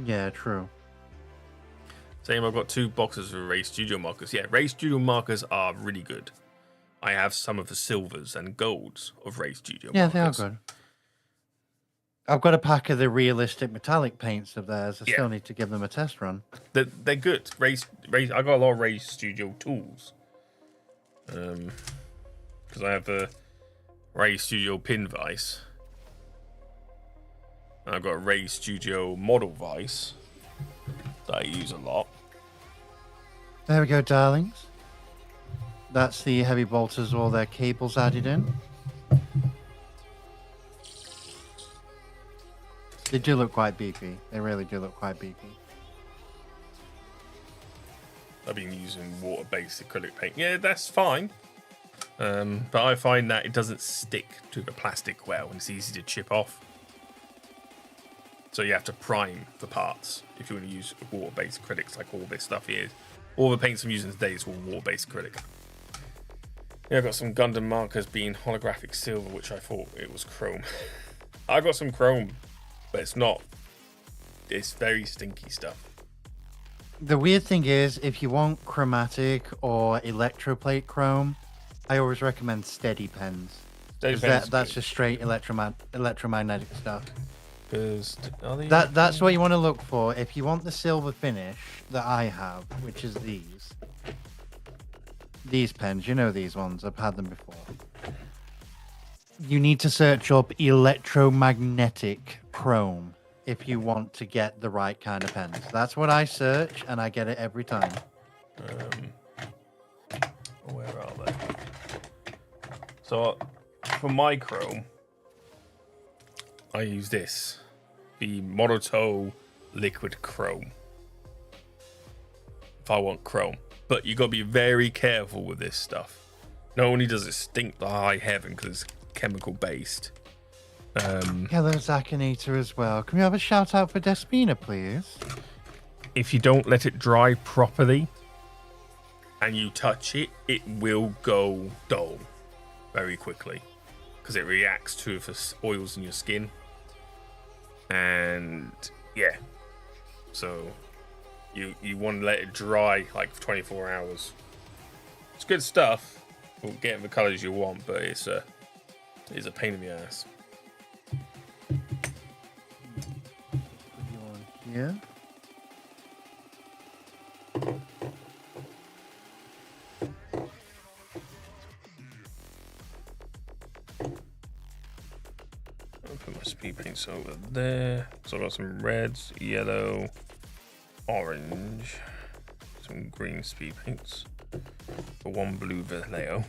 Yeah, true. Same, I've got 2 boxes of Ray Studio markers. Yeah, Ray Studio markers are really good. I have some of the silvers and golds of Ray Studio markers. Yeah, they are good. I've got a pack of the realistic metallic paints of theirs. I still need to give them a test run. They're good. Ray, I got a lot of Ray Studio tools. Because I have the Ray Studio pin vise. And I've got a Ray Studio model vise that I use a lot. There we go, darlings. That's the heavy bolters, all their cables added in. They do look quite beefy. They really do look quite beefy. I've been using water-based acrylic paint. Yeah, that's fine. But I find that it doesn't stick to the plastic well, and it's easy to chip off. So you have to prime the parts if you want to use water-based acrylics, like all this stuff here. All the paints I'm using today is all water-based acrylic. Yeah, I got some Gundam markers being holographic silver, which I thought it was chrome. I got some chrome, but it's not. It's very stinky stuff. The weird thing is, if you want chromatic or electroplate chrome, I always recommend steady pens. That's just straight electromagnetic stuff. That's what you want to look for if you want the silver finish that I have, which is these pens. You know these ones. I've had them before. You need to search up electromagnetic chrome if you want to get the right kind of pens. That's what I search, and I get it every time. Where are they? So for my chrome, I use this, the Monotow Liquid Chrome. If I want chrome, but you gotta be very careful with this stuff. Not only does it stink to high heaven because it's chemical based. Hello, Zakinator as well. Can we have a shout out for Despina, please? If you don't let it dry properly and you touch it, it will go dull very quickly because it reacts to the oils in your skin. And yeah, so you want to let it dry like for 24 hours. It's good stuff. We'll get the colors you want, but it's a pain in the ass. Yeah. I'll put my speed paints over there. So I got some reds, yellow, orange, some green speed paints, for one blue Vallejo.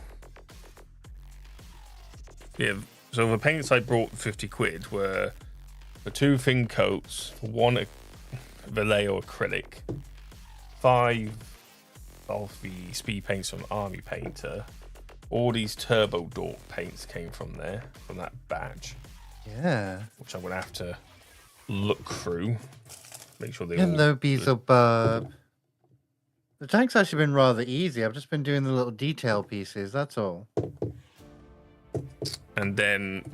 Yeah, so the paints I brought 50 quid were the 2 thin coats, one Vallejo acrylic, 5 of the speed paints from Army Painter. All these Turbo Dork paints came from there, from that batch. Yeah. Which I'm going to have to look through. Make sure they Hello, Beelzebub. The tank's actually been rather easy. I've just been doing the little detail pieces, that's all. And then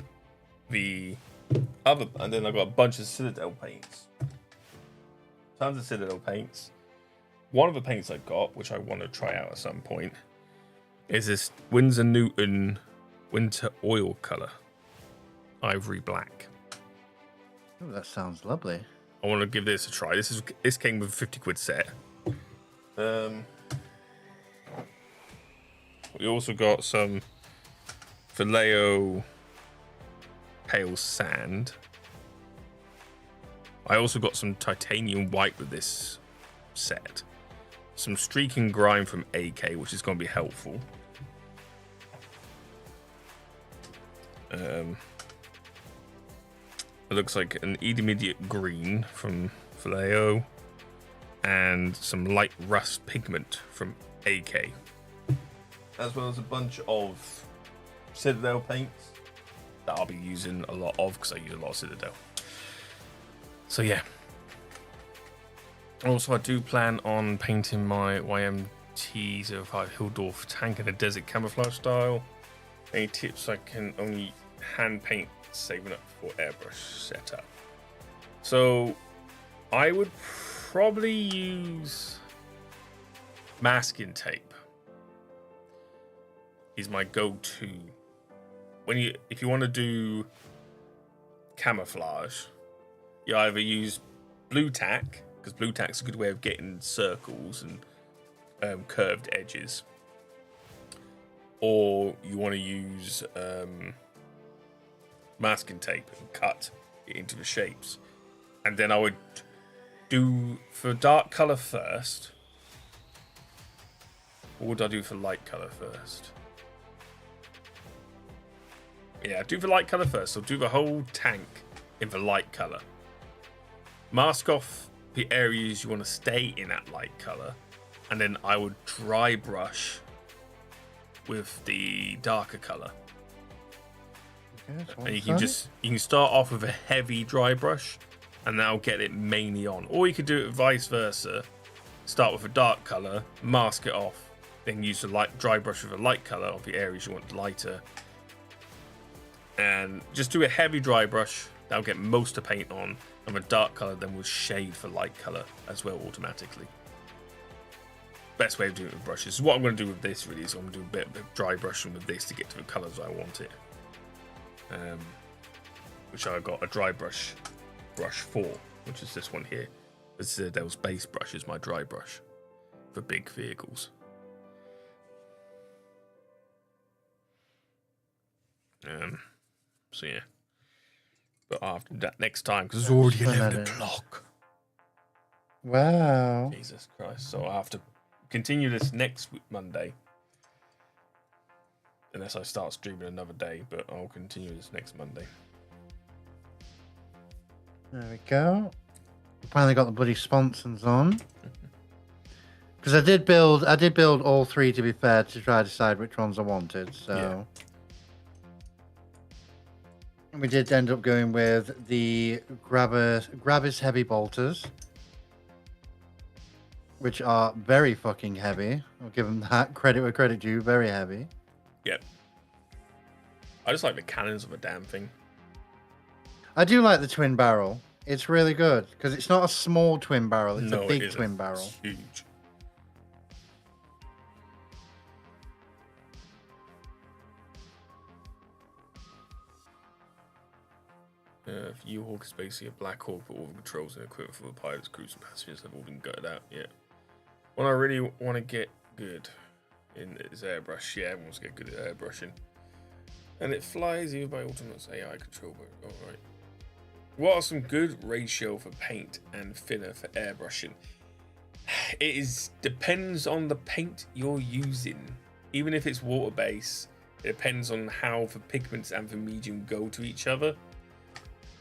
I got a bunch of Citadel paints. Tons of Citadel paints. One of the paints I got, which I want to try out at some point, is this Winsor Newton Winter Oil Color. Ivory Black. Oh, that sounds lovely. I want to give this a try. This came with a 50 quid set. We also got some Vallejo Pale Sand. I also got some titanium white with this set. Some streak and grime from AK, which is going to be helpful. It looks like an intermediate green from Vallejo and some light rust pigment from AK, as well as a bunch of Citadel paints that I'll be using a lot of because I use a lot of Citadel. So yeah. Also, I do plan on painting my YMT-05 Hildorf tank in a desert camouflage style. Any tips? I can only hand paint, saving up for airbrush setup. So I would probably use masking tape. Is my go-to. If you want to do camouflage, you either use blue tack, because blue tack's a good way of getting circles and curved edges, or you want to use masking tape and cut it into the shapes. And then I would do for dark color first. What would I do for light color first? Yeah, do the light color first. So do the whole tank in the light color. Mask off the areas you want to stay in that light color. And then I would dry brush with the darker color. Okay, so And you can start off with a heavy dry brush, and that'll get it mainly on. Or you could do it vice versa. Start with a dark color, mask it off, then use a light dry brush with a light color of the areas you want lighter. And just do a heavy dry brush, that'll get most of the paint on, and a dark color then will shade for light color as well automatically. Best way of doing it with brushes. What I'm going to do with this really is I'm going to do a bit of dry brushing with this to get to the colors I want it. Which I got a dry brush for, which is this one here. This Devil's base brush is my dry brush for big vehicles. So yeah, but after that next time, because it's already 11 o'clock. Wow. Jesus Christ! So I have to continue this next Monday, unless I start streaming another day. But I'll continue this next Monday. There we go. Finally got the bloody sponsons on. Because I did build all three, to be fair, to try to decide which ones I wanted. So Yeah. And we did end up going with the Grabbers Heavy Bolters, which are very fucking heavy. I'll give them that credit where credit due. Very heavy. Yep. I just like the cannons of a damn thing. I do like the twin barrel. It's really good because it's not a small twin barrel. It's No, a big twin barrel. It's huge. U-Hawk is basically a Black Hawk, but all the controls and equipment for the pilots, crews, and passengers have all been gutted out. Yeah. When I really want to get good in is airbrush. Yeah, everyone wants to get good at airbrushing. And it flies even by Ultimate's AI control. But alright. What are some good ratio for paint and thinner for airbrushing? It depends on the paint you're using. Even if it's water based, it depends on how the pigments and the medium go to each other.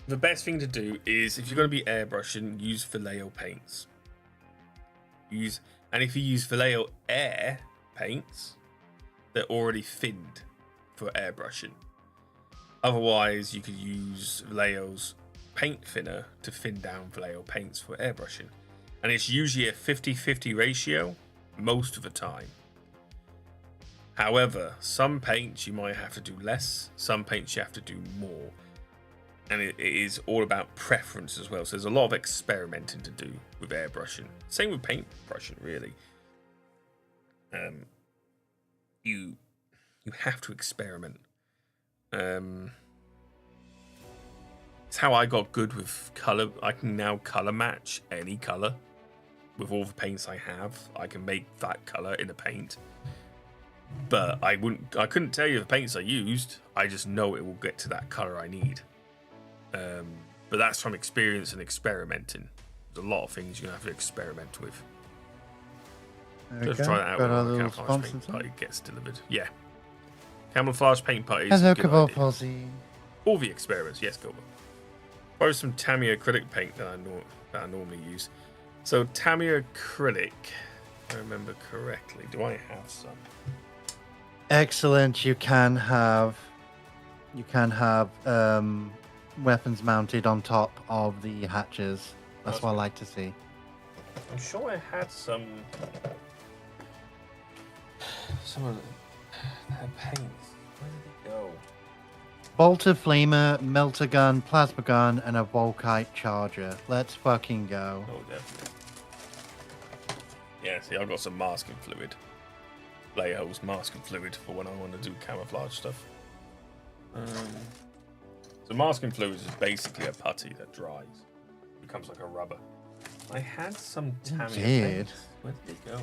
The best thing to do is, if you're going to be airbrushing, use Vallejo paints. And if you use Vallejo Air paints, they're already thinned for airbrushing. Otherwise, you could use Vallejo's paint thinner to thin down Vallejo paints for airbrushing. And it's usually a 50-50 ratio most of the time. However, some paints you might have to do less, some paints you have to do more. And it is all about preference as well. So there's a lot of experimenting to do with airbrushing. Same with paint brushing, really. You have to experiment. It's how I got good with color. I can now color match any color with all the paints I have. I can make that color in a paint. But I couldn't tell you the paints I used. I just know it will get to that color I need. But that's from experience and experimenting. There's a lot of things you're going to have to experiment with. Just try that out when the camouflage paint putty gets delivered. Yeah. Camouflage paint putty is a good idea. All the experiments, yes, Gilbert. Borrow some Tamiya acrylic paint that I normally use. So Tamiya acrylic, if I remember correctly. Do I have some? Excellent. You can have weapons mounted on top of the hatches. That's what I like to see. I'm sure I had some of the paints. Where did it go? Bolter, flamer, melter gun, plasma gun, and a Volkite charger. Let's fucking go. Oh, definitely. Yeah, see, I've got some masking fluid. Vallejo's masking fluid for when I want to do camouflage stuff. So masking fluid is basically a putty that dries. It becomes like a rubber. I had some Tamiya paint. Where did it go?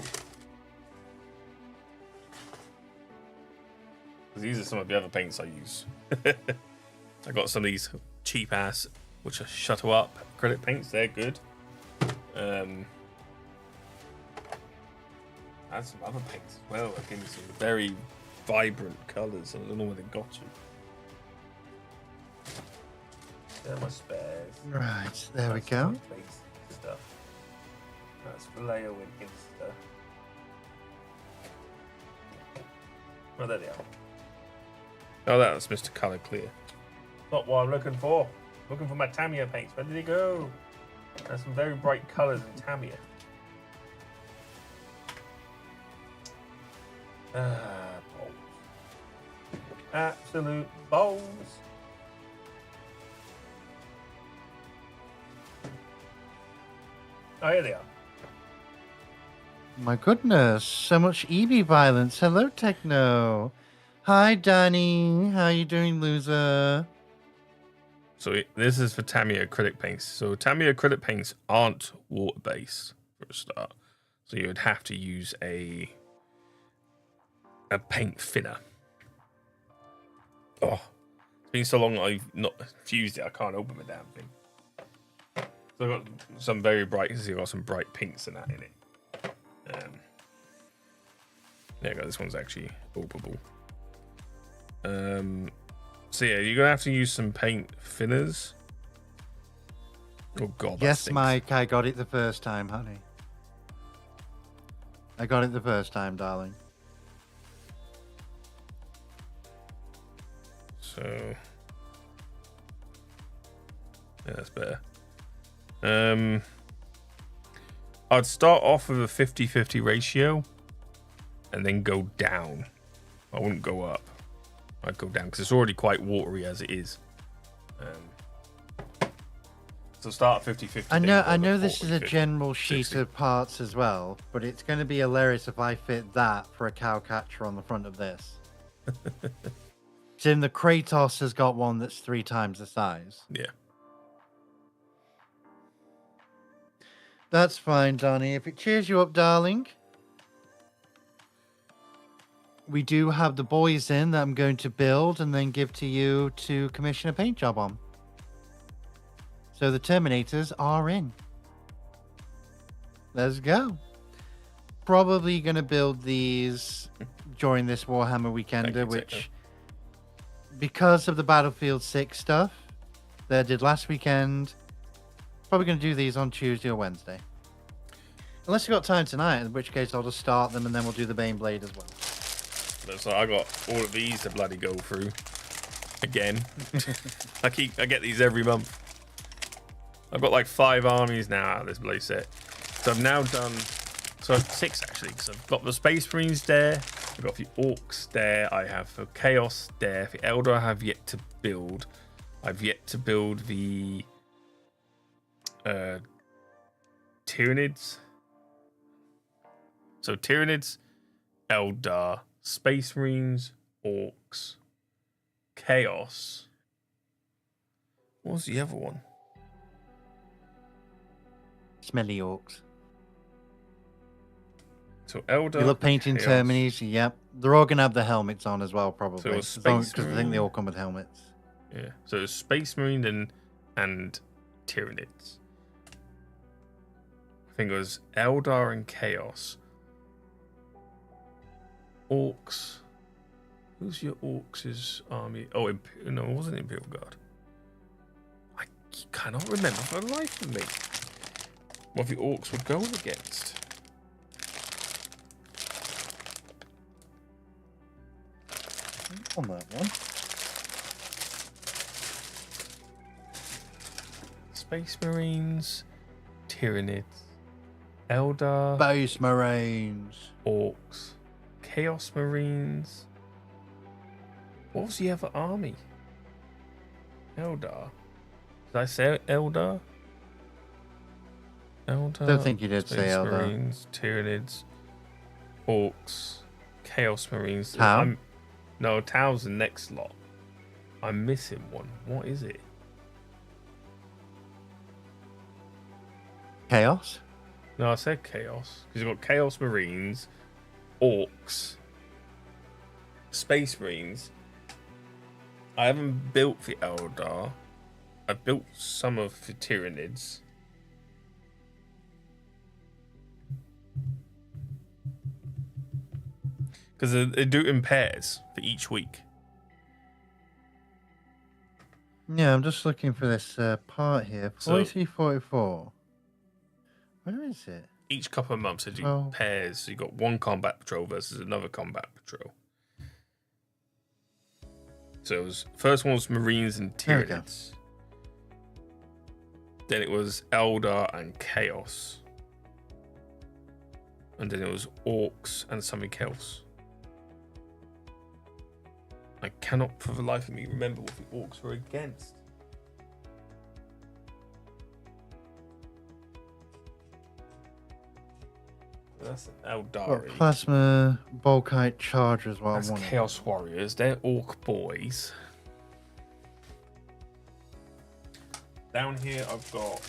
These are some of the other paints I use. I got some of these cheap ass, which are shuttle up acrylic paints. They're good. I had some other paints as well that gave me some very vibrant colours. I don't know where they got to. They're my spares. Right, there we go. Stuff. That's Vallejo and Insta. Oh, there they are. Oh, that's Mr. Color Clear. Not what I'm looking for. Looking for my Tamiya paints. Where did he go? There's some very bright colors in Tamiya. Balls. Absolute balls. Oh, here they are. My goodness, so much EV violence. Hello, Techno. Hi, Danny. How you doing, loser? So this is for Tamiya acrylic paints. So Tamiya acrylic paints aren't water-based for a start. So you would have to use a paint thinner. Oh, it's been so long I've not fused it. I can't open the damn thing. So I've got some very bright. I've got some bright pinks and that in it. There you go. This one's actually openable. So yeah, you're gonna have to use some paint thinners. Oh god. Yes, Mike, I got it the first time, honey. I got it the first time, darling. So yeah, that's better. I'd start off with a 50-50 ratio and then go down. I wouldn't go up. I'd go down because it's already quite watery as it is. So start 50-50. I know this is a general sheet 60. Of parts as well, but it's going to be hilarious if I fit that for a cow catcher on the front of this. Tim, the Kratos has got one that's 3 times the size. Yeah. That's fine, Donnie. If it cheers you up, darling. We do have the boys in that I'm going to build and then give to you to commission a paint job on. So the Terminators are in. Let's go. Probably going to build these during this Warhammer Weekender, which, because of the Battlefield 6 stuff that I did last weekend, probably going to do these on Tuesday or Wednesday. Unless you've got time tonight, in which case I'll just start them and then we'll do the Baneblade as well. So I got all of these to bloody go through again. I get these every month. I've got like 5 armies now out of this bloody set. So I've now done 6 actually, because I've got the Space Marines there, I've got the Orcs there, I have the Chaos there, the Eldar I have yet to build. I've yet to build the Tyranids. So Tyranids, Eldar, Space Marines, Orcs, Chaos. What was the other one? Smelly Orcs. So Eldar. You love painting Terminis, yep. They're all going to have the helmets on as well, probably. So because I think they all come with helmets. Yeah. So it's Space Marine and Tyranids. I think it was Eldar and Chaos. Orcs. Who's your Orcs' army? Oh, no, it wasn't Imperial Guard. I cannot remember for the life of me what the Orcs were going against. On that one. Space Marines, Tyranids, Eldar, Space Marines, Orcs, Chaos Marines. What was the other army? Eldar. Did I say Eldar? Eldar. I don't think you did Space say Eldar. Marines, Tyranids, Orcs, Chaos Marines. Tau? No, Tau's the next lot. I'm missing one. What is it? Chaos? No, I said Chaos. Because you've got Chaos Marines, Orcs, Space Marines. I haven't built the Eldar. I built some of the Tyranids. Because they do it in pairs for each week. Yeah, I'm just looking for this part here. 4344. Where is it? Each couple of months they do pairs. So you've got one combat patrol versus another combat patrol. So it was first one was Marines and There we go. Tyranids. Then it was Eldar and Chaos. And then it was Orcs and something else. I cannot for the life of me remember what the Orcs were against. That's Eldari. Plasma Volkite Charger is what That's I wanted. Chaos Warriors. They're Orc boys. Down here I've got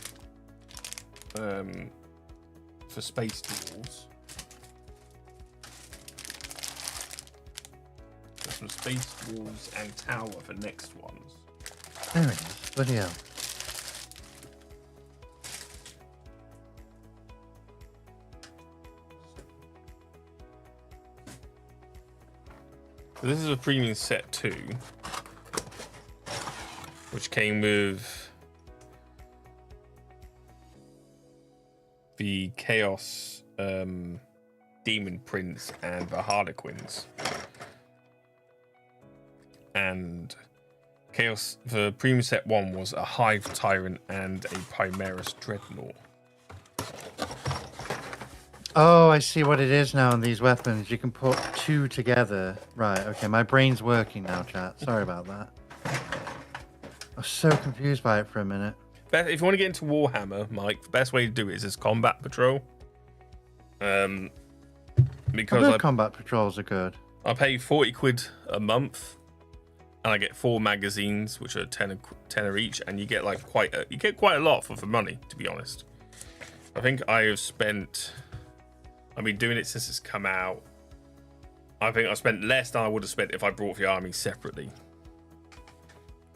for Space Duels. There's some Space Duels and Tower for next ones. There it is. Bloody hell. So this is a premium set 2, which came with the Chaos Demon Prince and the Harlequins. And Chaos, the premium set 1 was a Hive Tyrant and a Primaris Dreadnought. Oh, I see what it is now in these weapons. You can put 2 together. Right, okay. My brain's working now, chat. Sorry about that. I was so confused by it for a minute. If you want to get into Warhammer, Mike, the best way to do it is as Combat Patrol. Because combat patrols are good. I pay 40 quid a month, and I get 4 magazines, which are 10 each, and you get like quite a lot for the money, to be honest. I think I have spent. I've been doing it since it's come out. I think I spent less than I would have spent if I brought the army separately.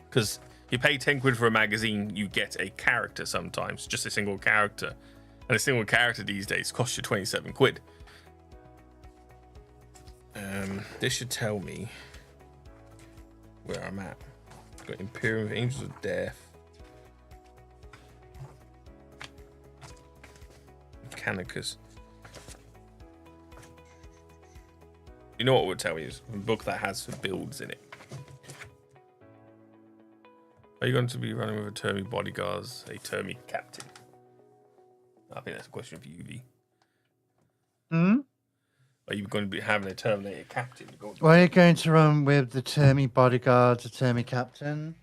Because you pay 10 quid for a magazine, you get a character sometimes, just a single character. And a single character these days costs you 27 quid. This should tell me where I'm at. I've got Imperium, Angels of Death, Mechanicus. You know what it would tell me is a book that has some builds in it. Are you going to be running with a Termi bodyguards, a Termi captain? I think that's a question for you, V. Hmm? Are you going to be having a Terminator captain? Why are you going to run with the Termi bodyguards, the Termi captain?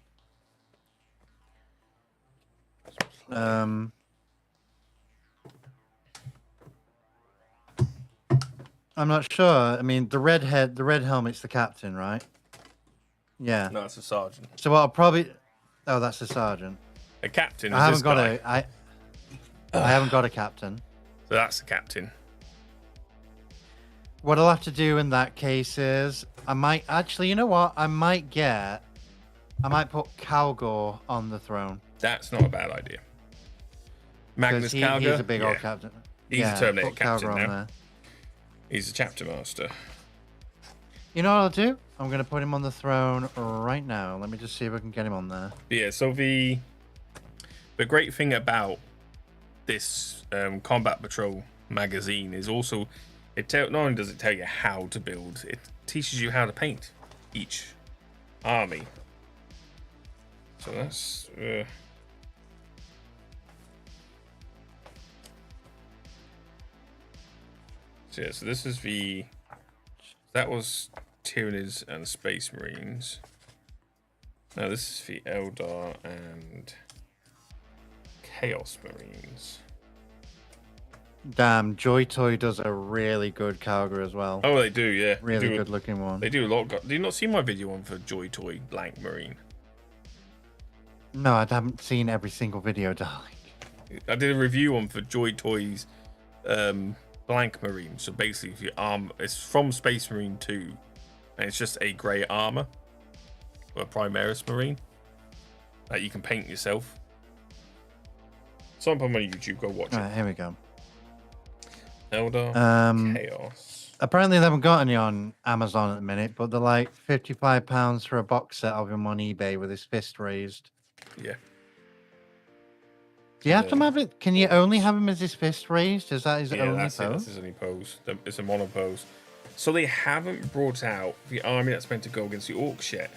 I'm not sure. I mean, the red helmet's the captain, right? Yeah. No, it's a sergeant. So what I'll probably... Oh, that's the sergeant. A captain is I haven't this got guy. I haven't got a captain. So that's the captain. What I'll have to do in that case is I might actually, you know what? I might put Calgor on the throne. That's not a bad idea. Magnus Calgor. He's a big old captain. He's a Terminator put captain Calgor on now. there. He's a chapter master. You know what I'll do? I'm going to put him on the throne right now. Let me just see if I can get him on there. Yeah, so the great thing about this Combat Patrol magazine is also not only does it tell you how to build, it teaches you how to paint each army. So that's so yeah, so this is that was Tyranids and Space Marines. Now this is the Eldar and Chaos Marines. Damn, Joy Toy does a really good Calgor as well. Oh, they do, yeah. Really good looking one. They do a lot. Do you not see my video on for Joy Toy Blank Marine? No, I haven't seen every single video, darling. I did a review on for Joy Toys Blank Marine. So basically, it's from Space Marine 2, and it's just a grey armor, or a Primaris Marine that you can paint yourself. So I'm on my YouTube. Go watch it. Alright, here we go. Eldar Chaos. Apparently they haven't got any on Amazon at the minute, but they're like £55 for a box set of him on eBay with his fist raised. Yeah. Do you have to have it? Can you only have him as his fist raised? Is that his only pose? That's his only pose. It's a mono pose. So they haven't brought out the army that's meant to go against the Orcs yet.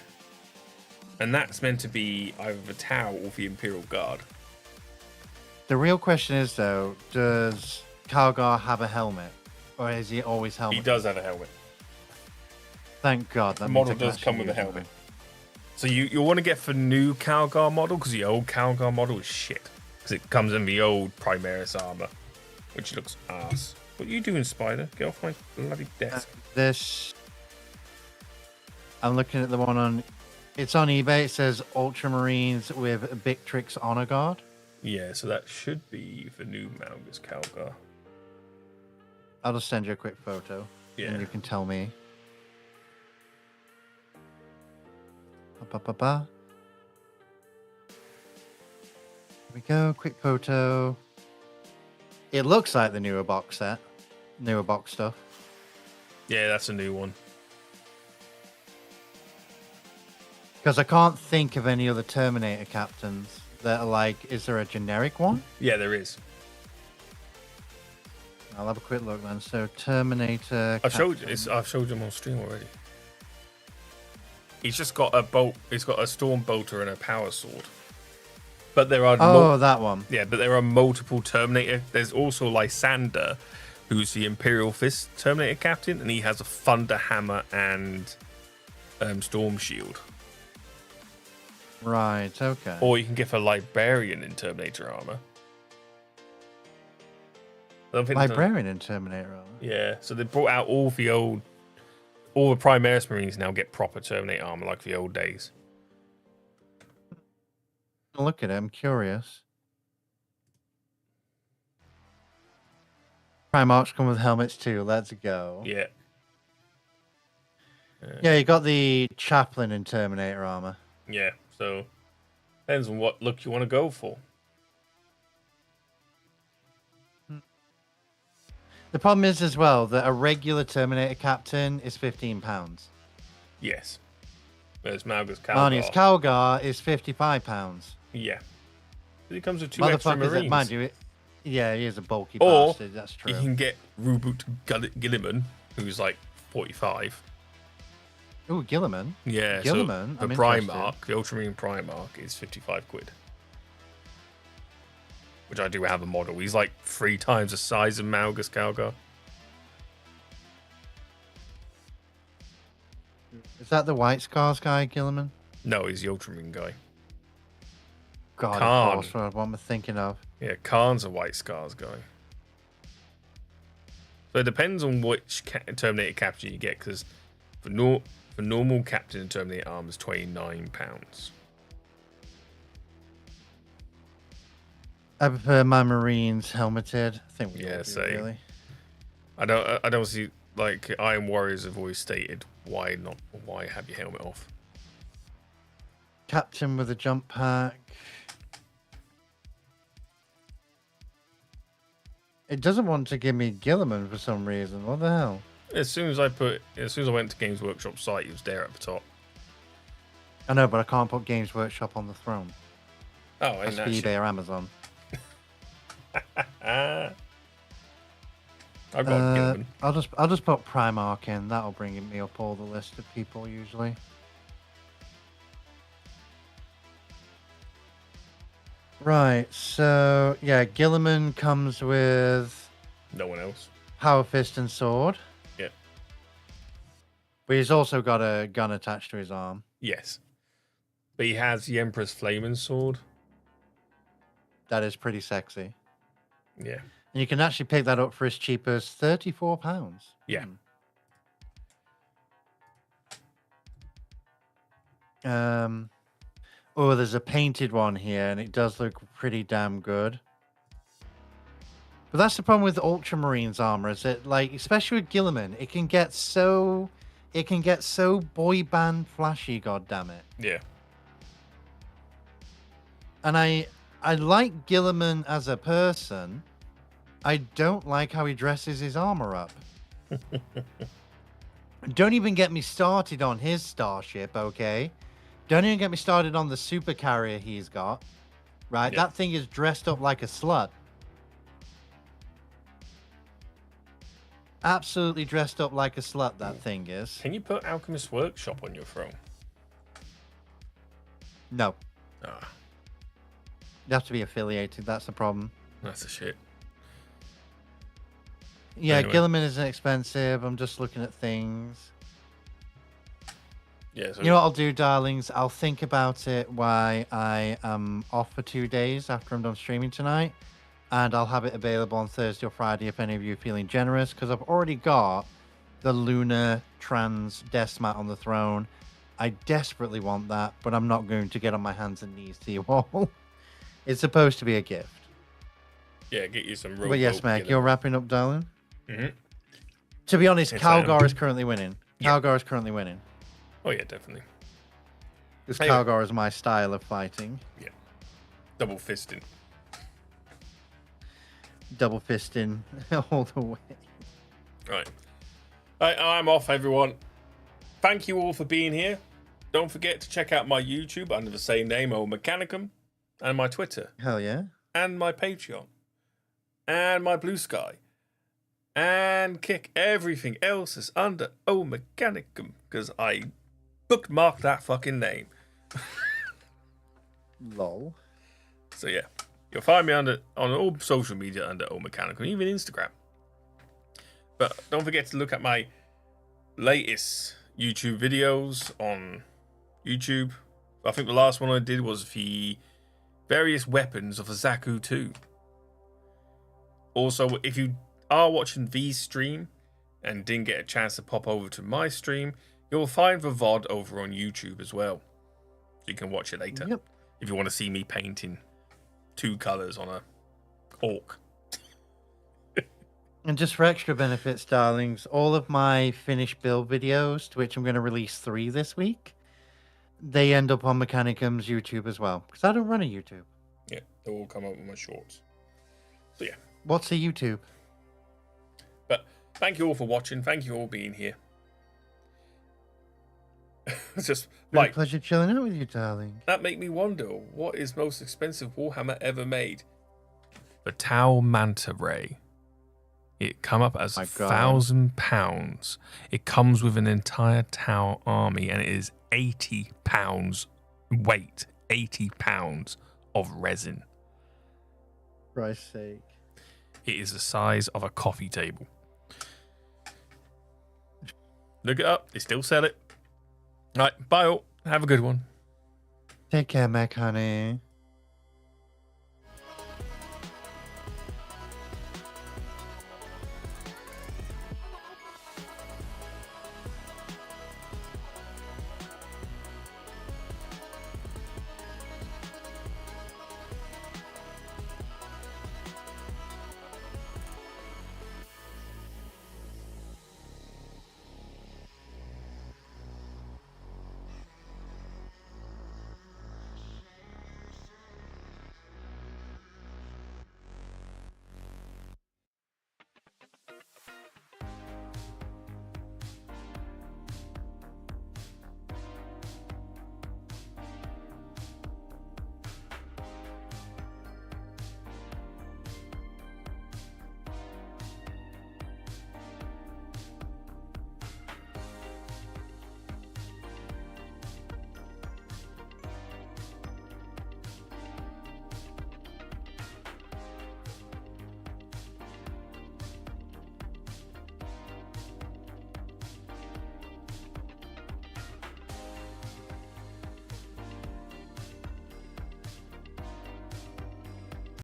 And that's meant to be either the Tau or the Imperial Guard. The real question is, though, does Calgar have a helmet? Or is he always helmet? He does have a helmet. Thank God. The model does come with a helmet. So you'll want to get the new Calgar model, because the old Calgar model is shit. Because it comes in the old Primaris armor, which looks ass. What are you doing, Spider? Get off my bloody desk. I'm looking at the one on... It's on eBay. It says Ultramarines with Victrix Honor Guard. Yeah, so that should be the new Malgus Calgar. I'll just send you a quick photo. Yeah. And you can tell me. Here we go. Quick photo. It looks like the newer box set. Newer box stuff. Yeah, that's a new one. Because I can't think of any other Terminator captains that are like, is there a generic one? Yeah, there is. I'll have a quick look then. So Terminator. I've showed him on stream already. He's just got a bolt. He's got a storm bolter and a power sword. But there are that one. Yeah, but there are multiple Terminator. There's also Lysander, who's the Imperial Fist Terminator captain, and he has a Thunder Hammer and Storm Shield. Right. Okay. Or you can get a Librarian in Terminator armor. Librarian in Terminator armor. Yeah, so they brought out all the Primaris Marines now get proper Terminator armor like the old days. Look at it, I'm curious. Primarchs come with helmets too. Let's go. Yeah. Yeah, you got the Chaplain in Terminator armor. Yeah, so depends on what look you want to go for. The problem is as well that a regular Terminator captain is £15. Yes. Whereas Malgus Calgar. Marnius Calgar is £55. Yeah. He comes with 2 extra Marines. Mind you, yeah, he is a bulky or bastard, that's true. You can get Reboot Gilliman, who's like 45. Ooh, Gilliman? Yeah, Gilliman? So the Primarch, the Ultramarine Primarch, is 55 quid. Which I do have a model. He's like 3 times the size of Malgus Calgar. Is that the White Scars guy, Gilliman? No, he's the Ultramarine guy. God, Khan. of course, what am I thinking of? Yeah, Khan's a White Scars guy. So it depends on which Terminator captain you get, because for normal captain in Terminator armor is £29. I prefer my Marines helmeted. I think we all do, same. really. I don't see, like, Iron Warriors have always stated why have your helmet off. Captain with a jump pack. It doesn't want to give me Gilliman for some reason. What the hell? As soon as I went to Games Workshop site, it was there at the top. I know, but I can't put Games Workshop on the throne. Oh, That's for eBay or Amazon. I've got Gilliman. I'll just put Primarch in. That'll bring me up all the list of people usually. Right, so yeah, Gilliman comes with no one else. Power Fist and Sword. Yeah. But he's also got a gun attached to his arm. Yes. But he has the Emperor's Flaming Sword. That is pretty sexy. Yeah. And you can actually pick that up for as cheap as £34. Yeah. Oh, there's a painted one here, and it does look pretty damn good. But that's the problem with Ultramarines armor, is that, like, especially with Gilliman, it can get so boy band flashy, goddammit. Yeah. And I like Gilliman as a person. I don't like how he dresses his armor up. Don't even get me started on his starship, okay? Don't even get me started on the super carrier he's got. Right? Yeah. That thing is dressed up like a slut. Absolutely dressed up like a slut, that thing is. Can you put Alchemist Workshop on your throne? No. Ah, You have to be affiliated. That's the problem. that's a shit. Yeah, Anyway. Gilliman isn't expensive. I'm just looking at things. Yeah. So You know what I'll do, darlings? I'll think about it while I am off for 2 days after I'm done streaming tonight. And I'll have it available on Thursday or Friday if any of you are feeling generous. Because I've already got the Lunar Trans Death Mat on the throne. I desperately want that, but I'm not going to get on my hands and knees to you all. It's supposed to be a gift. yeah, get you some. But yes, Meg, you're wrapping up, darling. Mm-hmm. To be honest, Yes, Calgar is currently winning. Yeah. Calgar is currently winning. Oh yeah, definitely. Because Anyway. Calgar is my style of fighting. Yeah. Double fisting. Double fisting all the way. Right. I'm off, everyone. Thank you all for being here. Don't forget to check out my YouTube under the same name, Old Mechanicum, and my Twitter, Hell yeah. and my Patreon, and my Blue Sky, and kick everything else is under Old Mechanicum, because I bookmarked that fucking name. Lol. So yeah, you'll find me on all social media under Old Mechanicum, even Instagram. But don't forget to look at my latest YouTube videos on YouTube. I think the last one I did was the various weapons of a Zaku 2. Also, if you are watching V's stream and didn't get a chance to pop over to my stream, you'll find the VOD over on YouTube as well. You can watch it later. Yep. If you want to see me painting 2 colours on a orc. And just for extra benefits, darlings, all of my finished build videos, to which I'm going to release 3 this week, they end up on Mechanicum's YouTube as well. Because I don't run a YouTube. Yeah, they all come up with my shorts. So yeah. What's a YouTube? But thank you all for watching. Thank you all being here. It's just Really like pleasure chilling out with you, darling. that make me wonder what is most expensive Warhammer ever made. The Tau Manta Ray. It come up as My God. £1,000. It comes with an entire Tau army, and it is £80 weight. £80 of resin. For Christ's sake. It is the size of a coffee table. Look it up. They still sell it. Right, bye all. Have a good one. Take care, Meg, honey.